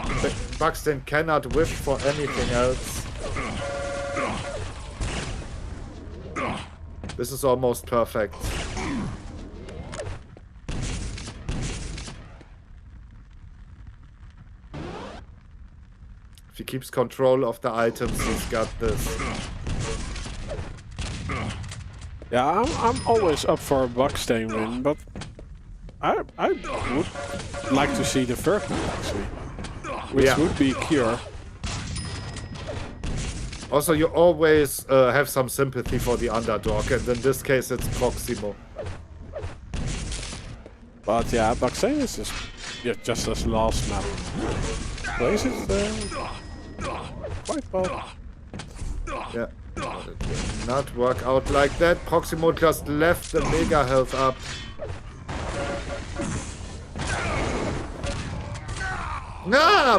Speaker 2: Buxton cannot wish for anything else. This is almost perfect. If he keeps control of the items, he's got this.
Speaker 1: Yeah, I'm always up for a Buxton win, but I would like to see the third one actually, which would be Cure.
Speaker 2: Also, you always have some sympathy for the underdog, and in this case it's Proximo.
Speaker 1: But yeah, Baxane is just as last map. Plays it quite well.
Speaker 4: Yeah. But it did not work out like that. Proximo just left the mega health up.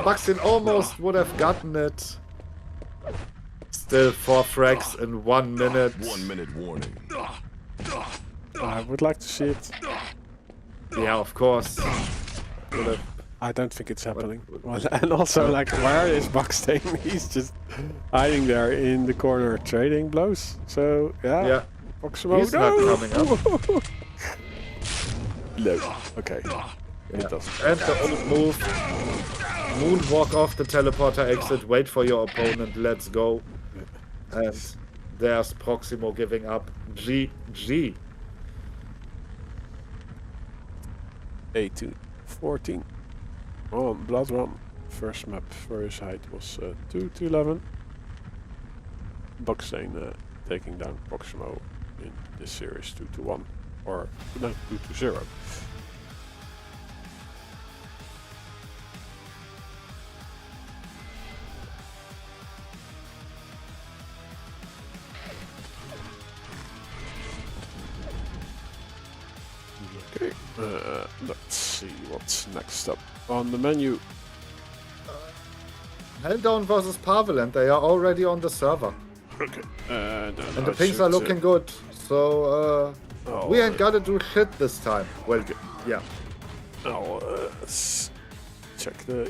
Speaker 4: Buxton almost would have gotten it. Still 4 frags in 1 minute.
Speaker 3: 1 minute warning.
Speaker 1: I would like to see it.
Speaker 4: Yeah, of course. Would have.
Speaker 1: I don't think it's happening. Well, and also, like, where is Buxton? He's just hiding there in the corner trading blows. So, yeah.
Speaker 4: Yeah.
Speaker 1: Proximo,
Speaker 4: He's not coming up.
Speaker 1: No. Okay.
Speaker 4: Yeah.
Speaker 1: It doesn't.
Speaker 4: And the old move. Moonwalk off the teleporter exit, wait for your opponent, let's go. And there's Proximo giving up. GG.
Speaker 1: 18-14. Oh, Blood Run. First map for his height was 2-11. Buxane taking down Proximo in this series 2-1. Or, no, 2-0. Okay, let's see what's next up on the menu.
Speaker 4: Helldown versus Pavel, and they are already on the server.
Speaker 1: Okay.
Speaker 4: And the pings are looking good, so we ain't gotta do shit this time. Well, yeah.
Speaker 1: Now, let's check the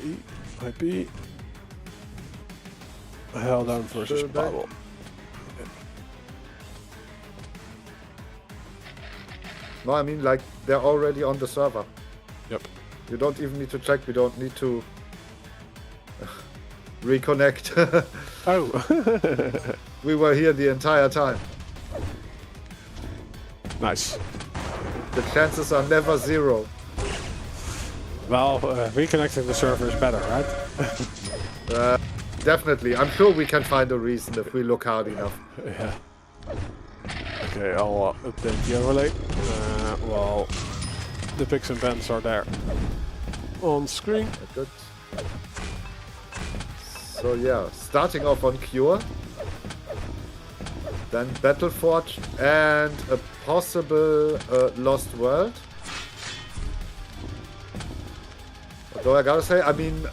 Speaker 1: IP. Helldown versus
Speaker 4: Should I?
Speaker 1: Pavel.
Speaker 4: No, I mean, like, they're already on the server.
Speaker 1: Yep.
Speaker 4: You don't even need to check, we don't need to reconnect.
Speaker 1: Oh.
Speaker 4: We were here the entire time.
Speaker 1: Nice.
Speaker 4: The chances are never 0.
Speaker 1: Well, reconnecting the server is better, right?
Speaker 4: Definitely. I'm sure we can find a reason if we look hard enough.
Speaker 1: Yeah. Okay, I'll update the overlay. Well, the picks and pans are there on screen.
Speaker 4: Good. So yeah, starting off on Cure. Then Battleforge and a possible Lost World. Although I gotta say, I mean,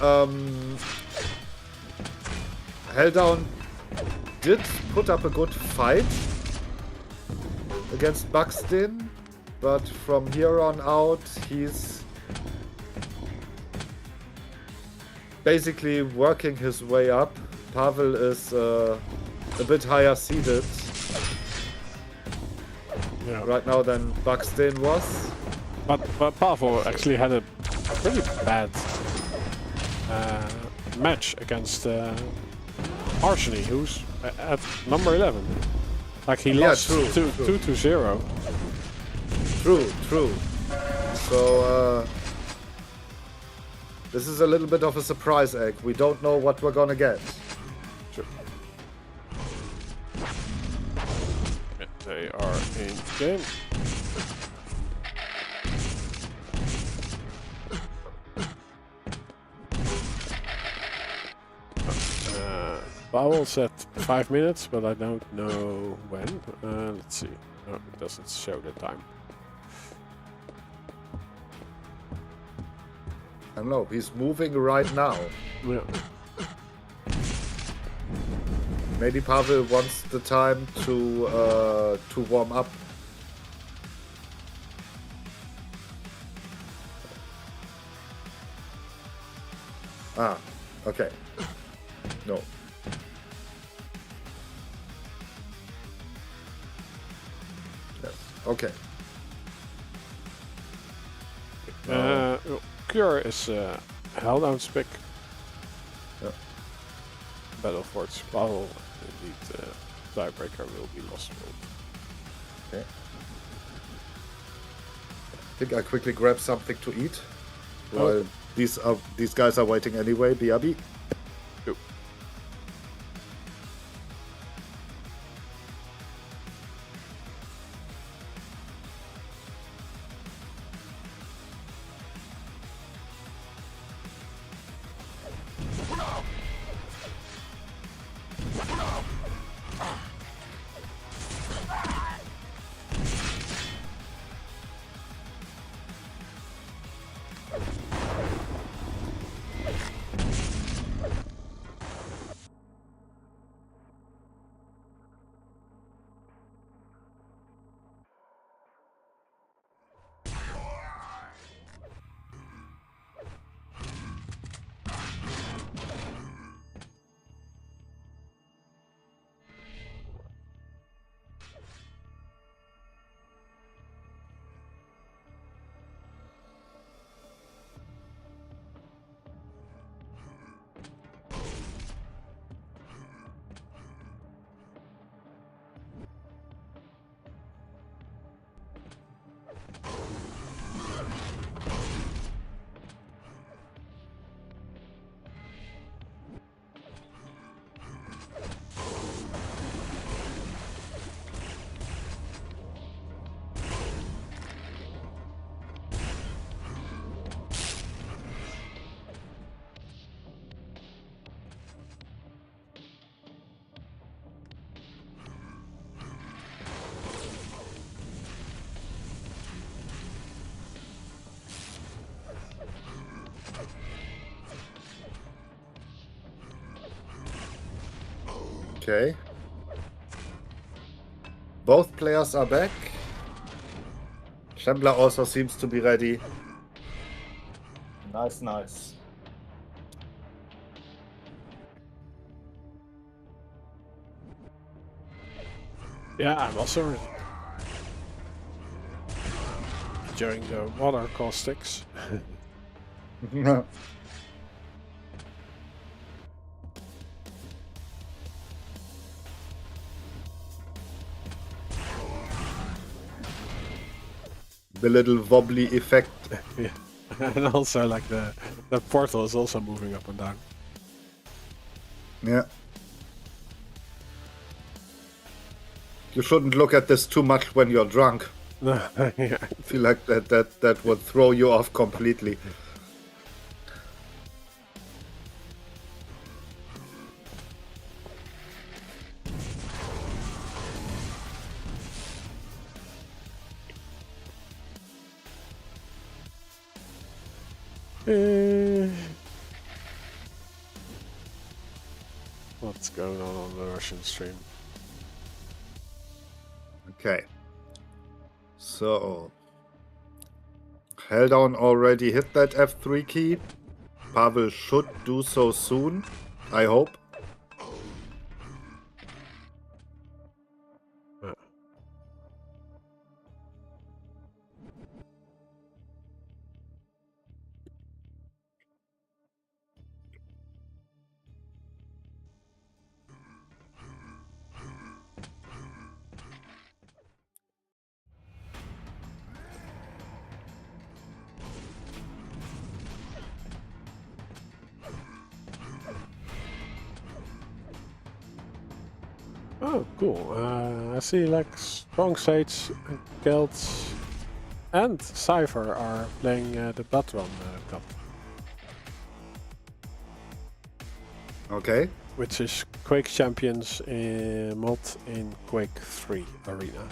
Speaker 4: Helldown did put up a good fight against Buxton, but from here on out, he's basically working his way up. Pavel is a bit higher seeded right now than Buxton was.
Speaker 1: But Pavel actually had a pretty bad match against Arseny, who's at number 11. Like he lost 2-0.
Speaker 4: True. So this is a little bit of a surprise egg. We don't know what we're gonna get.
Speaker 1: Sure. Yeah, they are in game. Pavel said 5 minutes, but I don't know when. Let's see. No, it doesn't show the time.
Speaker 4: I don't know. He's moving right now.
Speaker 1: Yeah.
Speaker 4: Maybe Pavel wants the time to warm up. Ah, okay. No. Yes. Okay.
Speaker 1: Cure is Helldown's pick.
Speaker 4: Yeah.
Speaker 1: Battleforge Pavel. Indeed, tiebreaker will be Lost World.
Speaker 4: Okay. I think I quickly grab something to eat. While these guys are waiting anyway. BRB.
Speaker 1: Yep.
Speaker 2: Okay. Both players are back. Shambler also seems to be ready.
Speaker 5: Nice, nice.
Speaker 1: Yeah, I'm also ready. During the water caustics.
Speaker 2: The little wobbly effect.
Speaker 1: Yeah. And also like the portal is also moving up and down.
Speaker 2: Yeah. You shouldn't look at this too much when you're drunk.
Speaker 1: Yeah.
Speaker 2: I feel like that would throw you off completely.
Speaker 1: What's going on the Russian stream?
Speaker 2: Okay. So Helldown already hit that F3 key. Pavel should do so soon, I hope.
Speaker 1: Oh, cool. I see like Strong Sage, Kelts, and Cypher are playing the Batron Cup,
Speaker 2: Okay.
Speaker 1: which is Quake Champions mod in Quake 3 arena.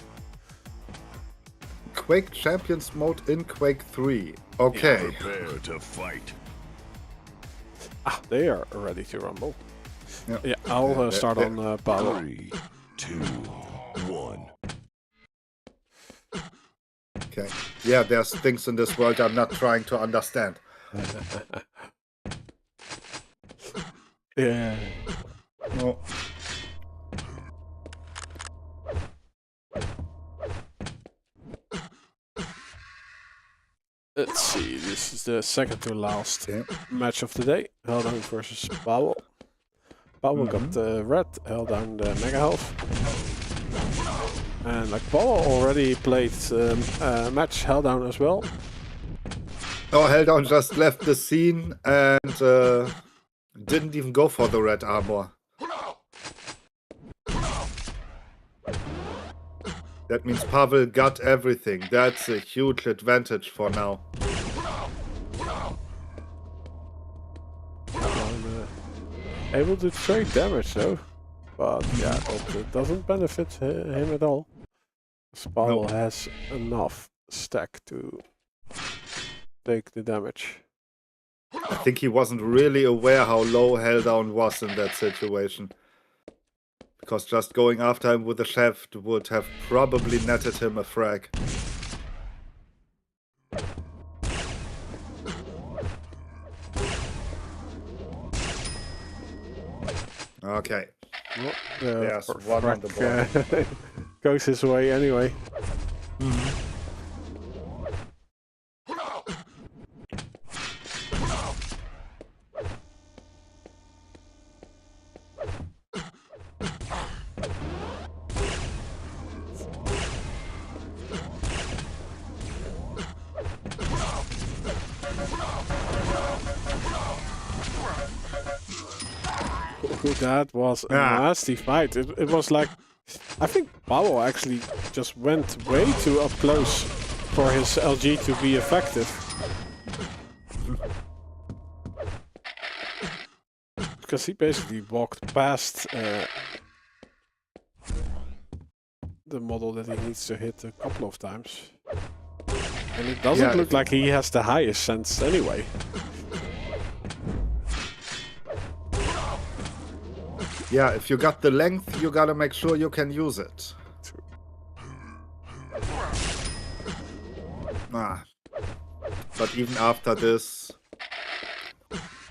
Speaker 2: Quake Champions mode in Quake 3. Okay.
Speaker 3: Prepare to fight.
Speaker 1: Ah, they are ready to rumble.
Speaker 2: Yeah.
Speaker 1: Yeah, I'll start on Paolo.
Speaker 3: 3, 2, 1.
Speaker 2: Okay. Yeah, there's things in this world I'm not trying to understand.
Speaker 1: Yeah.
Speaker 2: No.
Speaker 1: Let's see, this is the second to last
Speaker 2: Okay.
Speaker 1: match of the day. Helldown versus Paolo. Paolo got the red, Helldown the Mega Health. And like Paolo already played a match Helldown as well.
Speaker 2: Oh, Helldown just left the scene and didn't even go for the red armor. That means Pavel got everything. That's a huge advantage for now.
Speaker 1: Able to trade damage though. But yeah, it doesn't benefit him at all. Paolo
Speaker 2: Nope.
Speaker 1: has enough stack to take the damage.
Speaker 2: I think he wasn't really aware how low Helldown was in that situation. Because just going after him with a shaft would have probably netted him a frag. Okay.
Speaker 1: Well,
Speaker 2: There's one on the board.
Speaker 1: Goes his way anyway. That was a nasty fight. It was like, I think Paolo actually just went way too up close for his LG to be effective. Because he basically walked past the model that he needs to hit a couple of times. And it doesn't look like he has the highest sense anyway.
Speaker 4: Yeah, if you got the length, you gotta make sure you can use it. Ah. But even after this,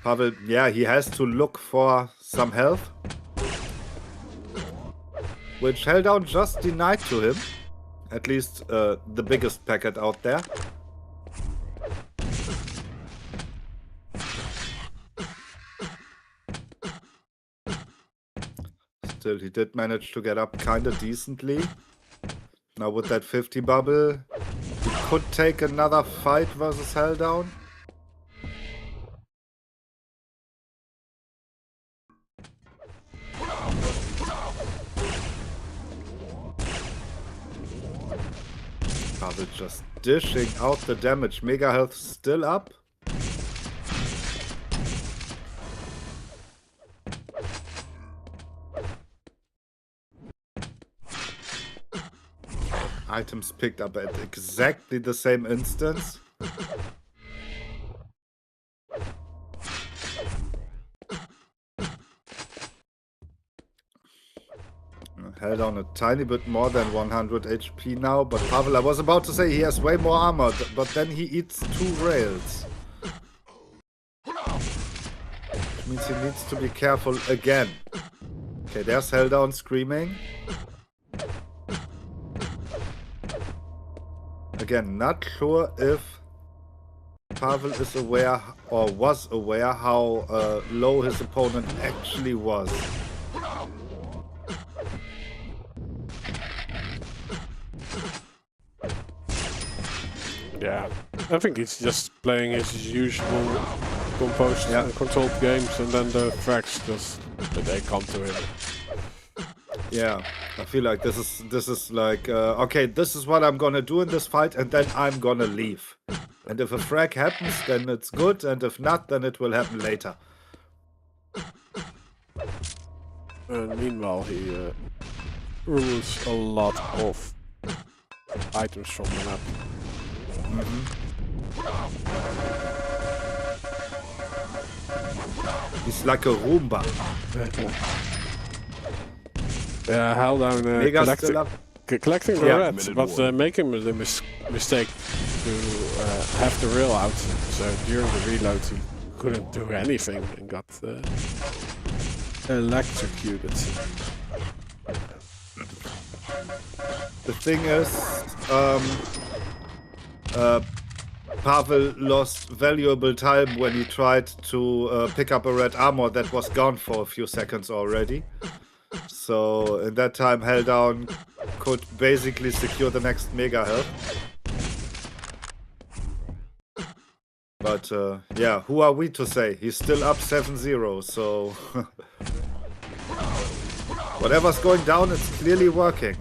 Speaker 4: Pavel, yeah, he has to look for some health, which Helldown just denied to him. At least the biggest packet out there. Still, he did manage to get up kinda decently. Now with that 50 bubble, he could take another fight versus Helldown. Pavel just dishing out the damage. Mega health still up. Items picked up at exactly the same instance. Held on a tiny bit more than 100 HP now, but Pavel, I was about to say he has way more armor, but then he eats 2 rails. Which means he needs to be careful again. Okay, there's Helldown screaming. Again, not sure if Pavel is aware or was aware how low his opponent actually was.
Speaker 1: Yeah, I think he's just playing his usual composed and controlled games, and then the frags just they come to him.
Speaker 4: Yeah, I feel like this is like okay, this is what I'm gonna do in this fight, and then I'm gonna leave. And if a frag happens, then it's good, and if not, then it will happen later.
Speaker 1: And meanwhile, he rules a lot of items from the map.
Speaker 4: He's like a Roomba.
Speaker 1: Yeah, Helldown collecting the reds, but making the mistake to have the rail out. So during the reload, he couldn't do anything and got electrocuted.
Speaker 4: The thing is, Pavel lost valuable time when he tried to pick up a red armor that was gone for a few seconds already. So in that time, Helldown could basically secure the next mega health. But yeah, who are we to say? He's still up 7-0, so whatever's going down, it's clearly working.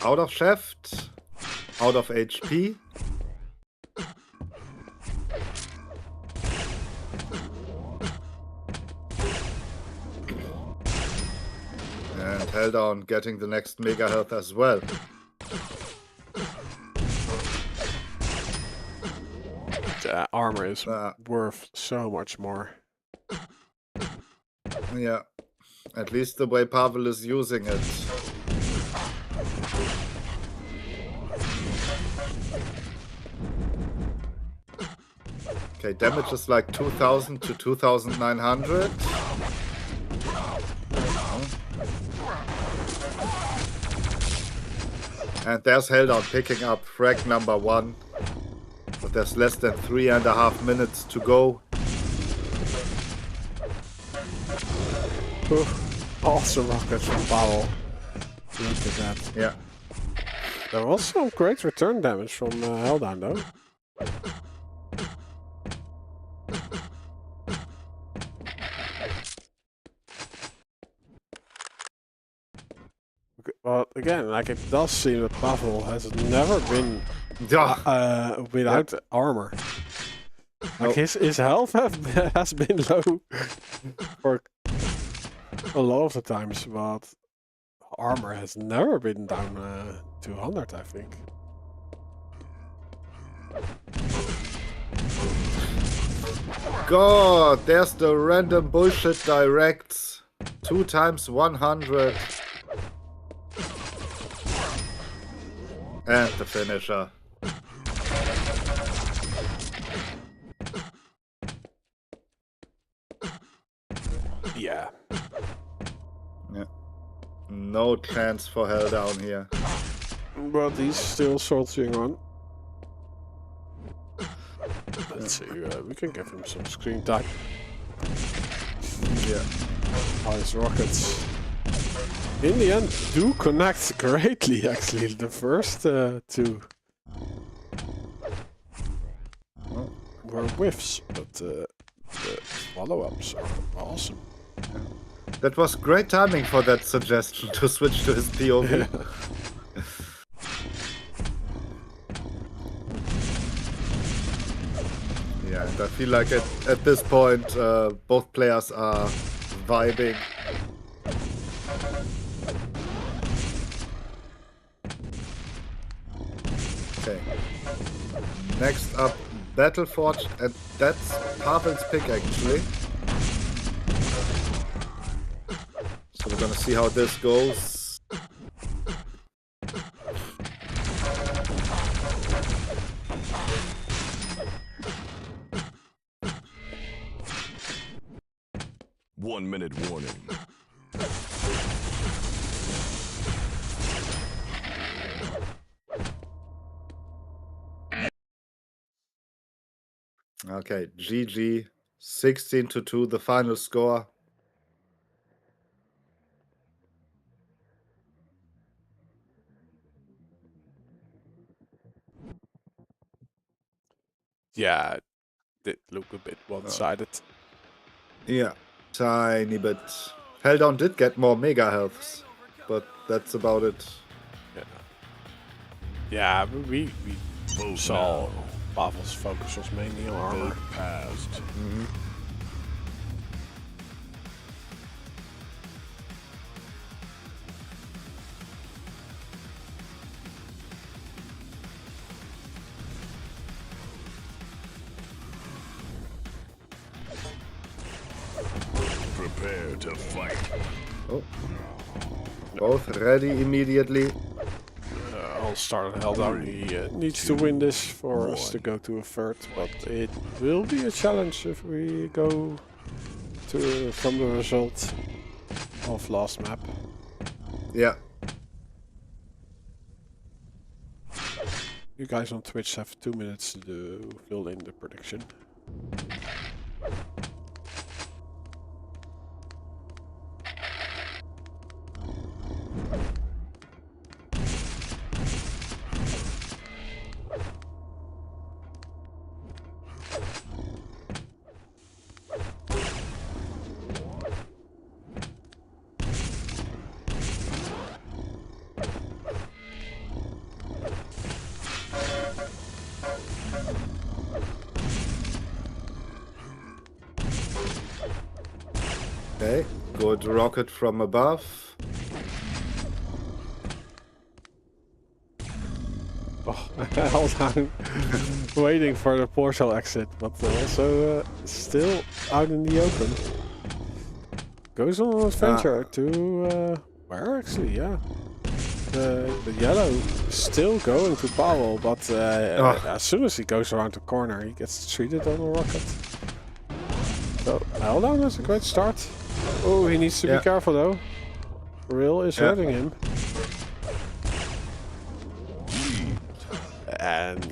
Speaker 4: Out of shaft, out of HP. And Helldown getting the next mega health as well.
Speaker 1: The armor is worth so much more.
Speaker 4: Yeah, at least the way Pavel is using it. Okay, damage is like 2000 to 2900. And there's Helldown picking up frag number 1. But there's less than 3.5 minutes to go.
Speaker 1: Awesome rockets from Pavel. Look at that.
Speaker 4: Yeah.
Speaker 1: There was some great return damage from Helldown though. Well, again, like it does seem that Pavel has never been without armor. Like his health has been low for a lot of the times, but armor has never been down 200, I think.
Speaker 4: god, there's the random bullshit directs. 2 times 100. And the finisher.
Speaker 1: Yeah.
Speaker 4: Yeah. No chance for hell down here.
Speaker 1: But he's still soldiering on. Let's see, we can give him some screen time.
Speaker 4: Yeah.
Speaker 1: His rockets, in the end, do connect greatly, actually. The first two were whiffs, but the follow-ups are awesome.
Speaker 4: That was great timing for that suggestion to switch to his POV. Yeah, and I feel like at this point, both players are vibing. Okay. Next up, Battleforge, and that's Pavel's pick actually. So we're gonna see how this goes.
Speaker 3: One minute warning.
Speaker 4: Okay, GG, 16-2, the final score.
Speaker 1: Yeah, it did look a bit one-sided.
Speaker 4: Yeah, tiny bit. Helldown did get more mega healths, but that's about it.
Speaker 1: Yeah, but we
Speaker 3: Vote
Speaker 1: saw
Speaker 3: now.
Speaker 1: Pavel's focus was mainly on armor.
Speaker 3: Vote passed. Prepare to fight.
Speaker 4: Oh. Both ready immediately.
Speaker 1: I'll start on Helldown. He needs to win this for us to go to a third, but it will be a challenge if we go to from the result of last map.
Speaker 4: Yeah.
Speaker 1: You guys on Twitch have 2 minutes to fill in the prediction.
Speaker 4: Okay, good rocket from above.
Speaker 1: Oh, Helldown waiting for the portal exit, but also still out in the open. Goes on an adventure to where actually? Yeah, the yellow is still going to Pavel, but as soon as he goes around the corner, he gets treated on a rocket. So Helldown has a great start. Oh, he needs to be careful though. Real is hurting him. And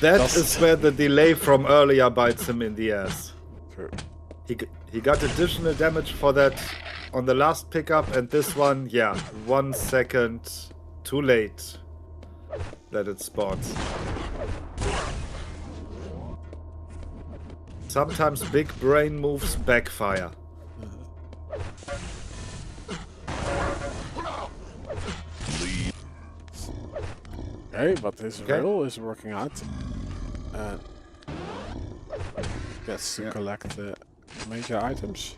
Speaker 4: that is where the delay from earlier bites him in the ass.
Speaker 1: True.
Speaker 4: He got additional damage for that on the last pickup, and this one, yeah, 1 second too late that it spawns. Sometimes big brain moves backfire.
Speaker 1: Okay, but his riddle is working out. And gets to collect the major items.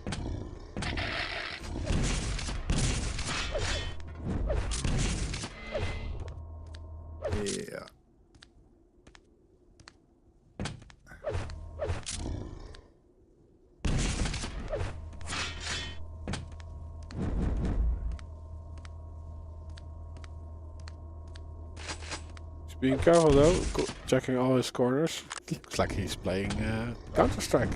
Speaker 4: Yeah.
Speaker 1: Being careful though, checking all his corners. Looks like he's playing Counter-Strike.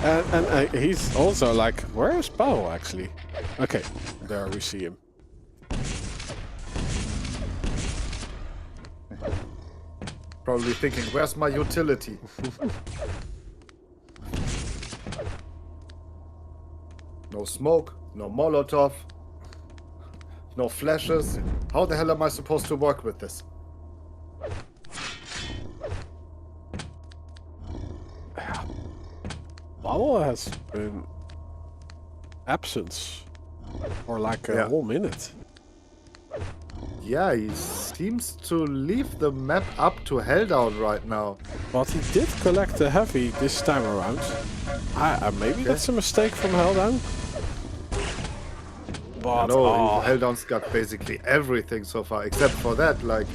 Speaker 1: and he's also like, where is Paul actually? Okay, there we see him.
Speaker 4: Probably thinking, where's my utility? No smoke, no Molotov, no flashes. How the hell am I supposed to work with this?
Speaker 1: Paul has been absent for like a whole minute.
Speaker 4: Yeah, he seems to leave the map up to Helldown right now.
Speaker 1: But he did collect the heavy this time around. Maybe that's a mistake from Helldown. But
Speaker 4: no, Helldown's got basically everything so far, except for that. Like,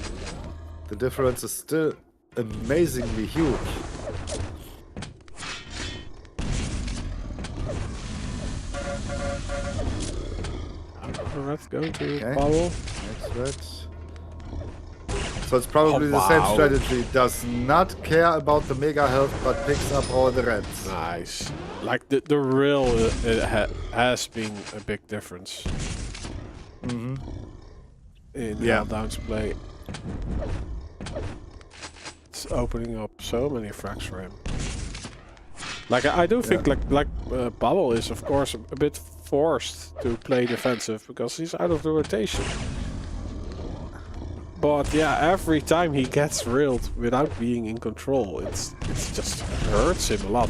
Speaker 4: the difference is still amazingly huge.
Speaker 1: Let's go to Paul.
Speaker 4: Next red. So it's probably the same strategy. Does not care about the mega health, but picks up all the reds.
Speaker 1: Nice. Like the real has been a big difference. In Helldown's play. It's opening up so many frags for him. Like I do think Bubble is of course a bit forced to play defensive because he's out of the rotation. But yeah, every time he gets railed without being in control, it just hurts him a lot.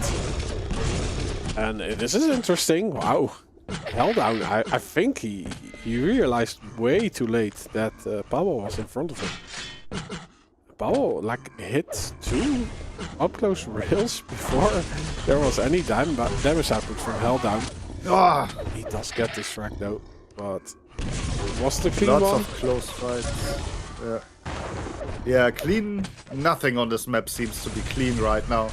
Speaker 1: And this is interesting. Wow, Helldown. I think he realized way too late that Pablo was in front of him. Pablo like hit 2 up close rails before there was any damage output from Helldown. He does get this frag though, but was the clean one?
Speaker 4: Lots of close fights. Yeah, clean. Nothing on this map seems to be clean right now.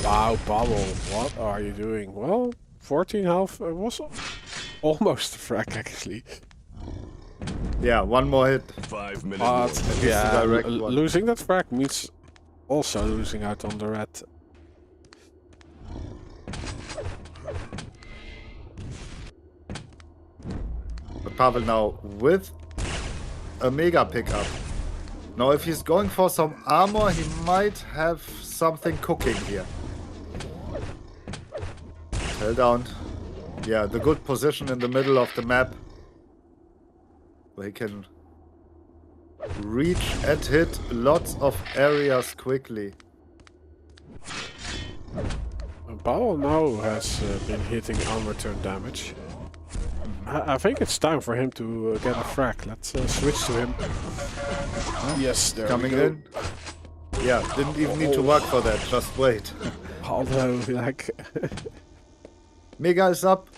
Speaker 1: Wow, Pablo, what are you doing? Well, 14 health was almost a frag actually.
Speaker 3: Yeah,
Speaker 4: one more hit.
Speaker 3: 5 minutes.
Speaker 1: But yeah, losing that frag means also losing out on the red.
Speaker 4: But Pavel now with a mega pickup. Now if he's going for some armor, he might have something cooking here. Helldown. Yeah, the good position in the middle of the map. Where he can reach and hit lots of areas quickly.
Speaker 1: Paul now has been hitting unreturned damage. I think it's time for him to get a frag. Let's switch to him. Yes, there
Speaker 4: Coming
Speaker 1: we go.
Speaker 4: in. Yeah, didn't even need to work for that. Just wait.
Speaker 1: Although, like...
Speaker 4: Mega is up.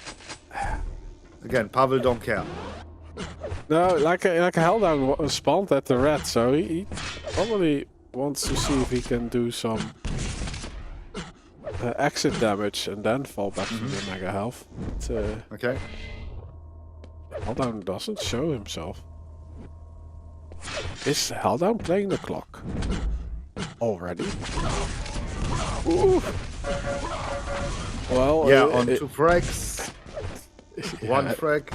Speaker 4: Again, Pavel don't care.
Speaker 1: No, like Helldown spawned at the red, so he probably wants to see if he can do some exit damage and then fall back to the mega health. But,
Speaker 4: okay.
Speaker 1: Helldown doesn't show himself. Is Helldown playing the clock? Already? Ooh. Well,
Speaker 4: yeah, on 2 frags. Yeah. 1 frag,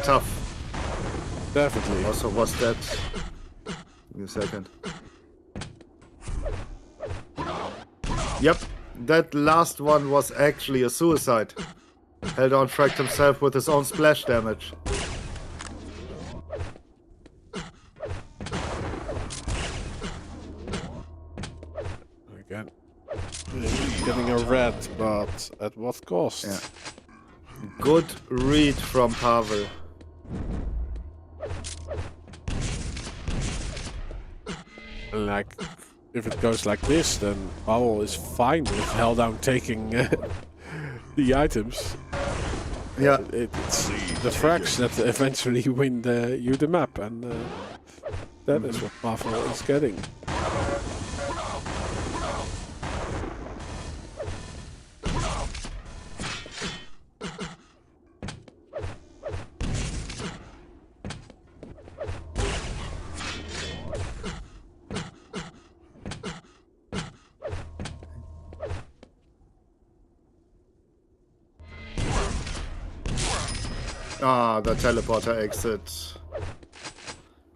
Speaker 4: tough.
Speaker 1: Definitely.
Speaker 4: Also, was that? Give me a second. Yep, that last one was actually a suicide. Helldown fragged himself with his own splash damage.
Speaker 1: Again, getting a red, but at what cost?
Speaker 4: Yeah. Good read from Pavel.
Speaker 1: Like, if it goes like this, then Pavel is fine with Helldown taking the items.
Speaker 4: Yeah,
Speaker 1: it's the frags that eventually win you the map, and that is what Pavel is getting.
Speaker 4: Ah, the teleporter exit.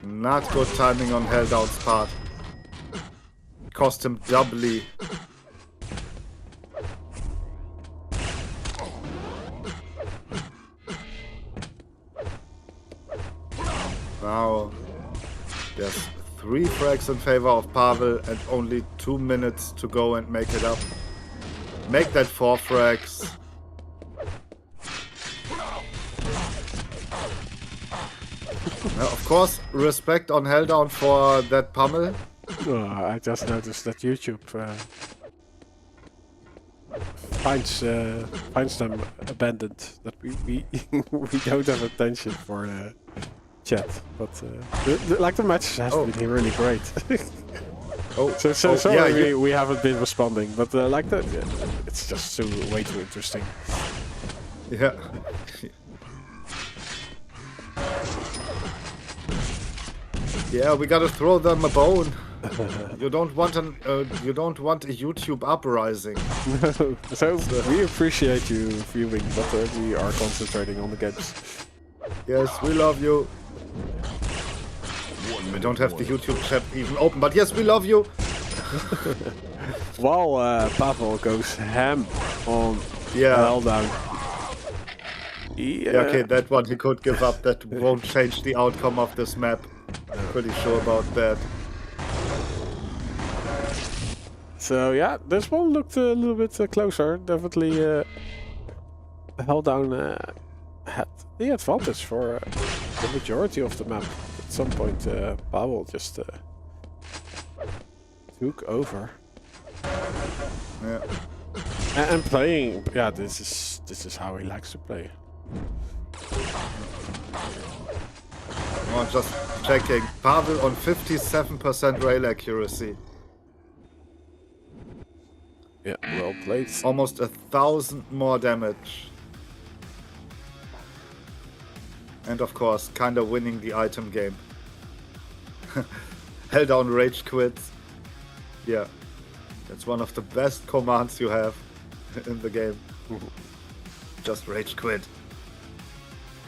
Speaker 4: Not good timing on Helldown's part. Cost him doubly. Now, there's 3 frags in favor of Pavel and only 2 minutes to go and make it up. Make that 4 frags. Of course, respect on Helldown for that pummel.
Speaker 1: Oh, I just noticed that YouTube finds them abandoned. That we we don't have attention for chat, but the match has been really great. So sorry
Speaker 4: yeah,
Speaker 1: we haven't been responding, but like that, it's just way too interesting.
Speaker 4: Yeah. Yeah, we gotta throw them a bone. You don't want a YouTube uprising.
Speaker 1: So we appreciate you viewing, but we are concentrating on the games.
Speaker 4: Yes, we love you. We don't have the YouTube chat even open, but yes, we love you.
Speaker 1: While Pavel goes ham on
Speaker 4: Yeah.
Speaker 1: Helldown.
Speaker 4: Yeah, okay, that one he could give up. That won't change the outcome of this map. I'm pretty sure about that.
Speaker 1: So yeah, this one looked a little bit closer. Definitely Helldown had the advantage for the majority of the map. At some point, Pavel just took over.
Speaker 4: Yeah.
Speaker 1: And playing, yeah, this is how he likes to play.
Speaker 4: Oh, just checking. Pavel on 57% rail accuracy.
Speaker 1: Yeah, well played.
Speaker 4: Almost 1,000 more damage. And of course, kinda winning the item game. Helldown rage quits. Yeah. That's one of the best commands you have in the game. Just rage quit.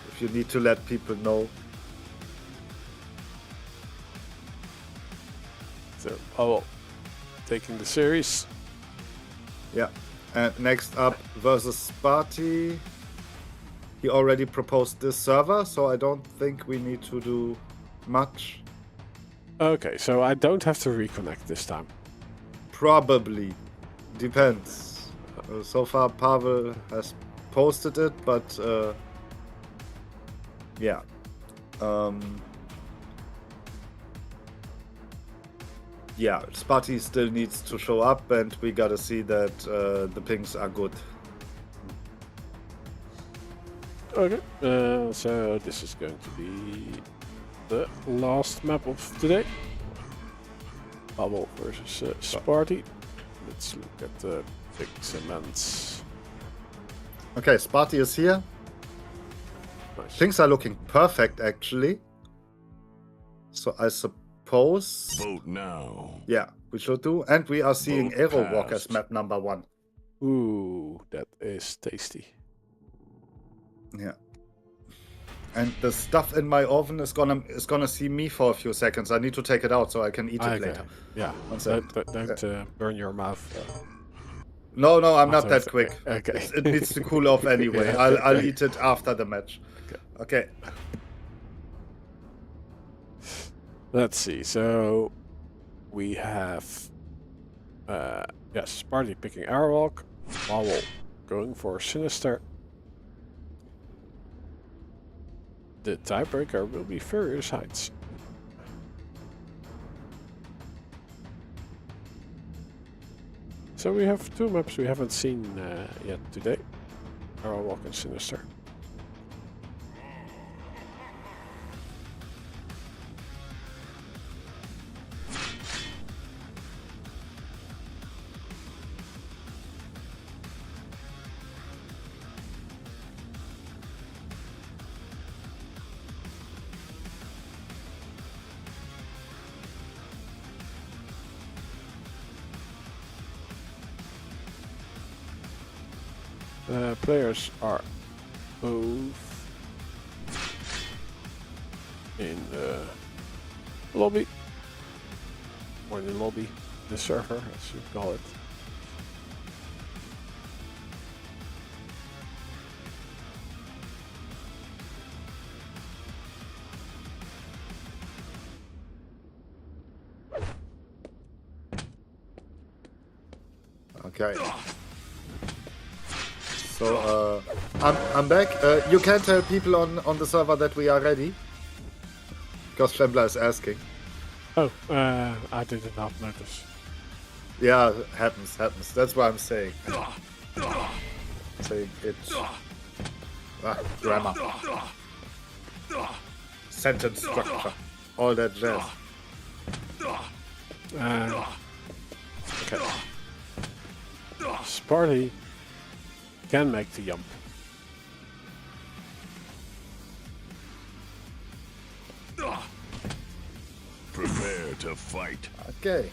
Speaker 4: If you need to let people know.
Speaker 1: So, taking the series.
Speaker 4: Yeah. And next up versus Sparty. He already proposed this server, so I don't think we need to do much.
Speaker 1: Okay, so I don't have to reconnect this time.
Speaker 4: Probably. Depends. So far Pavel has posted it, but yeah. Yeah, Sparty still needs to show up, and we gotta see that the pings are good.
Speaker 1: Okay, so this is going to be the last map of today. Pavel versus Sparty. Let's look at the big cements.
Speaker 4: Okay, Sparty is here.
Speaker 1: Nice.
Speaker 4: Things are looking perfect, actually. So I suppose...
Speaker 3: Vote now.
Speaker 4: Yeah, we should do. And we are seeing
Speaker 3: Vote
Speaker 4: Aero Walk as
Speaker 3: passed.
Speaker 4: map number 1.
Speaker 1: Ooh, that is tasty.
Speaker 4: Yeah. And the stuff in my oven is gonna see me for a few seconds. I need to take it out so I can eat it
Speaker 1: Okay.
Speaker 4: later.
Speaker 1: Yeah,
Speaker 4: One sec.
Speaker 1: don't burn your mouth.
Speaker 4: No, I'm not
Speaker 1: After
Speaker 4: that
Speaker 1: the-
Speaker 4: quick.
Speaker 1: Okay.
Speaker 4: It needs to cool off anyway.
Speaker 1: Yeah,
Speaker 4: I'll
Speaker 1: okay.
Speaker 4: eat it after the match. Okay.
Speaker 1: Let's see. So we have Sparty picking Airwalk, Pavel going for Sinister. The tiebreaker will be Furious Heights. So we have 2 maps we haven't seen yet today. Airwalk and Sinister. Players are both in the lobby. Or the lobby, the server, as you call it.
Speaker 4: Okay. So I'm back. You can tell people on the server that we are ready. Because Shembler is asking.
Speaker 1: Oh, I did not notice.
Speaker 4: Yeah, happens. That's what I'm saying. Saying it. Grammar. Sentence structure. All that jazz.
Speaker 1: Okay. Sparty can make the jump.
Speaker 3: Prepare to fight.
Speaker 4: Okay.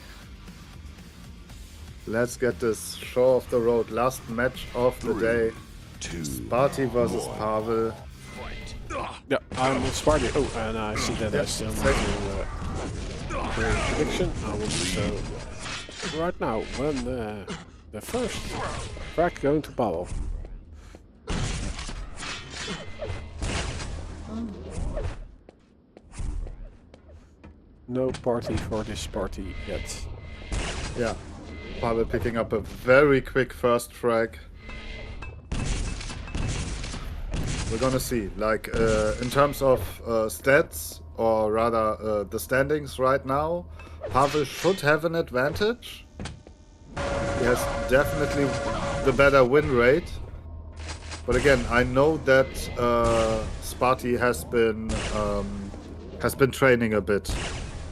Speaker 4: Let's get this show off the road. Last match of the day.
Speaker 3: 2,
Speaker 4: Sparty versus Pavel.
Speaker 3: fight.
Speaker 1: Yeah, I'm with Sparty. Oh, and I see that I still need to create a prediction. I will do so right now when the first frag going to Pavel. No party for this party yet.
Speaker 4: Yeah. Pavel picking up a very quick first frag. We're gonna see. Like, in terms of stats, or rather the standings right now, Pavel should have an advantage. He has definitely the better win rate. But again, I know that Sparty has been training a bit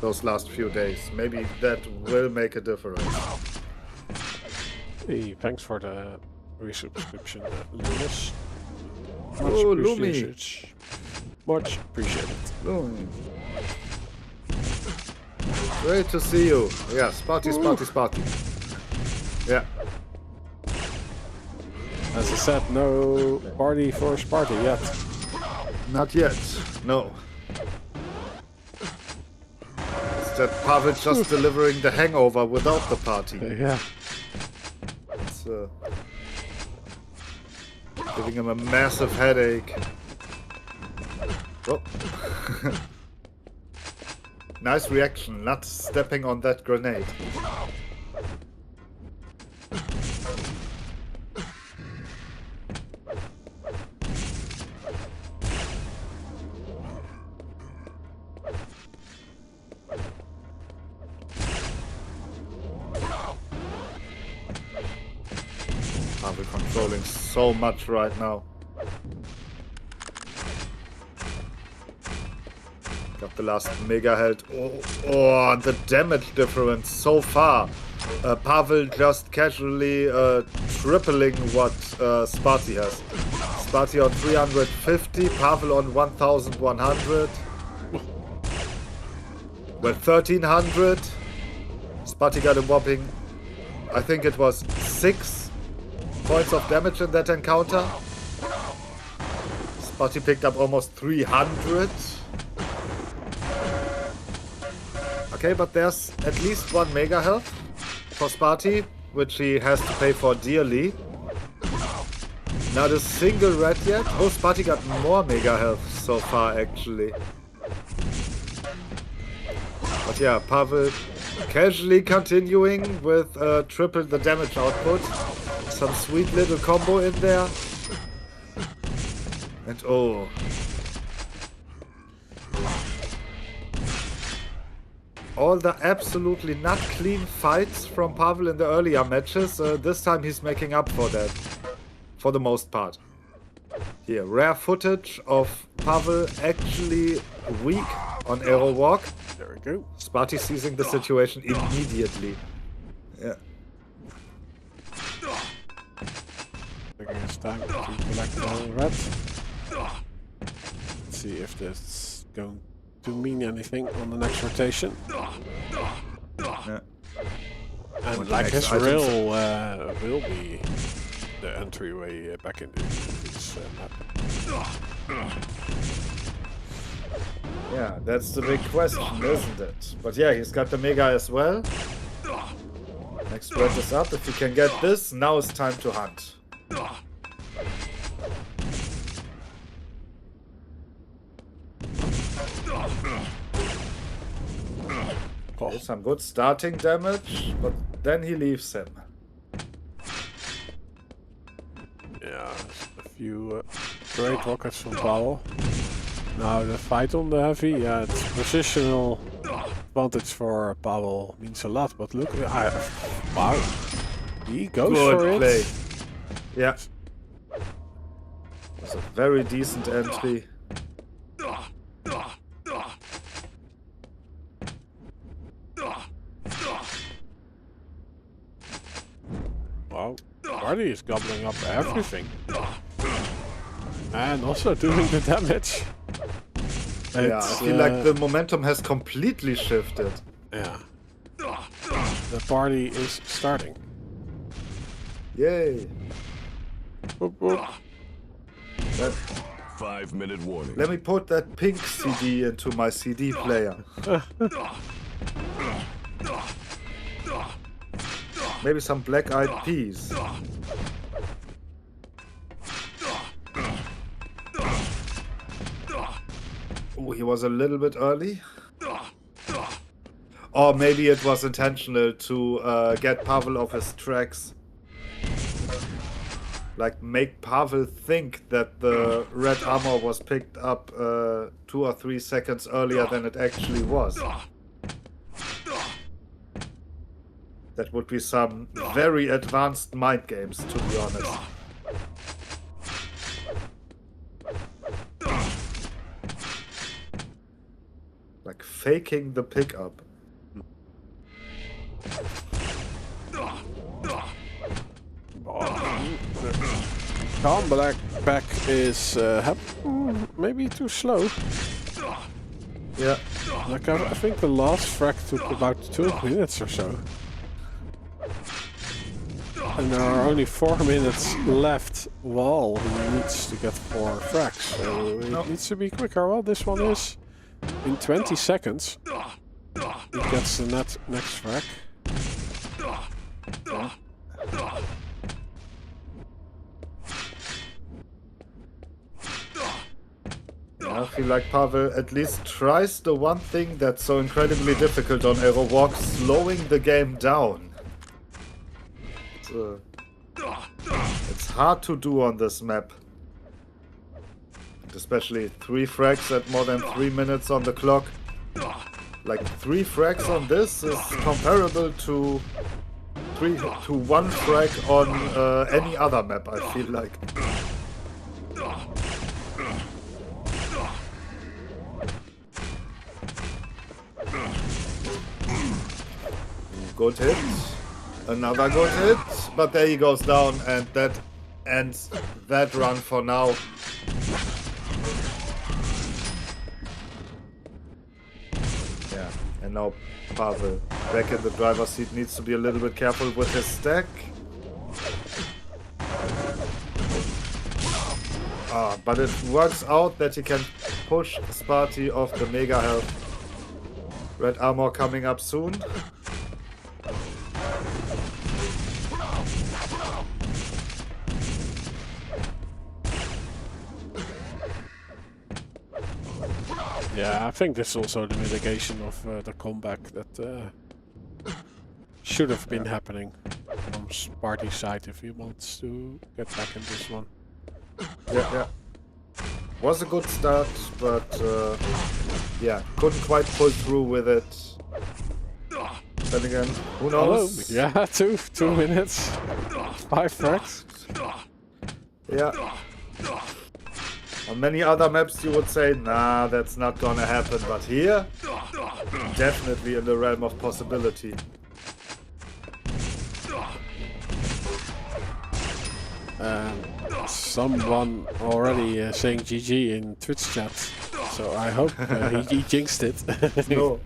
Speaker 4: those last few days. Maybe that will make a difference.
Speaker 1: Hey, thanks for the resubscription, Lumis.
Speaker 4: Oh, Lumi.
Speaker 1: Much appreciated.
Speaker 4: Lumi. Great to see you. Yeah, Sparty. Yeah.
Speaker 1: As I said, no party for Sparty yet.
Speaker 4: Not yet. No. It's that Pavel just delivering the hangover without the party.
Speaker 1: Yeah.
Speaker 4: It's giving him a massive headache. Oh. Nice reaction, not stepping on that grenade. Pavel controlling so much right now. Got the last mega held. Oh, the damage difference so far. Pavel just casually tripling what Sparty has. Sparty on 350, Pavel on 1100. Well, 1300. Sparty got a whopping, I think it was 6 points of damage in that encounter. Sparty picked up almost 300. Okay, but there's at least 1 mega health for Sparty, which he has to pay for dearly. Not a single red yet. Oh, Sparty got more mega health so far, actually. But yeah, Pavel casually continuing with triple the damage output. Some sweet little combo in there. And oh. All the absolutely not clean fights from Pavel in the earlier matches, this time he's making up for that. For the most part. Here, rare footage of Pavel actually weak on arrow walk.
Speaker 1: There we go.
Speaker 4: Sparty seizing the situation immediately. Yeah.
Speaker 1: Taking his time to collect the red. Let's see if that's going to mean anything on the next rotation.
Speaker 4: Yeah.
Speaker 1: And like his rail will be the entryway back into this map.
Speaker 4: Yeah, that's the big question, isn't it? But yeah, he's got the Mega as well. Next red is up. If he can get this, now it's time to hunt. Okay, some good starting damage, but then he leaves him.
Speaker 1: Yeah, a few great rockets from Powell. Now the fight on the heavy, yeah, it's positional advantage for Powell means a lot, but look, wow, he goes
Speaker 4: Good
Speaker 1: for
Speaker 4: play.
Speaker 1: it.
Speaker 4: Yeah. It's a very decent entry.
Speaker 1: Wow, Party is gobbling up everything. And also doing the damage.
Speaker 4: Yeah, I feel like the momentum has completely shifted.
Speaker 1: Yeah. The party is starting.
Speaker 4: Yay.
Speaker 1: Boop, boop.
Speaker 4: That,
Speaker 3: 5-minute warning.
Speaker 4: let me put that pink CD into my CD player. Maybe some Black Eyed Peas. Oh, he was a little bit early. Or maybe it was intentional to get Pavel off his tracks. Like, make Pavel think that the red armor was picked up 2 or 3 seconds earlier than it actually was. That would be some very advanced mind games, to be honest. Like faking the pickup.
Speaker 1: Calm Black back is maybe too slow.
Speaker 4: Yeah.
Speaker 1: Like I think the last frag took about 2 minutes or so. And there are only 4 minutes left while he needs to get 4 frags. So it needs to be quicker. Well, this one is in 20 seconds. He gets the next frag.
Speaker 4: Yeah. I feel like Pavel at least tries the one thing that's so incredibly difficult on Aero Walk, slowing the game down. It's hard to do on this map. Especially 3 frags at more than 3 minutes on the clock. Like 3 frags on this is comparable to 1 frag on any other map, I feel like. Good hit. Another good hit. But there he goes down, and that ends that run for now. Yeah, and now Pavel, back in the driver's seat, needs to be a little bit careful with his stack. But it works out that he can push Sparty off the Mega Health. Red armor coming up soon.
Speaker 1: Yeah, I think this is also the mitigation of the comeback that should have been happening from Sparty's side if he wants to get back in this one.
Speaker 4: Yeah. Was a good start, but yeah, couldn't quite pull through with it. Then again, who knows?
Speaker 1: Yeah, 2 minutes, 5 frags.
Speaker 4: Yeah. On many other maps you would say, nah, that's not gonna happen, but here, definitely in the realm of possibility.
Speaker 1: Someone already saying GG in Twitch chat, so I hope he jinxed it.
Speaker 4: No.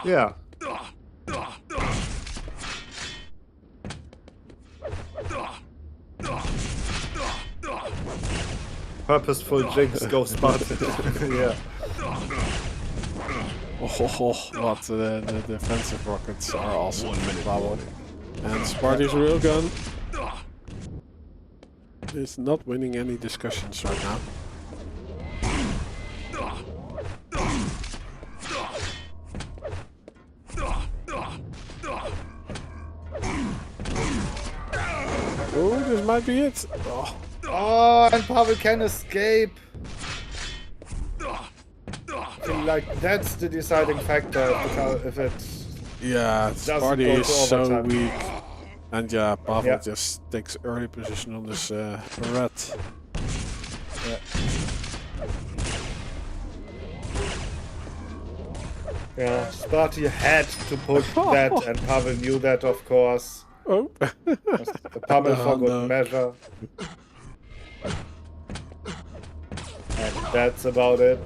Speaker 4: Yeah. Purposeful jinx, go Sparty. Yeah.
Speaker 1: What the defensive rockets are awesome. Bravo. And Sparty's real gun is not winning any discussions right now. Oh, this might be it.
Speaker 2: Oh, and Pavel can escape. I feel like that's the deciding factor if it
Speaker 1: Yeah,
Speaker 2: doesn't
Speaker 1: Sparty
Speaker 2: go
Speaker 1: is
Speaker 2: to
Speaker 1: so
Speaker 2: overtime.
Speaker 1: weak. And yeah, Pavel
Speaker 2: Yeah.
Speaker 1: just takes early position on this red.
Speaker 2: Yeah. Yeah, Sparty had to push that, and Pavel knew that, of course.
Speaker 1: Oh.
Speaker 2: Pavel for good
Speaker 1: no.
Speaker 2: measure. And that's about it.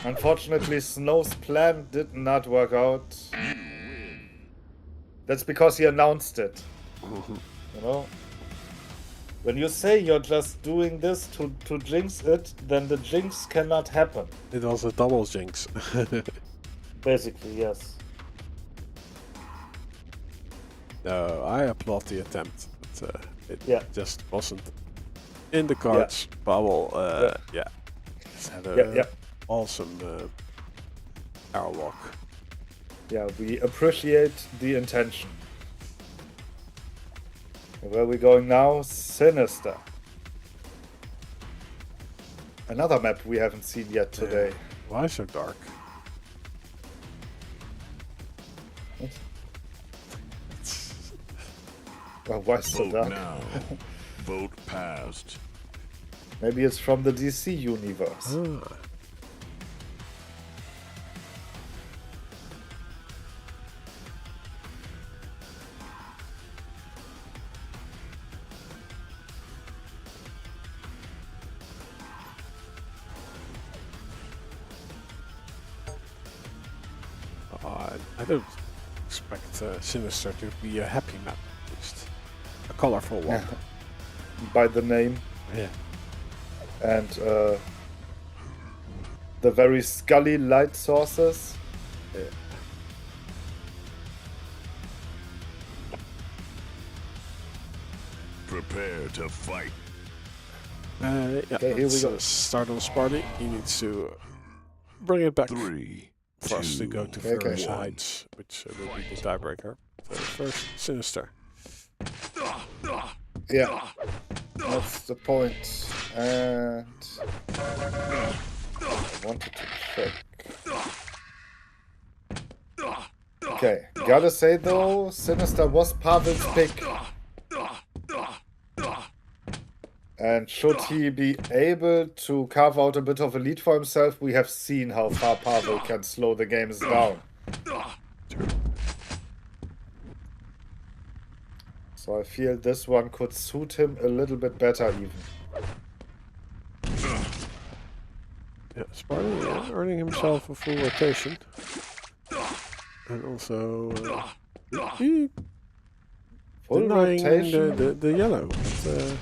Speaker 2: Unfortunately, Snow's plan did not work out. That's because he announced it. You know? When you say you're just doing this to jinx it, then the jinx cannot happen.
Speaker 1: It was a double jinx.
Speaker 2: Basically, yes.
Speaker 1: No, I applaud the attempt. But, it
Speaker 2: Yeah.
Speaker 1: just wasn't in the cards. Pavel, yeah. Just had a
Speaker 2: Yeah.
Speaker 1: awesome airlock.
Speaker 2: Yeah, we appreciate the intention. Where are we going now? Sinister. Another map we haven't seen yet today.
Speaker 1: Why so dark?
Speaker 2: Well, why so
Speaker 3: Vote
Speaker 2: dark?
Speaker 3: now. Vote passed.
Speaker 2: Maybe it's from the DC universe.
Speaker 1: Ah. I don't expect Sinister to be a happy map, at least. A colorful one.
Speaker 2: By the name
Speaker 1: Yeah.
Speaker 2: and the very scully light sources.
Speaker 3: Prepare to fight.
Speaker 1: Yeah,
Speaker 2: Okay, here we
Speaker 1: let's
Speaker 2: go.
Speaker 1: start on Sparty. He needs to bring it back
Speaker 3: 3,
Speaker 1: for us to go to
Speaker 2: Okay.
Speaker 1: Furious Heights, which will be the tiebreaker. So first, Sinister.
Speaker 2: Yeah, that's the point. And I wanted to check. Okay, gotta say though, Sinister was Pavel's pick. And should he be able to carve out a bit of a lead for himself, we have seen how far Pavel can slow the games down. So I feel this one could suit him a little bit better even.
Speaker 1: Yeah, Sparty earning himself a full rotation. And also he
Speaker 2: Full
Speaker 1: denying
Speaker 2: rotation.
Speaker 1: the yellow. But,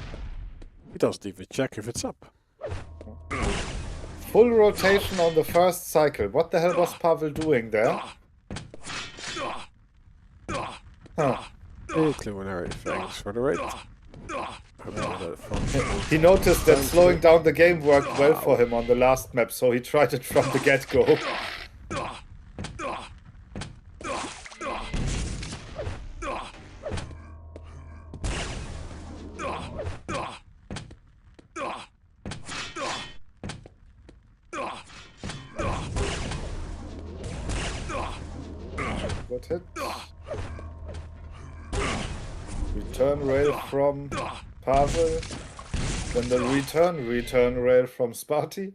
Speaker 1: he doesn't even check if it's up.
Speaker 2: Full rotation on the first cycle. What the hell was Pavel doing there? Huh.
Speaker 1: Culinary thanks for the raid.
Speaker 2: He noticed that slowing down the game worked well for him on the last map, so he tried it from the get-go. Got hit. Return rail from Pavel. Then the return rail from Sparty.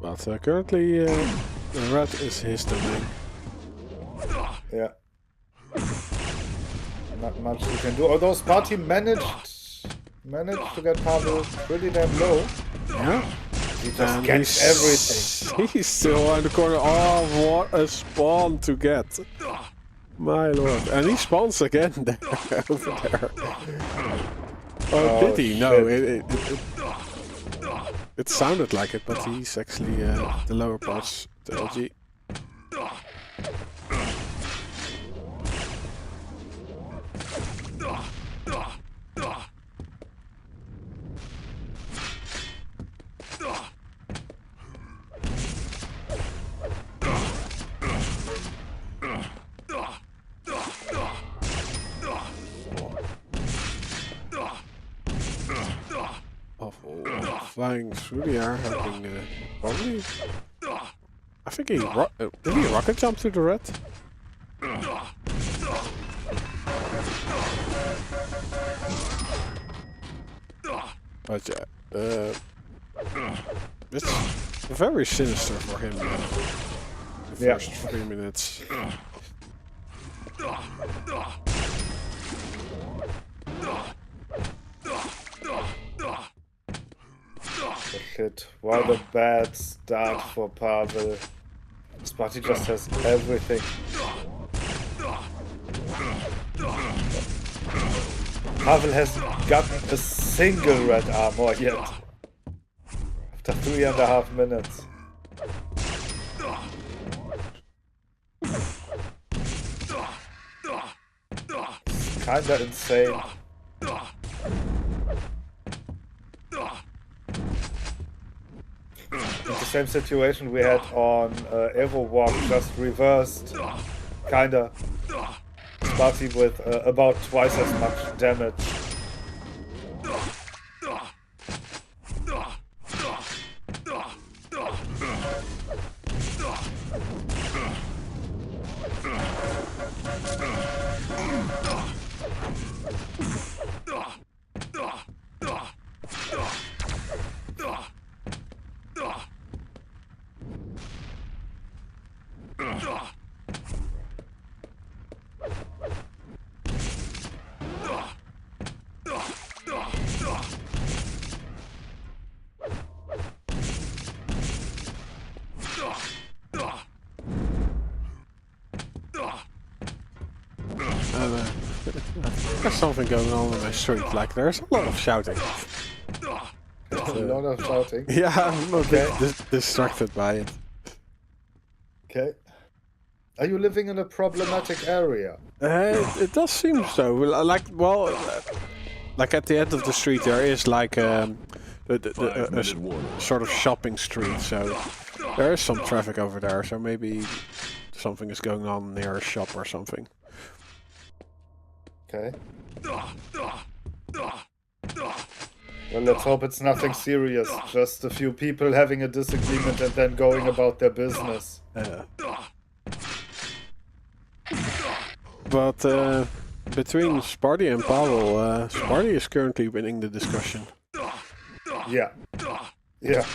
Speaker 1: But currently, the red is his domain.
Speaker 2: Yeah. Not much he can do. Although Sparty managed to get Pavel pretty damn low.
Speaker 1: Yeah.
Speaker 2: He just
Speaker 1: And
Speaker 2: gets
Speaker 1: he's
Speaker 2: everything.
Speaker 1: He's still on the corner. Oh, what a spawn to get. My lord. And he spawns again there, over there. Oh, did he? No, it sounded like it, but he's actually the lower parts, the LG. Flying through the air, having probably. I think he did he rocket jump to the red? But yeah, it's very sinister for him. The first 3 minutes.
Speaker 4: Shit, what a bad start for Pavel. Sparty just has everything. Pavel hasn't gotten a single red armor yet. After 3.5 minutes. It's kinda insane. The same situation we had on Evo-Walk, just reversed, kinda. Sparty with about twice as much damage.
Speaker 1: There's something going on in my street, like there's a lot of shouting.
Speaker 4: A lot of shouting.
Speaker 1: Yeah, I'm a bit distracted by it.
Speaker 4: Okay. Are you living in a problematic area?
Speaker 1: It does seem so. Like, well, like at the end of the street there is like a sort of shopping street, so there is some traffic over there, so maybe something is going on near a shop or something.
Speaker 4: Okay. Well, let's hope it's nothing serious. Just a few people having a disagreement and then going about their business.
Speaker 1: But between Sparty and Pavel, Sparty is currently winning the discussion.
Speaker 4: Yeah. Yeah.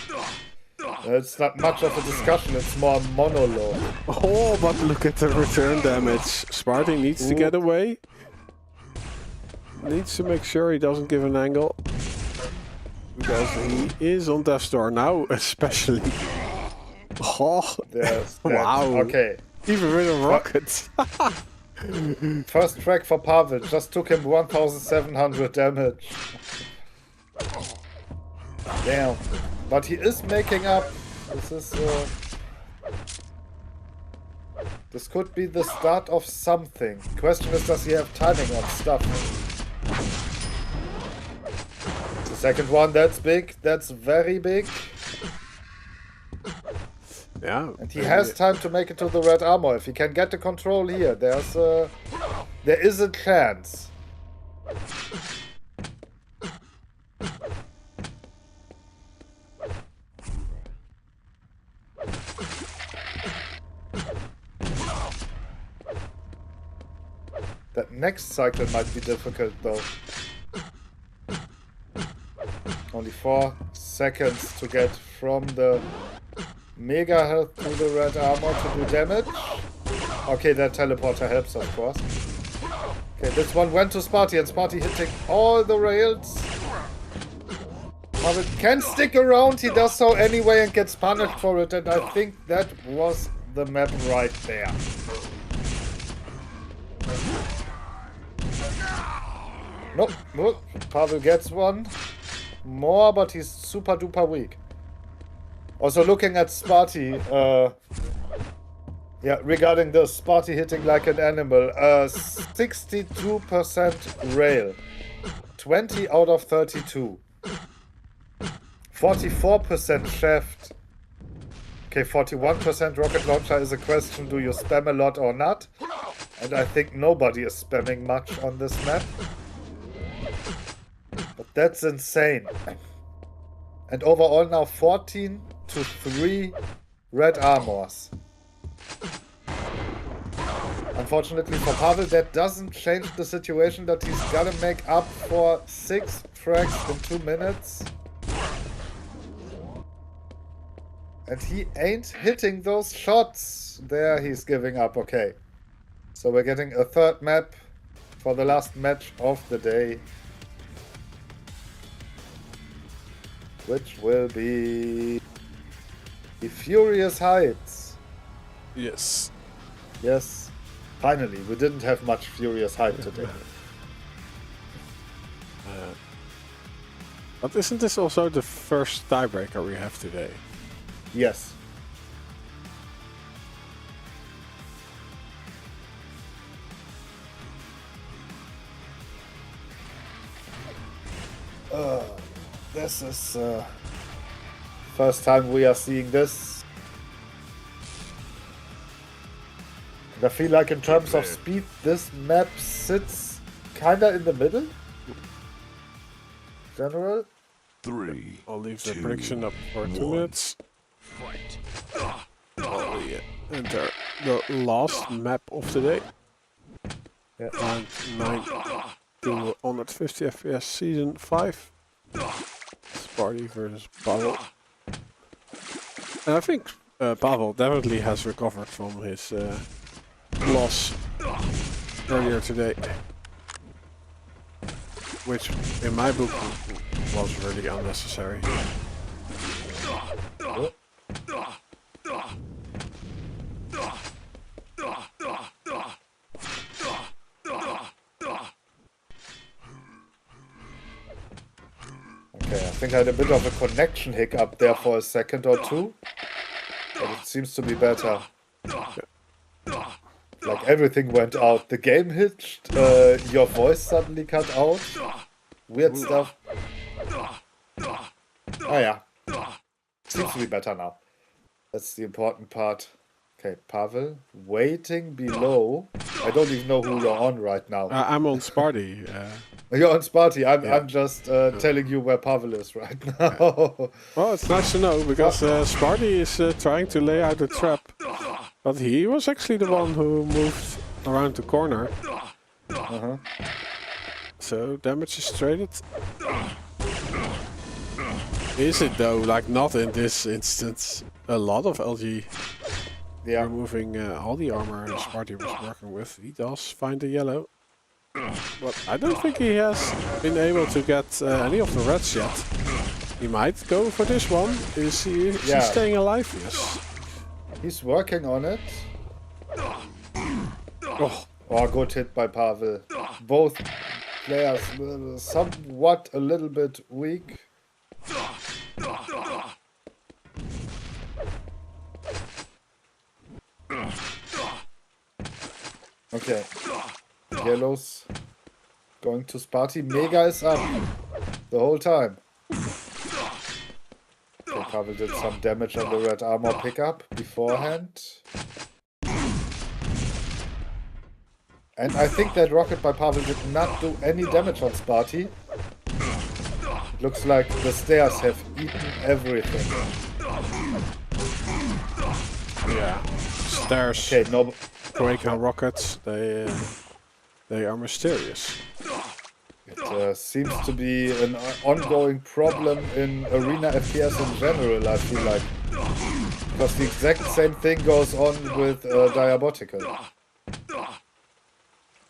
Speaker 4: It's not much of a discussion, it's more a monologue.
Speaker 1: Oh, but look at the return damage. Sparty needs to get away. Needs to make sure he doesn't give an angle. Because he is on death's door now, especially. Oh, wow.
Speaker 4: Okay.
Speaker 1: Even with a rocket.
Speaker 4: First track for Pavel, just took him 1700 damage. Damn. But he is making up. This could be the start of something. Question is, does he have timing on stuff? The second one, that's big. That's very big.
Speaker 1: Yeah.
Speaker 4: And he has time to make it to the red armor. If he can get the control here, there is a chance. That next cycle might be difficult though. Only 4 seconds to get from the mega health to the red armor to do damage. Okay, that teleporter helps, of course. Okay, this one went to Sparty, and Sparty hitting all the rails.
Speaker 2: Pavel can stick around, he does so anyway and gets punished for it, and I think that was the map right there. Nope, nope. Pavel gets one more, but he's super duper weak. Also looking at Sparty, yeah, regarding the Sparty hitting like an animal, 62% rail, 20 out of 32, 44% shaft, okay, 41% rocket launcher is a question, do you spam a lot or not? And I think nobody is spamming much on this map. But that's insane. And overall now 14 to 3 red armors. Unfortunately for Pavel, that doesn't change the situation that he's gotta make up for 6 frags in 2 minutes. And he ain't hitting those shots. There, he's giving up. Okay. So we're getting a third map for the last match of the day. Which will be the Furious Heights.
Speaker 1: Yes.
Speaker 2: Yes. Finally, we didn't have much Furious Height today.
Speaker 1: But isn't this also the first tiebreaker we have today?
Speaker 2: Yes. This is first time we are seeing this. And I feel like in terms of speed, this map sits kinda in the middle. General.
Speaker 3: 3.
Speaker 1: I'll leave the prediction up for 2 minutes.
Speaker 3: Fight.
Speaker 1: While we enter the last map of the day.
Speaker 2: Yeah.
Speaker 1: And 9 to 150 FPS Season 5. Sparty versus Pavel. And I think Pavel definitely has recovered from his loss earlier today. Which, in my book, was really unnecessary.
Speaker 2: Okay, I think I had a bit of a connection hiccup there for a second or two. But it seems to be better. Like everything went out. The game hitched, your voice suddenly cut out. Weird stuff. Oh yeah. Seems to be better now. That's the important part. Okay, Pavel, waiting below. I don't even know who you're on right now.
Speaker 1: I'm on Sparty.
Speaker 2: You're on Sparty. I'm just telling you where Pavel is right now.
Speaker 1: Well, it's nice to know, because Sparty is trying to lay out a trap. But he was actually the one who moved around the corner. So damage is traded. Is it though? Like, not in this instance. A lot of LG removing all the armor Sparty was working with. He does find the yellow. But I don't think he has been able to get any of the reds yet. He might go for this one. Is he staying alive? Yes.
Speaker 2: He's working on it. Oh, good hit by Pavel. Both players somewhat a little bit weak. Okay. Yellows going to Sparty. Mega is up the whole time. Okay, Pavel did some damage on the red armor pickup beforehand. And I think that rocket by Pavel did not do any damage on Sparty. It looks like the stairs have eaten everything.
Speaker 1: Yeah. Stairs.
Speaker 2: Okay, no.
Speaker 1: Quake and rockets, they are mysterious.
Speaker 2: It seems to be an ongoing problem in arena FPS in general, I feel like. Because the exact same thing goes on with Diabotical.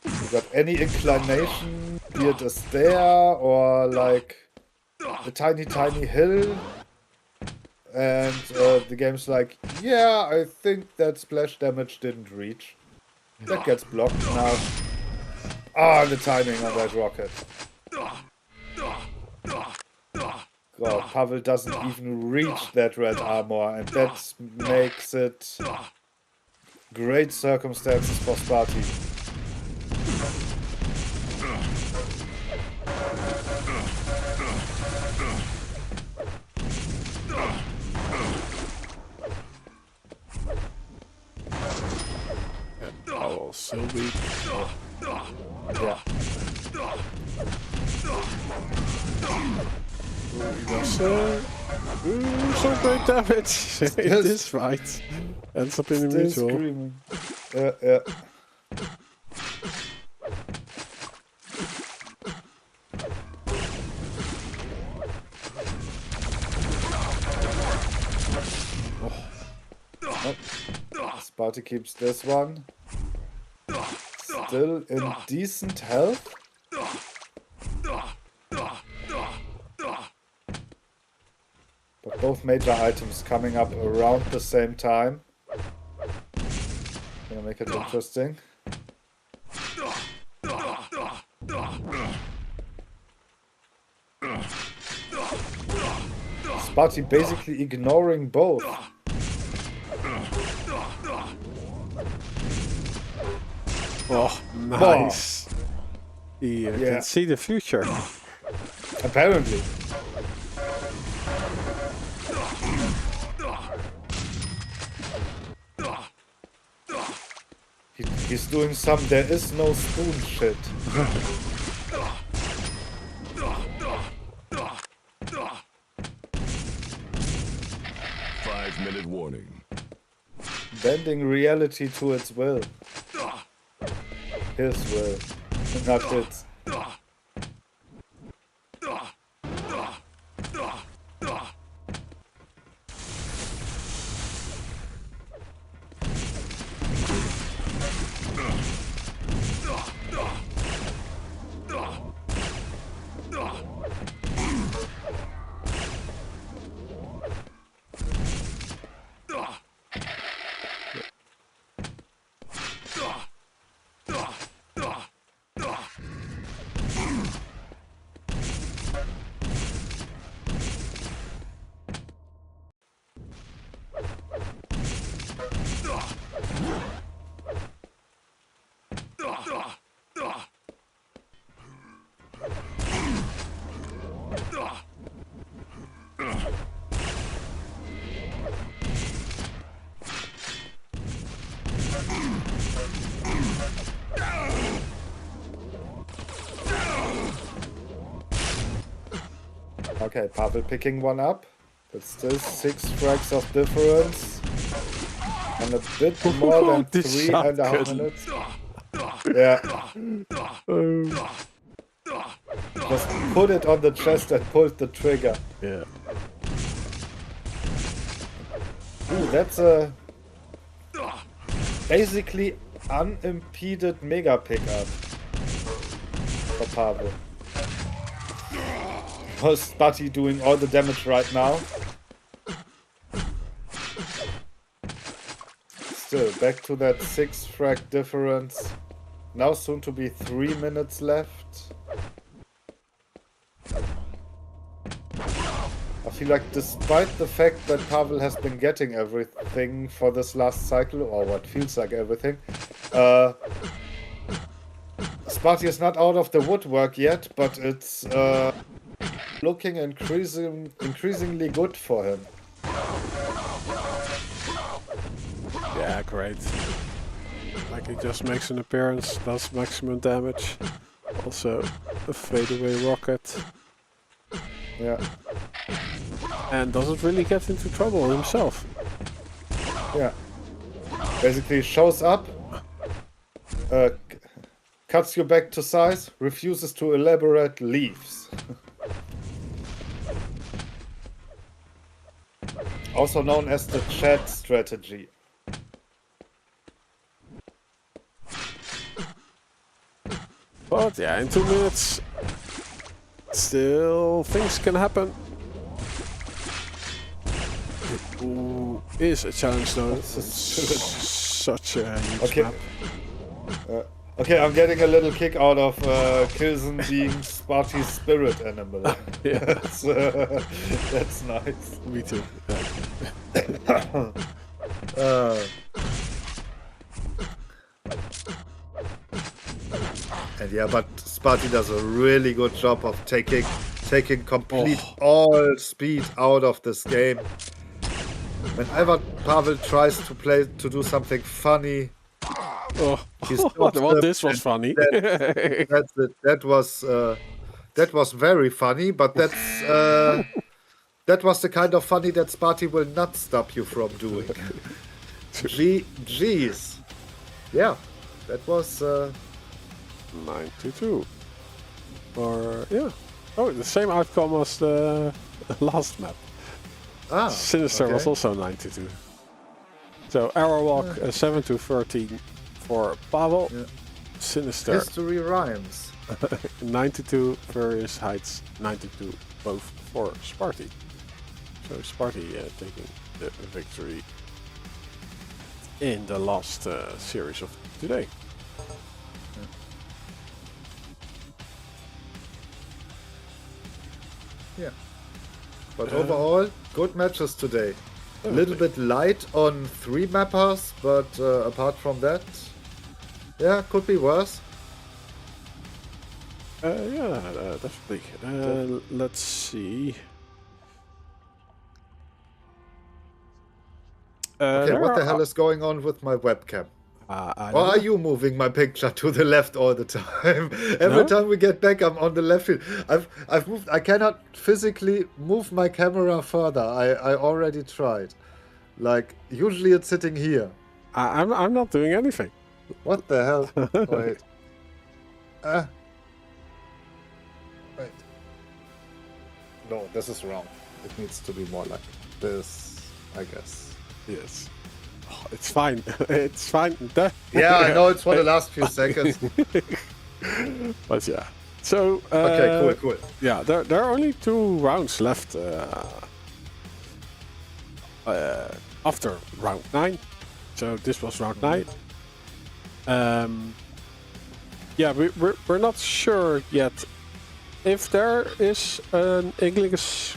Speaker 2: You got any inclination, be it a stair or like a tiny hill. And the game's like, yeah, I think that splash damage didn't reach. That gets blocked now. Ah, the timing on that rocket. God, Pavel doesn't even reach that red armor, and that makes it great circumstances for Sparty.
Speaker 1: Oh, so weak.
Speaker 2: Yeah.
Speaker 1: Some great damage in this fight. Ends up in the mutual.
Speaker 2: Screaming. Yeah. Oh. Sparty keeps this one. Still in decent health. But both major items coming up around the same time. Gonna make it interesting. Sparty basically ignoring both.
Speaker 1: Oh, nice. He can see the future.
Speaker 2: Apparently. He's doing some there is no spoon shit.
Speaker 3: 5-minute warning.
Speaker 2: Bending reality to its will. His will, not its. Okay, Pavel picking one up, but still 6 frags of difference. And a bit more than 3.5 minutes. Yeah. Just put it on the chest and pulled the trigger.
Speaker 1: Yeah.
Speaker 2: Ooh, that's a basically unimpeded mega pickup for Pavel. Was Buddy doing all the damage right now? Still, back to that 6 frag difference. Now soon to be 3 minutes left. I feel like despite the fact that Pavel has been getting everything for this last cycle, or what feels like everything, Sparty is not out of the woodwork yet, but it's looking increasingly good for him.
Speaker 1: Yeah, great. Like he just makes an appearance, does maximum damage. Also a fadeaway rocket.
Speaker 2: Yeah.
Speaker 1: And doesn't really get into trouble himself.
Speaker 2: Yeah. Basically shows up, cuts you back to size, refuses to elaborate, leaves. Also known as the chat strategy.
Speaker 1: But yeah, in 2 minutes Still, things can happen. Ooh, is a challenge though. Such a huge map.
Speaker 4: Okay, I'm getting a little kick out of Kilson being Sparty's spirit animal.
Speaker 1: Yeah.
Speaker 4: That's nice.
Speaker 1: Me too.
Speaker 4: And yeah, but Sparty does a really good job of taking complete all speed out of this game. Whenever Pavel tries to do something funny, he stops
Speaker 1: well,
Speaker 4: them,
Speaker 1: this was funny.
Speaker 4: That's it. That was very funny, but that was the kind of funny that Sparty will not stop you from doing. Jeez. Yeah, that was
Speaker 1: 9-2. Or yeah. Oh, the same outcome as the last map. Sinister was also 9-2. So Arrowwalk 7-13 for Pavel. Yeah. Sinister.
Speaker 4: History rhymes.
Speaker 1: 9-2 Furious Heights 9-2 both for Sparty. So Sparty taking the victory in the last series of today.
Speaker 4: Yeah. But overall, good matches today. A little bit light on 3 mappers, but apart from that, yeah, could be worse.
Speaker 1: Definitely. Let's see.
Speaker 4: Okay, what the hell is going on with my webcam? Or are you moving my picture to the left all the time? Every time we get back, I'm on the left field. I've moved. I cannot physically move my camera further. I already tried. Like usually it's sitting here.
Speaker 1: I'm not doing anything.
Speaker 4: What the hell? Wait. Wait. No, this is wrong. It needs to be more like this, I guess.
Speaker 1: Yes. Oh, it's fine. It's fine.
Speaker 4: Yeah, I know it's for the last few seconds.
Speaker 1: But yeah. So
Speaker 4: okay, cool.
Speaker 1: Yeah, there are only 2 rounds left after round 9. So this was round 9. Yeah, we're not sure yet if there is an English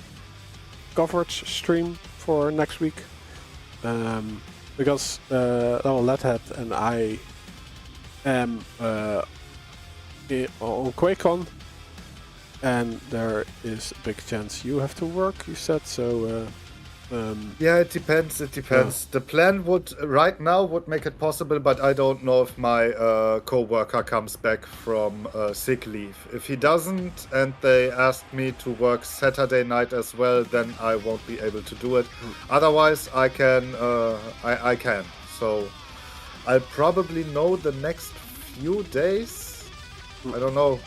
Speaker 1: coverage stream for next week. Because Ledhead and I am on QuakeCon, and there is a big chance you have to work, you said, so...
Speaker 4: yeah, it depends. Yeah. The plan right now would make it possible, but I don't know if my co-worker comes back from sick leave. If he doesn't, and they ask me to work Saturday night as well, then I won't be able to do it. Otherwise, I can. I can. So I'll probably know the next few days. I don't know.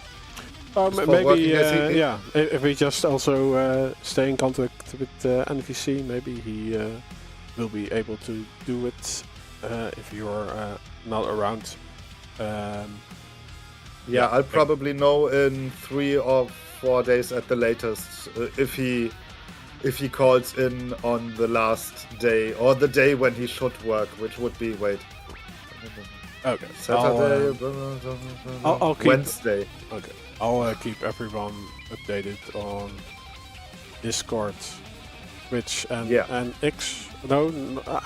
Speaker 1: Maybe, yeah, if we just also stay in contact with NVC, maybe he will be able to do it if you're not around.
Speaker 4: Yeah, I'll probably know in 3 or 4 days at the latest if he calls in on the last day or the day when he should work, which would be
Speaker 1: okay,
Speaker 4: Saturday,
Speaker 1: I'll keep,
Speaker 4: Wednesday.
Speaker 1: Okay. I'll keep everyone updated on Discord, Twitch, and X. No,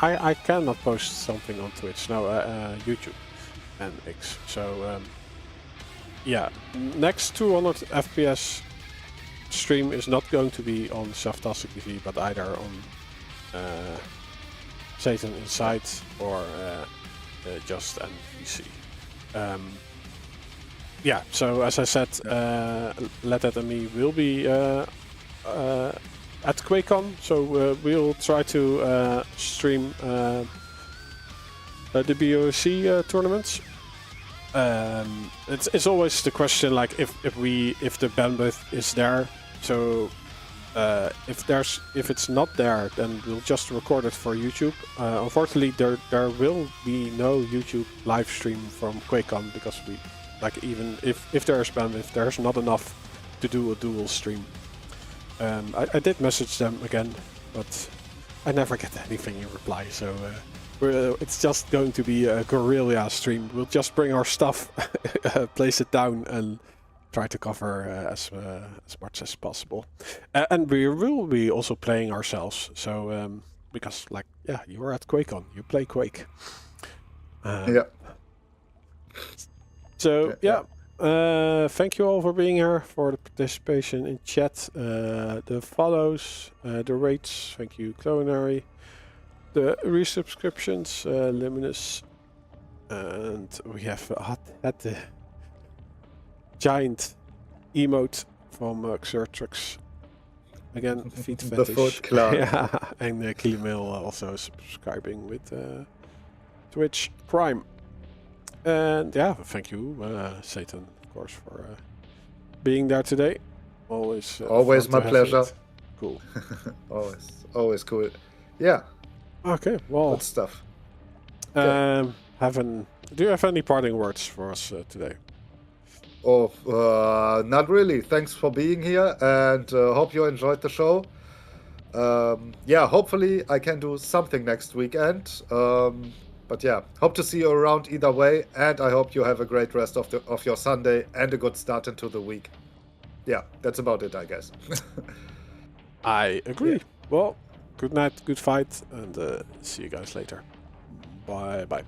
Speaker 1: I cannot post something on Twitch. No, YouTube and X. So, yeah, next 200 FPS stream is not going to be on Saftastic TV, but either on Satan Inside or just NVC. Yeah, so as I said, Ledhead and me will be at QuakeCon, so we'll try to stream the BOC tournaments. It's always the question, like if the bandwidth is there. So if it's not there, then we'll just record it for YouTube. Unfortunately, there will be no YouTube live stream from QuakeCon because even if there's bandwidth, there's not enough to do a dual stream. I did message them again, but I never get anything in reply. So it's just going to be a guerrilla stream. We'll just bring our stuff, place it down, and try to cover as much as possible. And we will be also playing ourselves. So because you are at QuakeCon, you play Quake.
Speaker 2: Yeah.
Speaker 1: So thank you all for being here, for the participation in chat, the follows, the rates. Thank you, Clonary, the resubscriptions, Luminous, and we have had the giant emote from Xertrix. Again, Feet
Speaker 2: The
Speaker 1: Fetish.
Speaker 2: Foot Clan.
Speaker 1: Yeah, and Kilmail also subscribing with Twitch Prime. And thank you, Satan, of course, for being there today. Always
Speaker 2: my pleasure.
Speaker 1: Cool.
Speaker 2: always cool. Yeah.
Speaker 1: Okay, well.
Speaker 2: Good stuff.
Speaker 1: Do you have any parting words for us today?
Speaker 2: Not really. Thanks for being here, and hope you enjoyed the show. Hopefully I can do something next weekend. But hope to see you around either way, and I hope you have a great rest of your Sunday and a good start into the week. Yeah, that's about it, I guess.
Speaker 1: I agree. Yeah. Well, good night, good fight, and see you guys later. Bye.